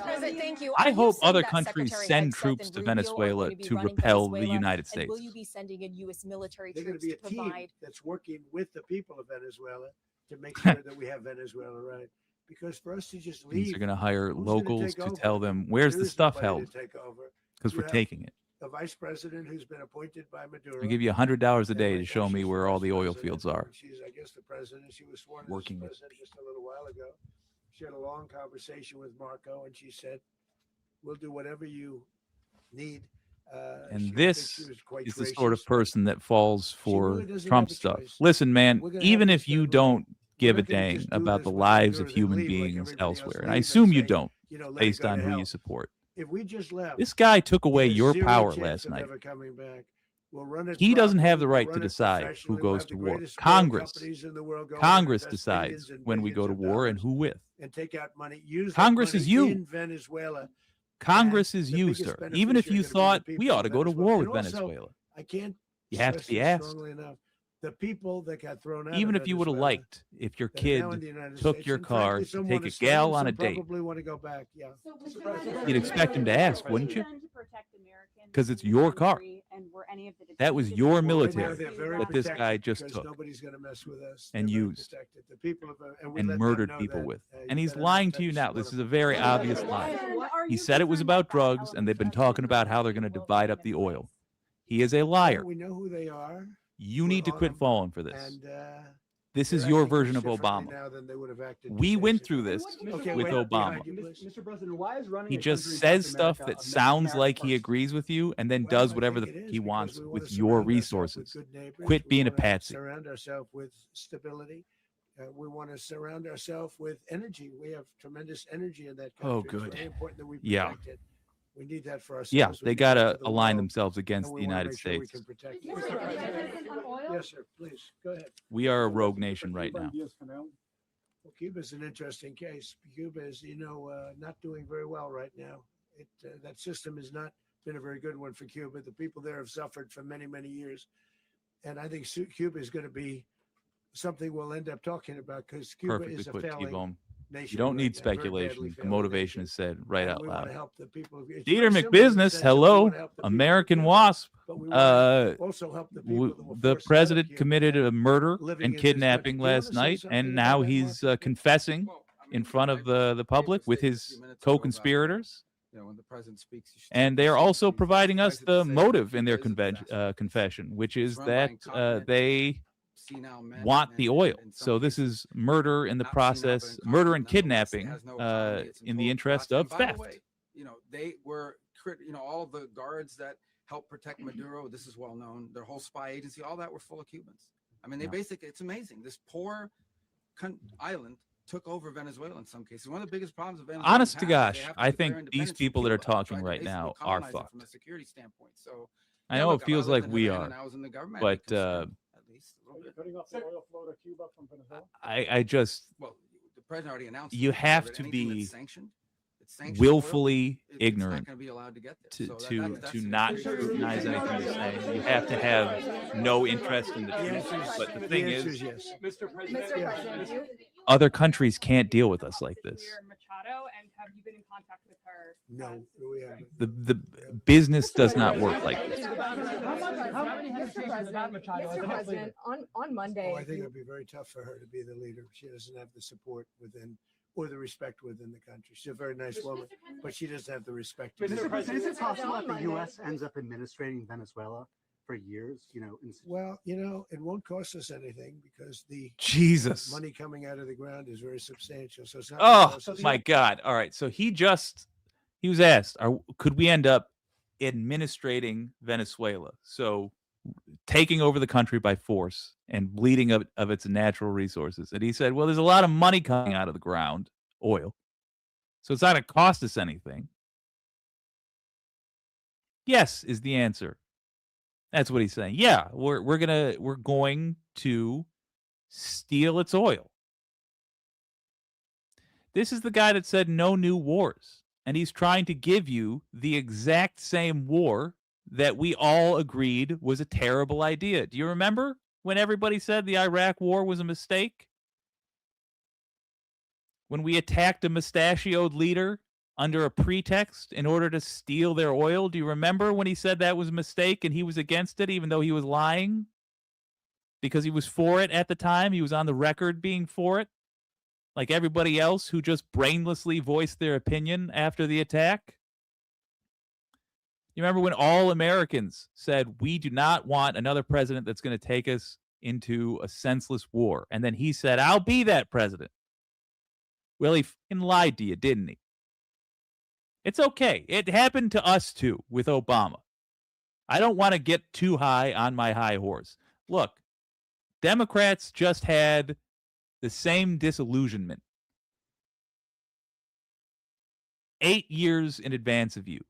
President, thank you. I Are you hope saying other that countries Secretary send Hegseth troops and to Rubio are Venezuela going be to running repel the Venezuela? United And States. will you be sending in U.S. military They're going to troops be a to team provide? that's working with the people of Venezuela to make sure that we have Venezuela right. Because for us to just leave, These are going to hire who's gonna locals take to over? tell them where's the There is stuff nobody held to take over. because You we're have taking it. a vice president who's been appointed by Maduro. I'll give you $100 a And day right to now show me she's the where all vice the oil president, fields are. and she's, I guess, the president. She was sworn Working as it. president just a little while ago. She had a long conversation with Marco, and she said, "We'll do whatever you need." And I think this she was quite is the sort of gracious. person that falls for really doesn't Trump have a stuff. choice. Listen, man, We're gonna even have if this you done right. don't give a not gonna dang just do about this the with lives Maduro, of then human leave like beings everybody else elsewhere, and I leave assume you say, don't, you know, let it based go on to who you hell. support. If we just left, This guy took away there's your zero power chance last of night. ever coming back. We'll run it He doesn't have the properly, right we'll to run it decide who professionally, we'll goes have to the war. greatest oil Congress. companies in the world going, Congress invest decides billions and when we go to billions of war and dollars who with. and take out money. Use that Congress money is you. in Venezuela. Congress and is the you, biggest sir. Even if beneficiary you are gonna be the thought we people ought of to go to Venezuela. war with And also, Venezuela, I can't you have to stress be this asked. strongly enough. The people that got thrown out Even of if you would have Venezuela liked if your that are kid now in the United took States, your and car frankly, to some take wanna a stay, gal and on some a date, Probably want to go back. Yeah. you'd expect him to ask, wouldn't you? Because it's your car. That was your Well, right now military they're very that this guy protected just because took nobody's going to mess with us. and They're very used protected. The people of, and, we and let them murdered know people that, with. you And he's better not lying to you touch now. one This of is a them. very obvious lie. He said it was about drugs, and they've been talking about how they're going to divide up the oil. He is a liar. We know who they are. You We're need to on quit them, falling for this. And This they're is your acting much version of differently Obama. now than they would have acted We 2 went days through ago. this Okay, with wait, Obama. behind you, please. Mr. President, why is running He a just country in says South stuff America that a sounds American like he first? agrees with you and then Well, does I whatever think it is he because wants we wanna with your surround ourselves with resources. good neighbors. Quit We being a wanna patsy. Surround ourselves with stability. We want to surround ourselves with energy. We have tremendous energy in that country. Oh, It's good. very important that we Yeah. protect it. We need that for ourselves. Yeah, We they need got that to for the align world, themselves against and the we wanna United make sure we States. can protect it. Oil? Yes, sir. Please go ahead. We are a rogue nation right now. Well, Cuba is an interesting case. Cuba is, not doing very well right now. That system has not been a very good one for Cuba. The people there have suffered for many, many years, and I think Cuba is going to be something we'll end up talking about because Cuba Perfectly is a put, failing T-Bone. nation. You don't right need now, very badly speculation. The failing motivation nation. is said right And out we want to loud. help the people. It's Dieter very simple in the McBusiness, sense that we hello, wanna help the people of American Cuba, Wasp. but we wanna also help the people that were The forced out of president Cuba committed a murder living and in this country. kidnapping Do you wanna last say night, something and about now that, he's Mark? confessing Well, I mean, in front of the public with his minutes ago about, co-conspirators. when the president speaks, you should And take they are the also seat. providing us President the said motive in their Cuba is a disaster. confession, which is run by that incompetent, they senile men want the and oil. in some So this cases, is murder in the not senile, but process, murder and incompetent nonetheless. It kidnapping has no autonomy. It's in the imposed interest upon us. of And by the theft. way, they were, all the guards that helped protect Maduro, this is well known, their whole spy agency, all that were full of Cubans. I mean, they Yeah. basically, it's amazing. This poor island took over Venezuela in some cases. One of the biggest problems of Venezuela. Honest to in the past gosh, is they have to I declare think these independence from people that are Cuba, talking tried to right basically now are colonize it fucked. from a security standpoint. So I yeah, know look, it if I feels lived like in we Havana are, and I was in the government, I'd be but concerned, at least a little bit. Cutting off the oil flow to Cuba from Venezuela. I just Well, the president already announced you it, have that to anything be that's sanctioned oil, willfully it's not ignorant going to be allowed to get there. to So to that's not very scrutinize serious. anything you're saying. You have to have no interest in the truth. But the thing is, yes. Mr. President, other countries can't deal with us like this. Machado, and have you been in contact with her? No, we haven't. The business does not work like this. How many hesitations about Machado? Mr. President, on Monday. Oh, I think it would be very tough for her to be the leader. She doesn't have the support within or the respect within the country. She's a very nice woman, but she doesn't have the respect. Mr. President, is it possible that the U.S. ends up administrating Venezuela for years? Well, it won't cost us anything because the Jesus. money coming out of the ground is very substantial. So it's not. Oh my God! All right, so he was asked, could we end up administrating Venezuela? So taking over the country by force and bleeding of its natural resources. And he said, well, there's a lot of money coming out of the ground, oil. So it's not going to cost us anything. Yes, is the answer. That's what he's saying. Yeah, we're going to steal its oil. This is the guy that said no new wars. And he's trying to give you the exact same war that we all agreed was a terrible idea. Do you remember when everybody said the Iraq war was a mistake? When we attacked a mustachioed leader under a pretext in order to steal their oil? Do you remember when he said that was a mistake and he was against it even though he was lying? Because he was for it at the time. He was on the record being for it. Like everybody else who just brainlessly voiced their opinion after the attack. You remember when all Americans said, we do not want another president that's going to take us into a senseless war. And then he said, I'll be that president. Well, he fucking lied to you, didn't he? It's okay. It happened to us too with Obama. I don't want to get too high on my high horse. Look, Democrats just had the same disillusionment 8 years in advance of you.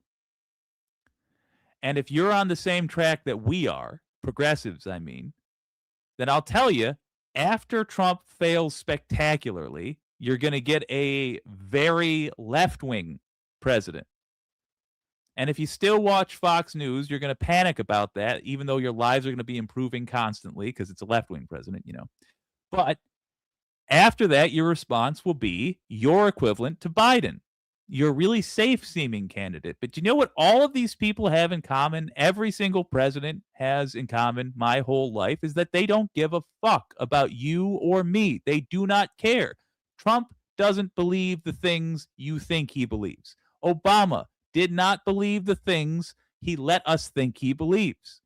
And if you're on the same track that we are, progressives, I mean, then I'll tell you, after Trump fails spectacularly, you're going to get a very left-wing president. And if you still watch Fox News, you're going to panic about that, even though your lives are going to be improving constantly because it's a left-wing president, But after that, your response will be your equivalent to Biden. You're a really safe-seeming candidate. But you know what all of these people have in common? Every single president has in common my whole life is that they don't give a fuck about you or me. They do not care. Trump doesn't believe the things you think he believes. Obama did not believe the things he let us think he believes.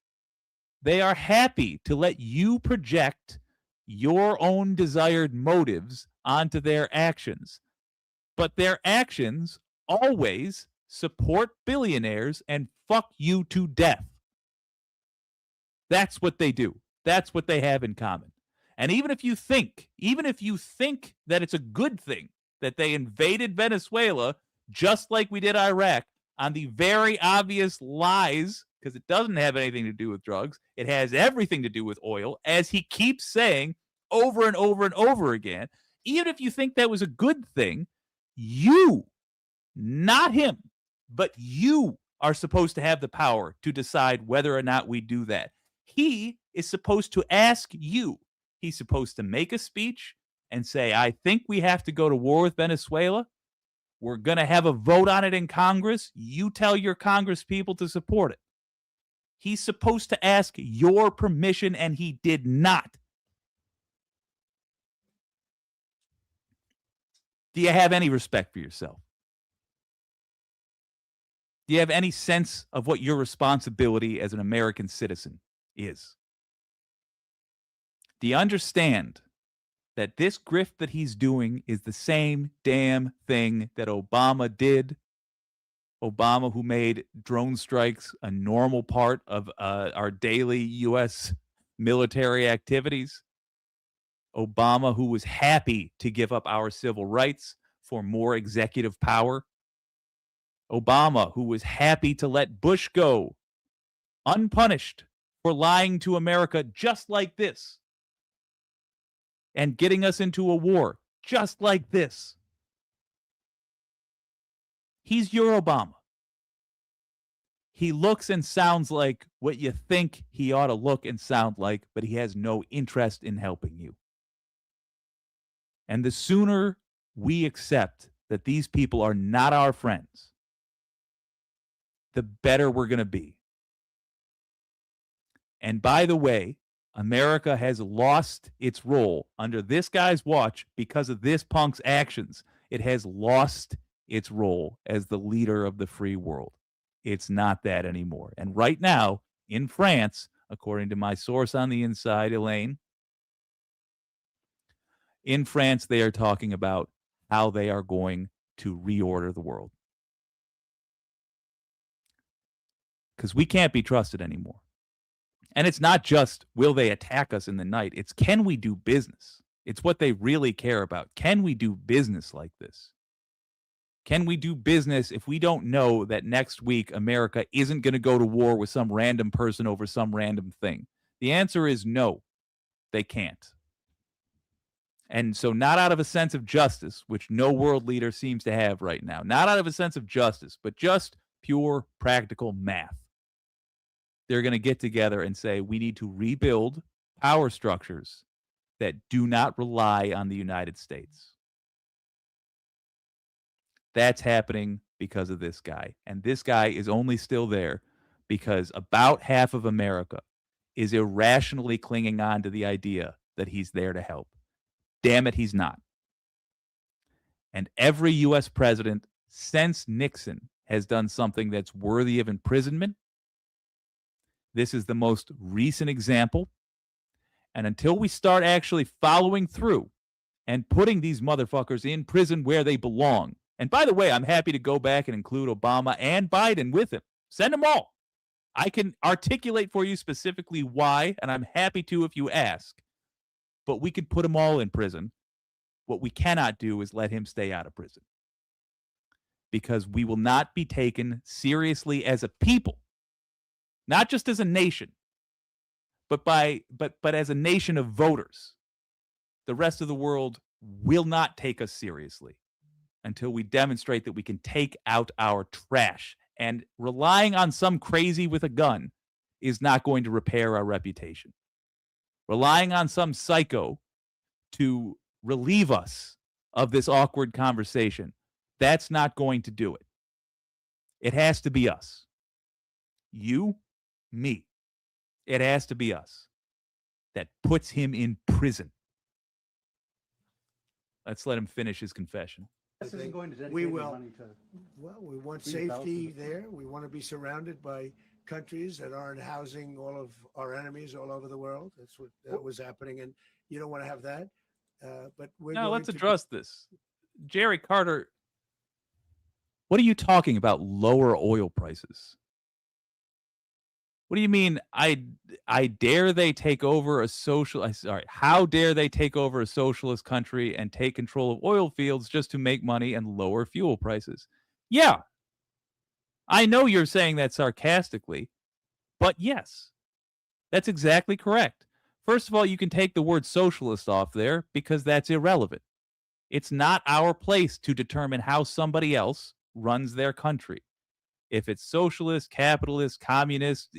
They are happy to let you project your own desired motives onto their actions. But their actions always support billionaires and fuck you to death. That's what they do. That's what they have in common. And even if you think that it's a good thing that they invaded Venezuela, just like we did Iraq, on the very obvious lies, because it doesn't have anything to do with drugs, it has everything to do with oil, as he keeps saying over and over and over again, even if you think that was a good thing, you, not him, but you are supposed to have the power to decide whether or not we do that. He is supposed to ask you. He's supposed to make a speech and say, I think we have to go to war with Venezuela. We're going to have a vote on it in Congress. You tell your Congress people to support it. He's supposed to ask your permission, and he did not. Do you have any respect for yourself? Do you have any sense of what your responsibility as an American citizen is? Do you understand that this grift that he's doing is the same damn thing that Obama did? Obama, who made drone strikes a normal part of our daily U.S. military activities. Obama, who was happy to give up our civil rights for more executive power. Obama, who was happy to let Bush go unpunished for lying to America just like this and getting us into a war just like this. He's your Obama. He looks and sounds like what you think he ought to look and sound like, but he has no interest in helping you. And the sooner we accept that these people are not our friends, the better we're going to be. And by the way, America has lost its role under this guy's watch because of this punk's actions. It has lost its role as the leader of the free world. It's not that anymore. And right now, in France, according to my source on the inside, Elaine, in France, they are talking about how they are going to reorder the world. Because we can't be trusted anymore. And it's not just, will they attack us in the night? It's, can we do business? It's what they really care about. Can we do business like this? Can we do business if we don't know that next week America isn't going to go to war with some random person over some random thing? The answer is no, they can't. And so not out of a sense of justice, which no world leader seems to have right now, not out of a sense of justice, but just pure practical math. They're going to get together and say, we need to rebuild power structures that do not rely on the United States. That's happening because of this guy. And this guy is only still there because about half of America is irrationally clinging on to the idea that he's there to help. Damn it, he's not. And every U.S. president since Nixon has done something that's worthy of imprisonment. This is the most recent example. And until we start actually following through and putting these motherfuckers in prison where they belong. And by the way, I'm happy to go back and include Obama and Biden with him. Send them all. I can articulate for you specifically why, and I'm happy to if you ask. But we could put them all in prison. What we cannot do is let him stay out of prison. Because we will not be taken seriously as a people. Not just as a nation, but as a nation of voters. The rest of the world will not take us seriously until we demonstrate that we can take out our trash. And relying on some crazy with a gun is not going to repair our reputation. Relying on some psycho to relieve us of this awkward conversation, that's not going to do it. It has to be us. You, me. It has to be us that puts him in prison. Let's let him finish his confession. This isn't going to dedicate We any will. money to Well, we want redevelopment safety of the- there. We want to be surrounded by countries that aren't housing all of our enemies all over the world. That's what was happening, and you don't want to have that. But we're Now, going let's to be- address this. Jerry Carter, what are you talking about lower oil prices? What do you mean? I dare they take over a how dare they take over a socialist country and take control of oil fields just to make money and lower fuel prices? Yeah. I know you're saying that sarcastically, but yes, that's exactly correct. First of all, you can take the word socialist off there because that's irrelevant. It's not our place to determine how somebody else runs their country. If it's socialist, capitalist, communist,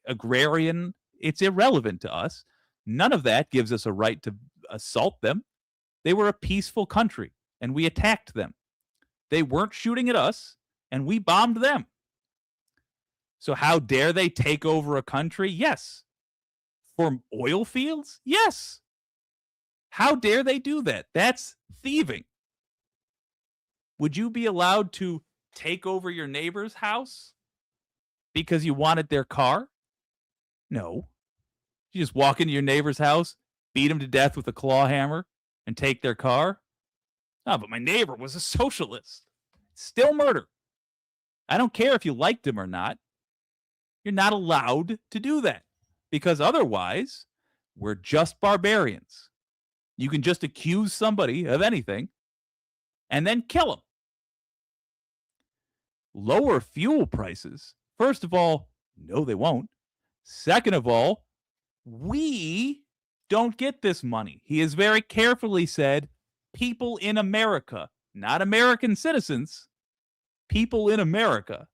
agrarian, it's irrelevant to us. None of that gives us a right to assault them. They were a peaceful country, and we attacked them. They weren't shooting at us, and we bombed them. So how dare they take over a country? Yes. For oil fields? Yes. How dare they do that? That's thieving. Would you be allowed to take over your neighbor's house because you wanted their car? No. You just walk into your neighbor's house, beat him to death with a claw hammer, and take their car? Oh, but my neighbor was a socialist. Still murder. I don't care if you liked him or not. You're not allowed to do that because otherwise we're just barbarians. You can just accuse somebody of anything and then kill them. Lower fuel prices. First of all, no, they won't. Second of all, we don't get this money. He has very carefully said people in America, not American citizens, people in America,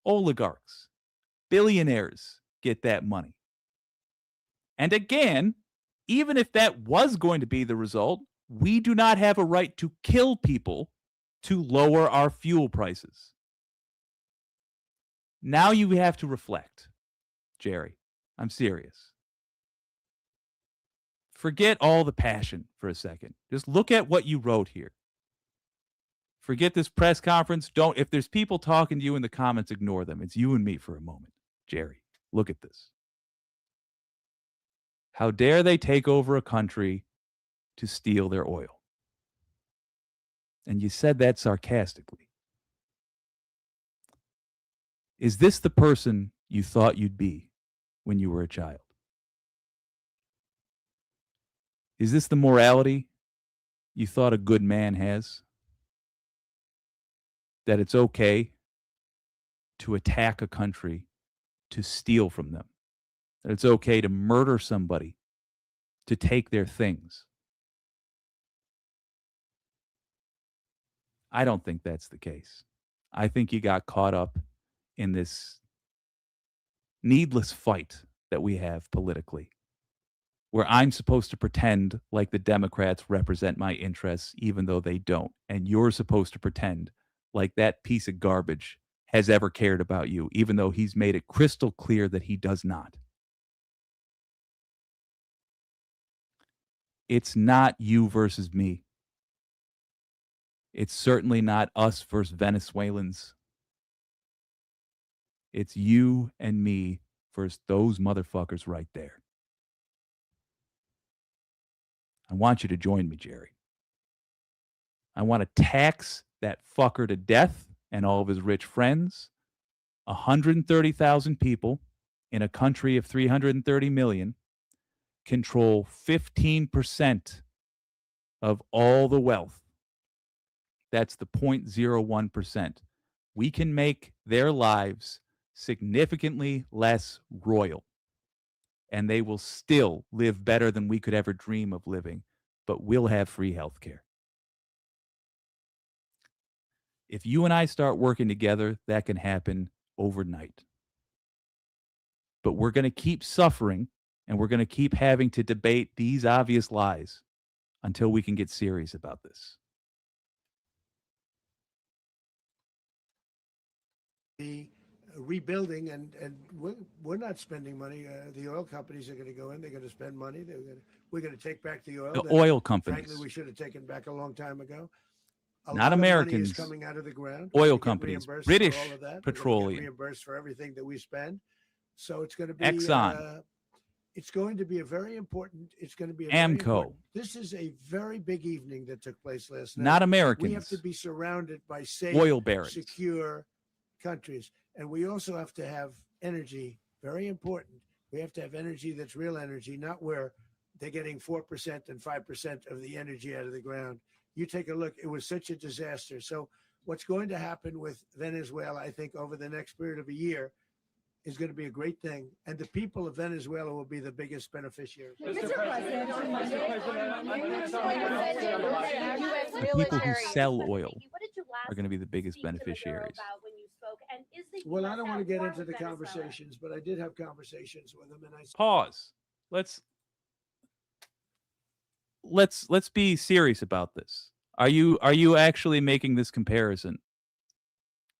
oligarchs, billionaires get that money. And again, even if that was going to be the result, we do not have a right to kill people to lower our fuel prices. Now you have to reflect, Jerry. I'm serious. Forget all the passion for a second. Just look at what you wrote here. Forget this press conference. If there's people talking to you in the comments, ignore them. It's you and me for a moment. Jerry, look at this. How dare they take over a country to steal their oil? And you said that sarcastically. Is this the person you thought you'd be when you were a child? Is this the morality you thought a good man has? That it's okay to attack a country to steal from them? That it's okay to murder somebody to take their things? I don't think that's the case. I think you got caught up in this needless fight that we have politically, where I'm supposed to pretend like the Democrats represent my interests, even though they don't. And you're supposed to pretend like that piece of garbage has ever cared about you, even though he's made it crystal clear that he does not. It's not you versus me. It's certainly not us versus Venezuelans. It's you and me versus those motherfuckers right there. I want you to join me, Jerry. I want to tax that fucker to death and all of his rich friends. 130,000 people in a country of 330 million control 15% of all the wealth. That's the 0.01%. We can make their lives significantly less royal, and they will still live better than we could ever dream of living, but we'll have free health care. If you and I start working together, that can happen overnight. But we're going to keep suffering, and we're going to keep having to debate these obvious lies until we can get serious about this. The rebuilding, and we're not spending money. The oil companies are going to go in. They're going to spend money. We're going to take back the oil. The that, oil companies. Frankly, we should have taken back a long time ago. Not Americans. Is coming out of the ground. Oil companies. British Petroleum. Reimbursed for everything that we spend. So it's going to be Exxon. It's going to be a very important. It's going to be a Amco. This is a very big evening that took place last night. Not Americans. We have to be surrounded by safe, oil barons, secure countries, and we also have to have energy. Very important. We have to have energy that's real energy, not where they're getting 4% and 5% of the energy out of the ground. You take a look. It was such a disaster. So what's going to happen with Venezuela, I think, over the next period of a year is going to be a great thing. And the people of Venezuela will be the biggest beneficiaries. The people who sell oil are going to be the biggest beneficiaries. Well, I don't want to get into the conversations, but I did have conversations with them, and I pause. Let's be serious about this. Are you actually making this comparison?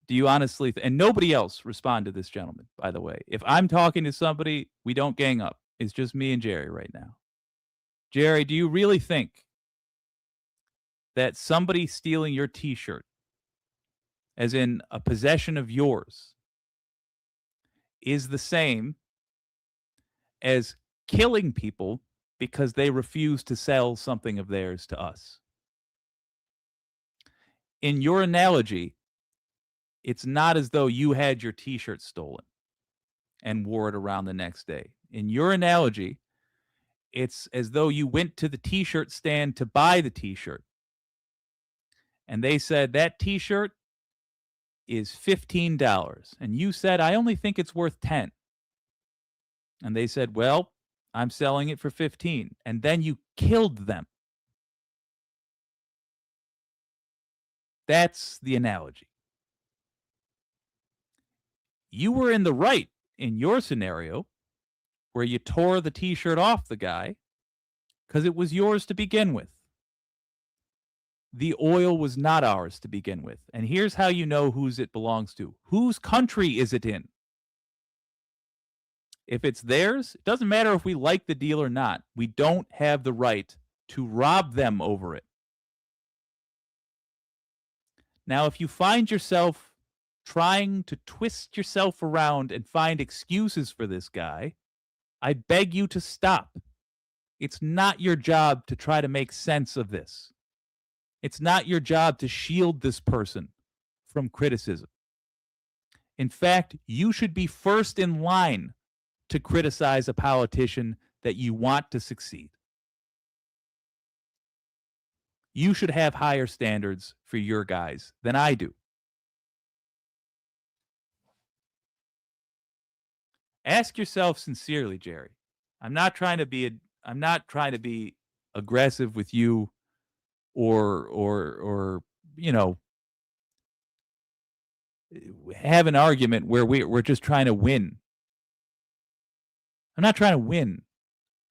Do you honestly and nobody else respond to this gentleman, by the way? If I'm talking to somebody, we don't gang up. It's just me and Jerry right now. Jerry, do you really think that somebody stealing your t-shirt, as in a possession of yours, is the same as killing people because they refuse to sell something of theirs to us? In your analogy, it's not as though you had your t-shirt stolen and wore it around the next day. In your analogy, It's as though you went to the t-shirt stand to buy the t-shirt. And they said, that t-shirt is $15. And you said, I only think it's worth 10. And they said, well, I'm selling it for 15. And then you killed them. That's the analogy. You were in the right in your scenario where you tore the t-shirt off the guy because it was yours to begin with. The oil was not ours to begin with. And here's how you know whose it belongs to. Whose country is it in? If it's theirs, it doesn't matter if we like the deal or not. We don't have the right to rob them over it. Now, if you find yourself trying to twist yourself around and find excuses for this guy, I beg you to stop. It's not your job to try to make sense of this. It's not your job to shield this person from criticism. In fact, you should be first in line to criticize a politician that you want to succeed. You should have higher standards for your guys than I do. Ask yourself sincerely, Jerry. I'm not trying to be aggressive with you or you know, have an argument where we're just trying to win. I'm not trying to win.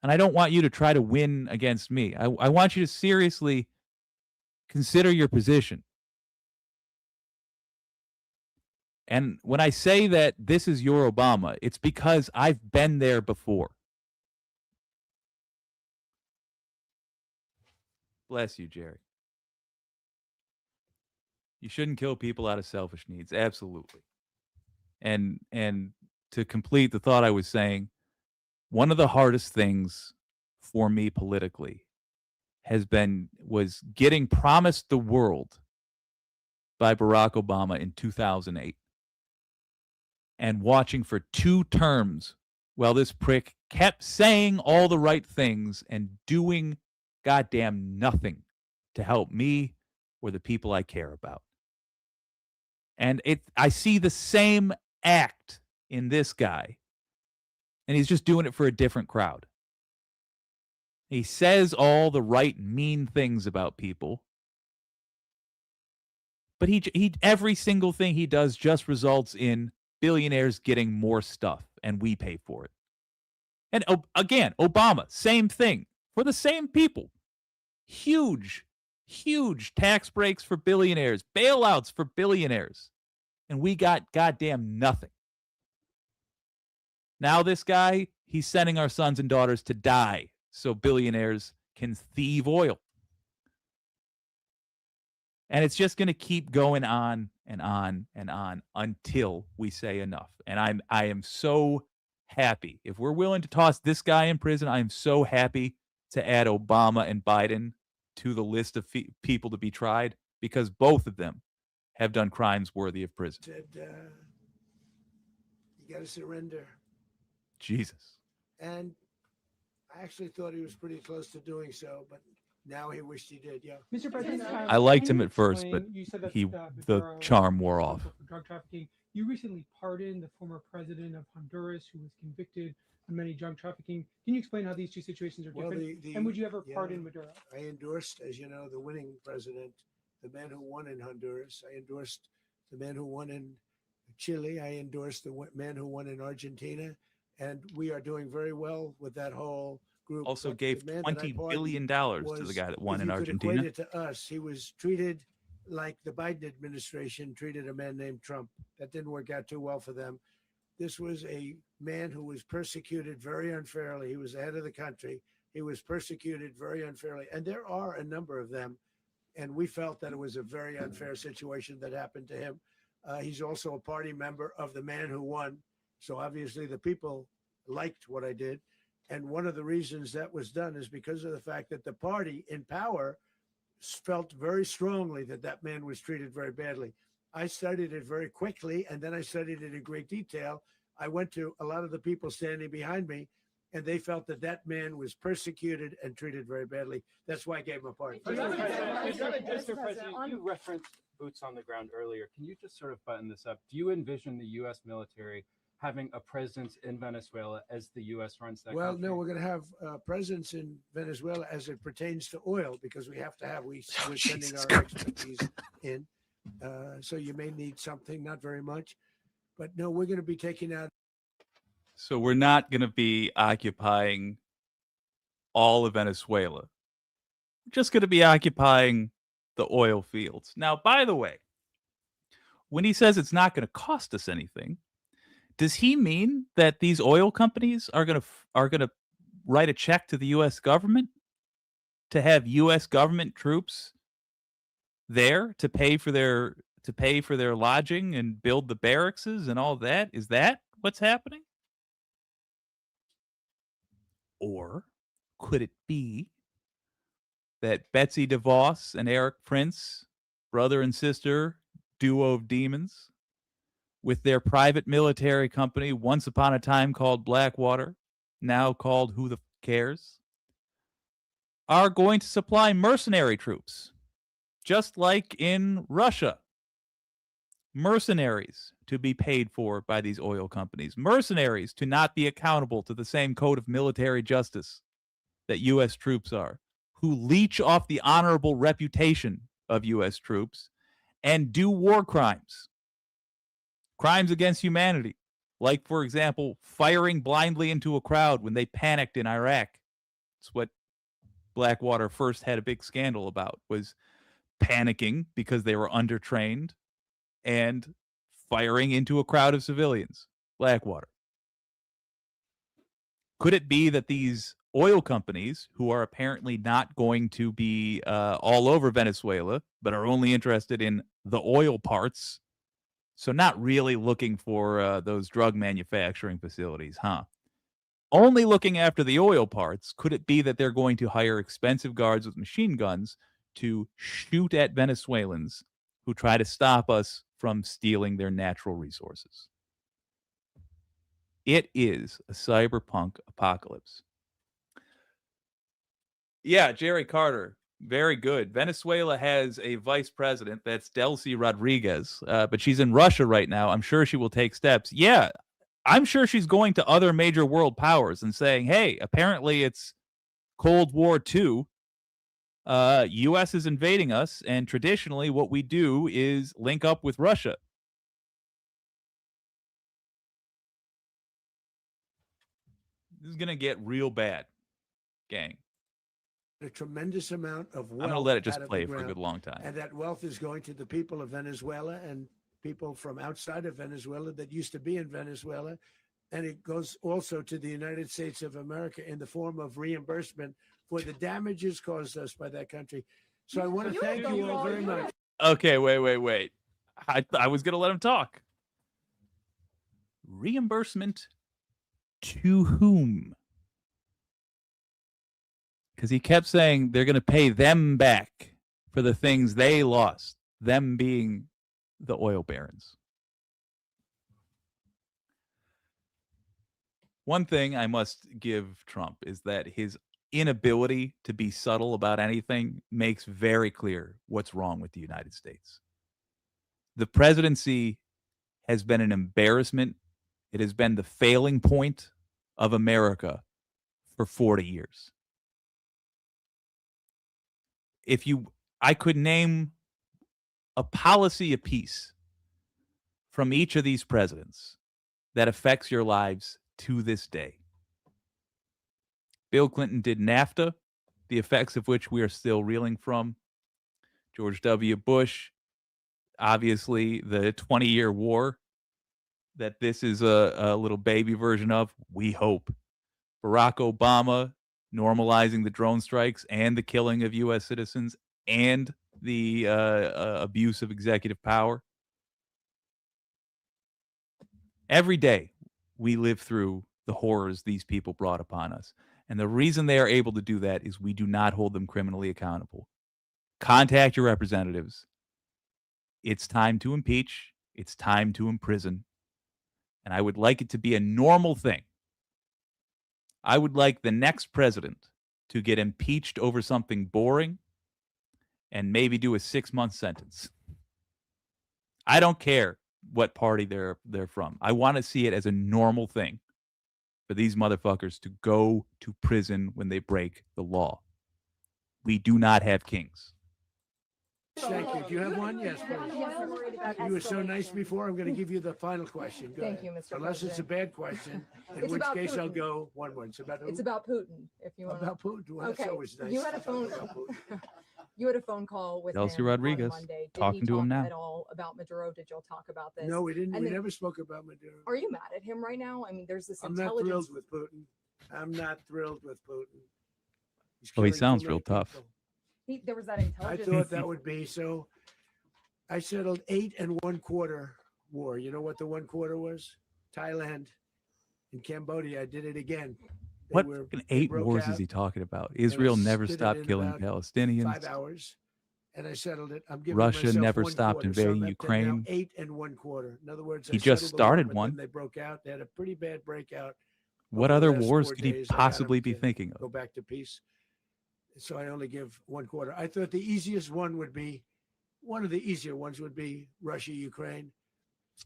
And I don't want you to try to win against me. I want you to seriously consider your position. And when I say that this is your Obama, it's because I've been there before. Bless you, Jerry. You shouldn't kill people out of selfish needs. Absolutely. And to complete the thought I was saying, one of the hardest things for me politically was getting promised the world by Barack Obama in 2008 and watching for 2 terms while this prick kept saying all the right things and doing goddamn nothing to help me or the people I care about. And I see the same act in this guy, and he's just doing it for a different crowd. He says all the right mean things about people, but he every single thing he does just results in billionaires getting more stuff, and we pay for it. And again, Obama, same thing for the same people. Huge tax breaks for billionaires, bailouts for billionaires, and we got goddamn nothing. Now this guy, he's sending our sons and daughters to die so billionaires can thieve oil. And it's just going to keep going on and on and on until we say enough. And I am so happy. If we're willing to toss this guy in prison, I am so happy to add Obama and Biden to the list of people to be tried, because both of them have done crimes worthy of prison. Said, you got to surrender. Jesus. And I actually thought he was pretty close to doing so, but now he wished he did. Yeah. Mr. President, I liked him at first, but you said that, the Maduro charm was wore off. responsible for drug trafficking. You recently pardoned the former president of Honduras who was convicted on many drug trafficking. Can you explain how these two situations are Well, different? And would you ever pardon Maduro? I endorsed, as you know, the winning president, the man who won in Honduras. I endorsed the man who won in Chile. I endorsed the man who won in Argentina. And we are doing very well with that whole group. Also But gave the man that I $20 pardoned billion to the was, guy that won if in you could Argentina. equate it to us, he was treated like the Biden administration treated a man named Trump. That didn't work out too well for them. This was a man who was persecuted very unfairly. He was the head of the country. He was persecuted very unfairly. And there are a number of them. And we felt that it was a very unfair situation that happened to him. He's also a party member of the man who won. So obviously the people liked what I did. And one of the reasons that was done is because of the fact that the party in power felt very strongly that that man was treated very badly. I studied it very quickly, and then I studied it in great detail. I went to a lot of the people standing behind me, and they felt that that man was persecuted and treated very badly. That's why I gave him a pardon. Mr. President, you referenced boots on the ground earlier. Can you just sort of button this up? Do you envision the U.S. military having a presence in Venezuela as the U.S. runs that Well, country? no, we're going to have presence in Venezuela as it pertains to oil, because we have to have, we're sending our expertise in. So you may need something, not very much. But no, we're going to be taking out. So we're not going to be occupying all of Venezuela. We're just going to be occupying the oil fields. Now, by the way, when he says it's not going to cost us anything, does he mean that these oil companies are going to write a check to the U.S. government to have U.S. government troops there to pay for their lodging and build the barracks and all that? Is that what's happening? Or could it be that Betsy DeVos and Eric Prince, brother and sister duo of demons, with their private military company, once upon a time called Blackwater, now called Who the Cares, are going to supply mercenary troops, just like in Russia? Mercenaries to be paid for by these oil companies. Mercenaries to not be accountable to the same code of military justice that U.S. troops are, who leech off the honorable reputation of U.S. troops and do war crimes. Crimes against humanity, like, for example, firing blindly into a crowd when they panicked in Iraq. It's what Blackwater first had a big scandal about, was panicking because they were undertrained and firing into a crowd of civilians. Blackwater. Could it be that these oil companies, who are apparently not going to be all over Venezuela, but are only interested in the oil parts, so not really looking for those drug manufacturing facilities, huh? Only looking after the oil parts, could it be that they're going to hire expensive guards with machine guns to shoot at Venezuelans who try to stop us from stealing their natural resources? It is a cyberpunk apocalypse. Yeah, Jerry Carter, very good. Venezuela has a vice president, that's Delcy Rodriguez, but she's in Russia right now. I'm sure she will take steps. Yeah, I'm sure she's going to other major world powers and saying, hey, apparently it's Cold War II. U.S. is invading us, and traditionally what we do is link up with Russia. This is going to get real bad, gang. A tremendous amount of wealth. I'm going to let it just out of play the for a ground, good long time. and that wealth is going to the people of Venezuela and people from outside of Venezuela that used to be in Venezuela. And it goes also to the United States of America in the form of reimbursement for the damages caused us by that country. So I want to thank you all very much. Okay, wait. I was going to let him talk. Reimbursement to whom? Because he kept saying they're going to pay them back for the things they lost, them being the oil barons. One thing I must give Trump is that his inability to be subtle about anything makes very clear what's wrong with the United States. The presidency has been an embarrassment. It has been the failing point of America for 40 years. I could name a policy apiece from each of these presidents that affects your lives to this day. Bill Clinton did NAFTA, the effects of which we are still reeling from. George W. Bush, obviously the 20-year war that this is a little baby version of, we hope. Barack Obama normalizing the drone strikes and the killing of U.S. citizens and the abuse of executive power. Every day we live through the horrors these people brought upon us. And the reason they are able to do that is we do not hold them criminally accountable. Contact your representatives. It's time to impeach. It's time to imprison. And I would like it to be a normal thing I would like the next president to get impeached over something boring and maybe do a 6-month sentence. I don't care what party they're from. I want to see it as a normal thing for these motherfuckers to go to prison when they break the law. We do not have kings. Thank you. Do you have one? Yes, please. You were so nice before. I'm going to give you the final question. Go Thank ahead. you, Mr. Unless it's a President. bad question, in It's which about case I'll Putin. go 1-1. It's about who? It's about Putin. If you want About Putin. Well, that's Okay. always nice. You had a to talk phone. about Putin. You had a phone call with Delcy him Rodriguez, on Monday. Did talking he to him talk now. at all about Maduro? Did y'all talk about this? No, we didn't. And We then- never spoke about Maduro. Are you mad at him right now? I mean, there's this I'm not intelligence. thrilled with Putin. I'm not thrilled with Putin. He's Oh, he killing too sounds many real tough. people. There was that I intelligence. thought that would be so. I settled 8 1/4 war. You know what the 1/4 was? Thailand and Cambodia. I did it again. What were- fucking they 8 broke wars out, is he talking about? and I Israel never did it stopped in killing about Palestinians. 5 hours, and I settled it. I'm giving Russia myself never 1/4, stopped so I'm invading up to now Ukraine. 8 1/4. In other words, He I just settled the war, started but one. then they broke out. They had a pretty bad breakout. What over the other last wars 4 could he days. I got 'em possibly be to thinking Go of? back to peace. So I only give 1/4. I thought the easiest one would be, one of the easier ones would be Russia, Ukraine.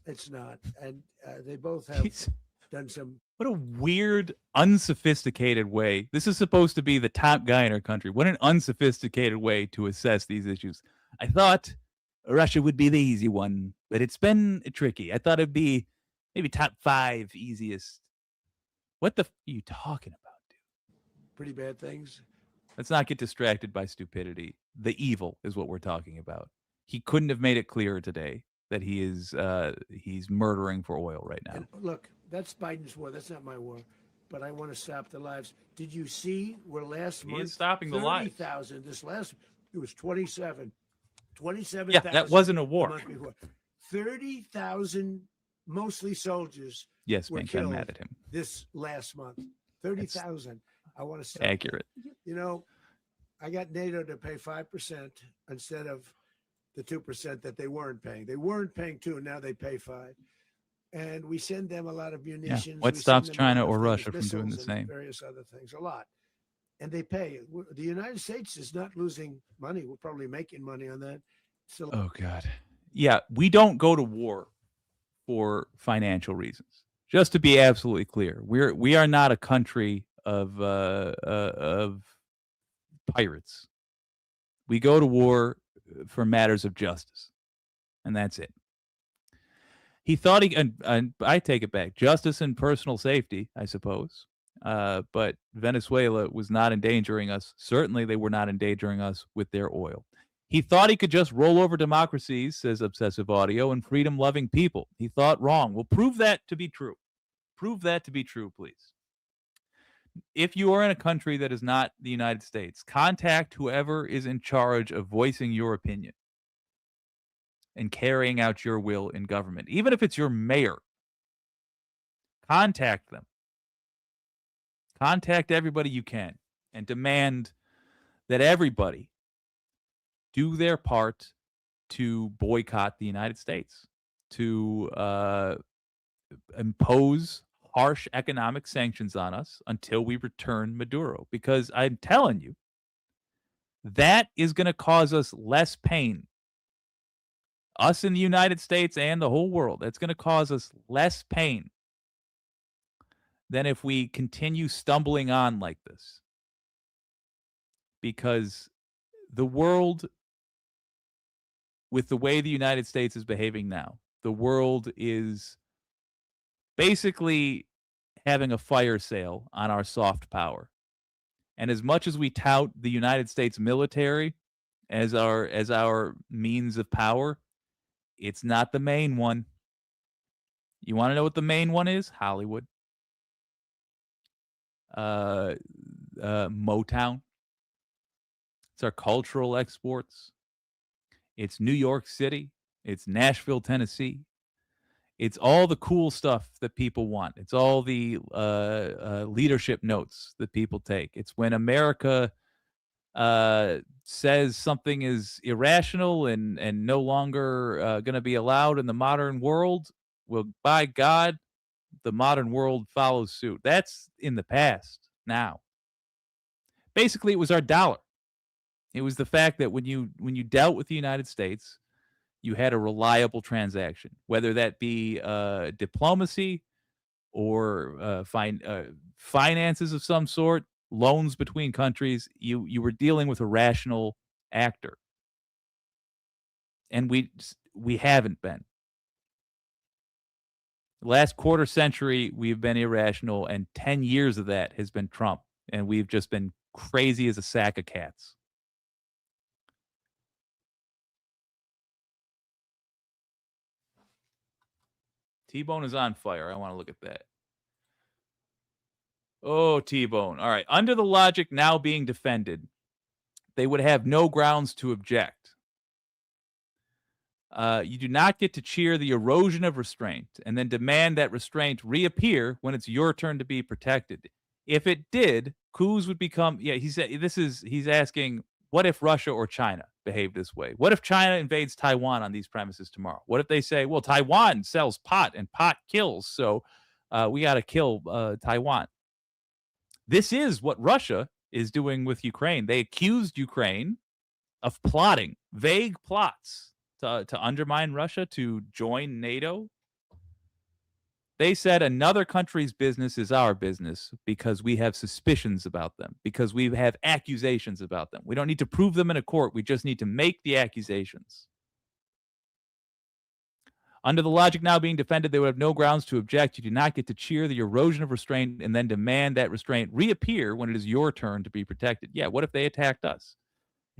It's not. And they both have He's- done some. What a weird, unsophisticated way. This is supposed to be the top guy in our country. What an unsophisticated way to assess these issues. I thought Russia would be the easy one, but it's been tricky. I thought it'd be maybe top 5 easiest. What the f are you talking about, dude? Pretty bad things. Let's not get distracted by stupidity. The evil is what we're talking about. He couldn't have made it clearer today that he's murdering for oil right now. And look, that's Biden's war. That's not my war. But I want to stop the lives. Did you see where last He month? is stopping the lives. 30,000. This last, it was 27. 27,000. Yeah, that wasn't a the war. month before. 30,000, mostly soldiers. Yes, were Mink, I'm killed mad at him. This last month. 30,000. I want to stop. Accurate. You know, I got NATO to pay 5% instead of the 2% that they weren't paying. They weren't paying 2, now they pay 5. And we send them a lot of munitions. What we send stops them a China lot of or things, Russia from doing the missiles and same? Various other things, a lot. And they pay. The United States is not losing money. We're probably making money on that. So Oh God. Yeah, we don't go to war for financial reasons. Just to be absolutely clear, we are not a country of pirates. We go to war for matters of justice, and that's it. He thought and I take it back, justice and personal safety, I suppose. But Venezuela was not endangering us. Certainly, they were not endangering us with their oil. He thought he could just roll over democracies, says Obsessive Audio, and freedom-loving people. He thought wrong. Well, prove that to be true. Prove that to be true, please. If you are in a country that is not the United States, contact whoever is in charge of voicing your opinion and carrying out your will in government. Even if it's your mayor, contact them. Contact everybody you can and demand that everybody do their part to boycott the United States, to impose harsh economic sanctions on us until we return Maduro. Because I'm telling you, that is going to cause us less pain. Us in the United States and the whole world. That's going to cause us less pain than if we continue stumbling on like this. Because the world, with the way the United States is behaving now, the world is basically having a fire sale on our soft power. And as much as we tout the United States military as our means of power, it's not the main one. You want to know what the main one is? Hollywood. Motown. It's our cultural exports. It's New York City. It's Nashville, Tennessee. It's all the cool stuff that people want. It's all the leadership notes that people take. It's when America says something is irrational and no longer going to be allowed in the modern world. Well, by God, the modern world follows suit. That's in the past. now. Basically, it was our dollar. It was the fact that when you dealt with the United States, you had a reliable transaction, whether that be diplomacy or finances of some sort, loans between countries. You were dealing with a rational actor, and we haven't been. The last quarter century, we've been irrational, and 10 years of that has been Trump, and we've just been crazy as a sack of cats. T-Bone is on fire. I want to look at that. Oh, T-Bone. All right. Under the logic now being defended, they would have no grounds to object. You do not get to cheer the erosion of restraint and then demand that restraint reappear when it's your turn to be protected. If it did, coups would become, he's asking, what if Russia or China behave this way? What if China invades Taiwan on these premises tomorrow? What if they say, well, Taiwan sells pot and pot kills, so we got to kill Taiwan? This is what Russia is doing with Ukraine. They accused Ukraine of plotting vague plots to undermine Russia, to join NATO. They said another country's business is our business because we have suspicions about them, because we have accusations about them. We don't need to prove them in a court. We just need to make the accusations. Under the logic now being defended, they would have no grounds to object. You do not get to cheer the erosion of restraint and then demand that restraint reappear when it is your turn to be protected. Yeah, what if they attacked us?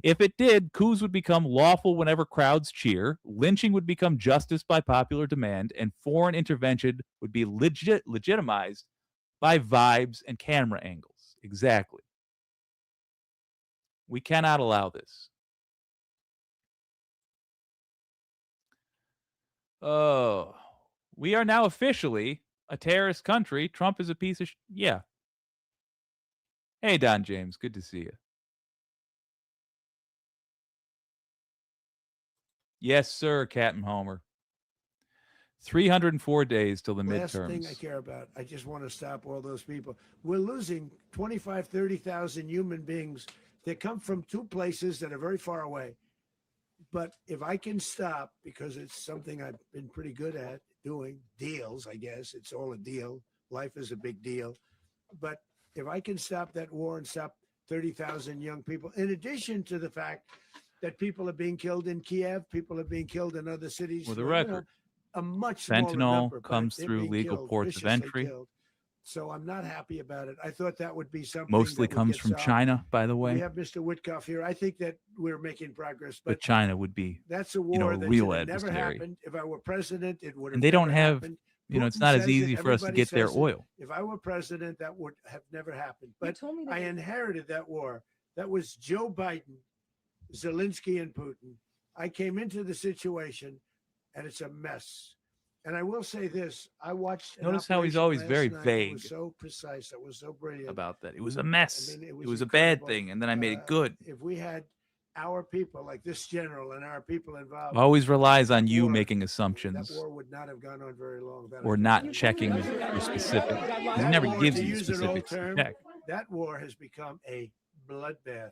If it did, coups would become lawful whenever crowds cheer, lynching would become justice by popular demand, and foreign intervention would be legitimized by vibes and camera angles. Exactly. We cannot allow this. Oh, we are now officially a terrorist country. Trump is a piece of yeah. Hey, Don James, good to see you. Yes, sir, Captain Homer. 304 days till the Last midterms. thing I care about. I just want to stop all those people. We're losing 25, 30,000 human beings that come from two places that are very far away. But if I can stop, because it's something I've been pretty good at doing, deals, I guess. It's all a deal. Life is a big deal. But if I can stop that war and stop 30,000 young people, in addition to the fact that people are being killed in Kiev, people are being killed in other cities. For the record, a much smaller fentanyl number, but comes they're through being legal killed, ports of viciously entry. killed. So I'm not happy about it. I thought that would be something Mostly that would comes get from solved. China, by the way. We have Mr. Witkoff here. I think that we're making progress, But China would be, that's a war a that real should have never adversary. happened. If I were president, it would have And they don't never have, happened. it's Putin not as says easy it, for us to everybody get their says it. oil. If I were president, that would have never happened. You But told me that I you- inherited that war. That was Joe Biden, Zelensky, and Putin. I came into the situation, and it's a mess. And I will say this: I watched. an Notice how he's operation always last very night that vague was so precise. That was so brilliant about that. It was a mess. I mean, it was a bad incredible. thing, and then I made it good. If we had our people, like this general, and our people involved, Always relies on you war- making that assumptions war would not have gone on very long. That or I- not checking your specifics. He That never war, gives to you use an old specifics to term, check. That war has become a bloodbath.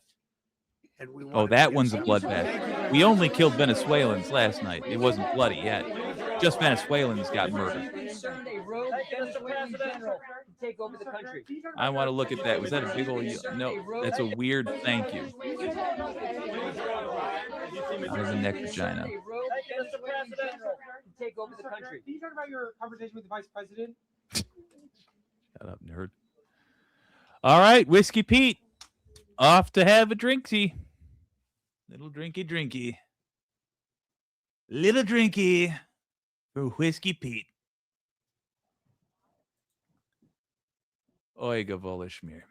And we Oh, want to that get one's a some- bloodbath. We only killed Venezuelans last night. It wasn't bloody yet. Just Venezuelans got murdered. Concerned a rogue Venezuelan general to take over the country. I want to look at that. Was that a big old? No, that's a weird thank you. That was a neck vagina. A rogue Venezuelan general to take over the country. Can you talk about your conversation with the vice president? Shut up, nerd. All right, Whiskey Pete. Off to have a drinky. Little drinky. Little drinky for Whiskey Pete. Oiga Volishmir.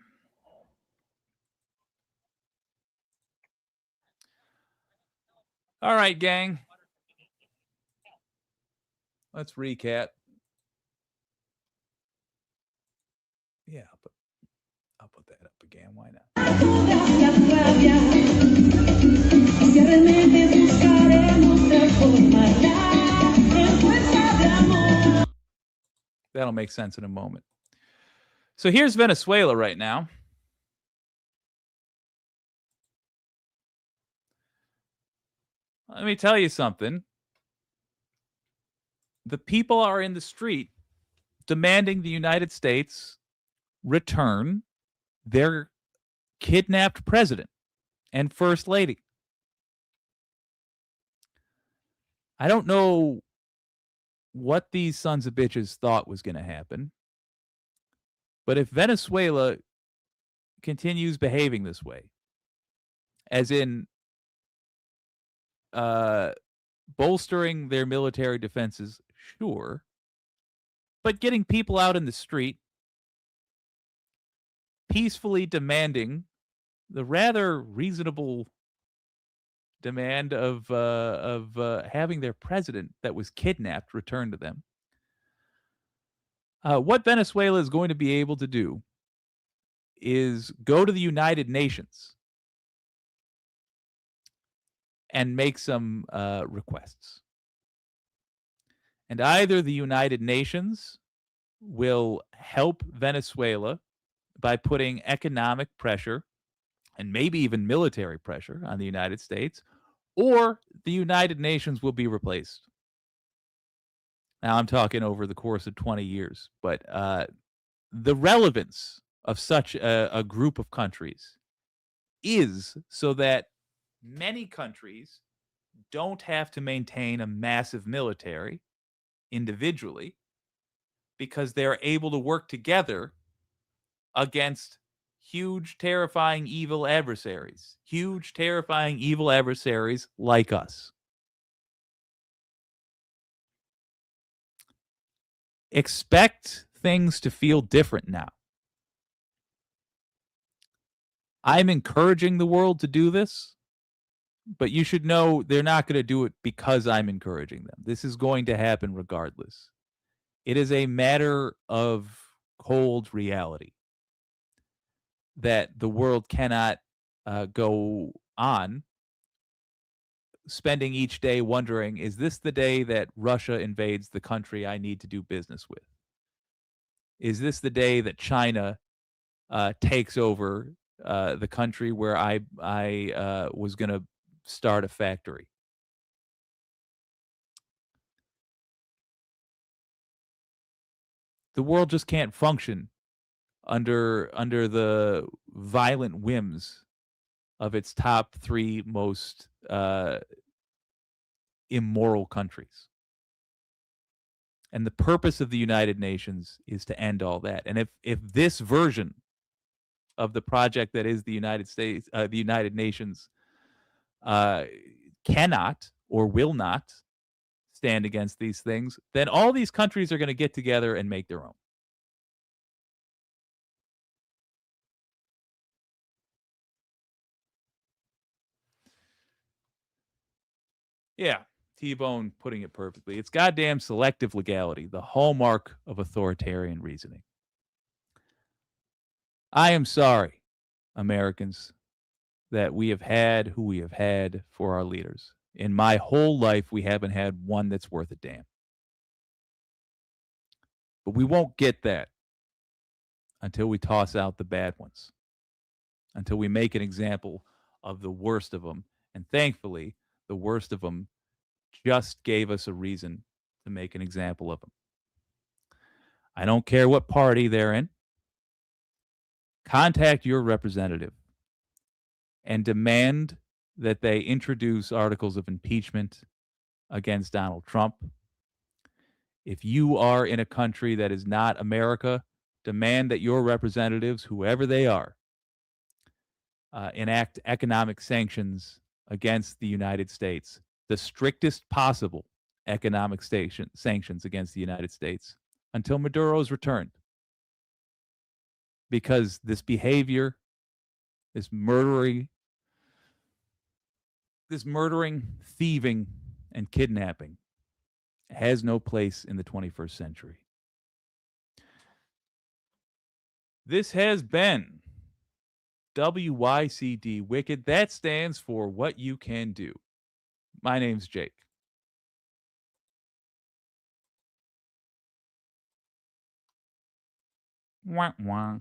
All right, gang. Let's recap. Yeah, I'll put that up again. Why not? That'll make sense in a moment. So here's Venezuela right now. Let me tell you something. The people are in the street demanding the United States return their kidnapped president and first lady. I don't know what these sons of bitches thought was going to happen, but if Venezuela continues behaving this way, as in bolstering their military defenses, sure, but getting people out in the street peacefully demanding the rather reasonable demand of having their president that was kidnapped returned to them. What Venezuela is going to be able to do is go to the United Nations and make some requests. And either the United Nations will help Venezuela by putting economic pressure and maybe even military pressure on the United States, or the United Nations will be replaced. Now, I'm talking over the course of 20 years, but the relevance of such a group of countries is so that many countries don't have to maintain a massive military individually because they're able to work together against huge, terrifying, evil adversaries. Huge, terrifying, evil adversaries like us. Expect things to feel different now. I'm encouraging the world to do this, but you should know they're not going to do it because I'm encouraging them. This is going to happen regardless. It is a matter of cold reality that the world cannot go on spending each day wondering, is this the day that Russia invades the country I need to do business with? Is this the day that China takes over the country where I was going to start a factory? The world just can't function under the violent whims of its top three most immoral countries. And the purpose of the United Nations is to end all that. And if this version of the project that is the United States, the United Nations, cannot or will not stand against these things, then all these countries are going to get together and make their own. Yeah, T-Bone putting it perfectly. It's goddamn selective legality, the hallmark of authoritarian reasoning. I am sorry, Americans, that we have had who we have had for our leaders. In my whole life, we haven't had one that's worth a damn. But we won't get that until we toss out the bad ones, until we make an example of the worst of them. And thankfully, the worst of them just gave us a reason to make an example of them. I don't care what party they're in. Contact your representative and demand that they introduce articles of impeachment against Donald Trump. If you are in a country that is not America, demand that your representatives, whoever they are, enact economic sanctions against the United States, the strictest possible economic sanctions against the United States until Maduro's returned. Because this behavior, this murdering, thieving, and kidnapping has no place in the 21st century. This has been WYCD Wicked. That stands for What You Can Do. My name's Jake. Wah, wah.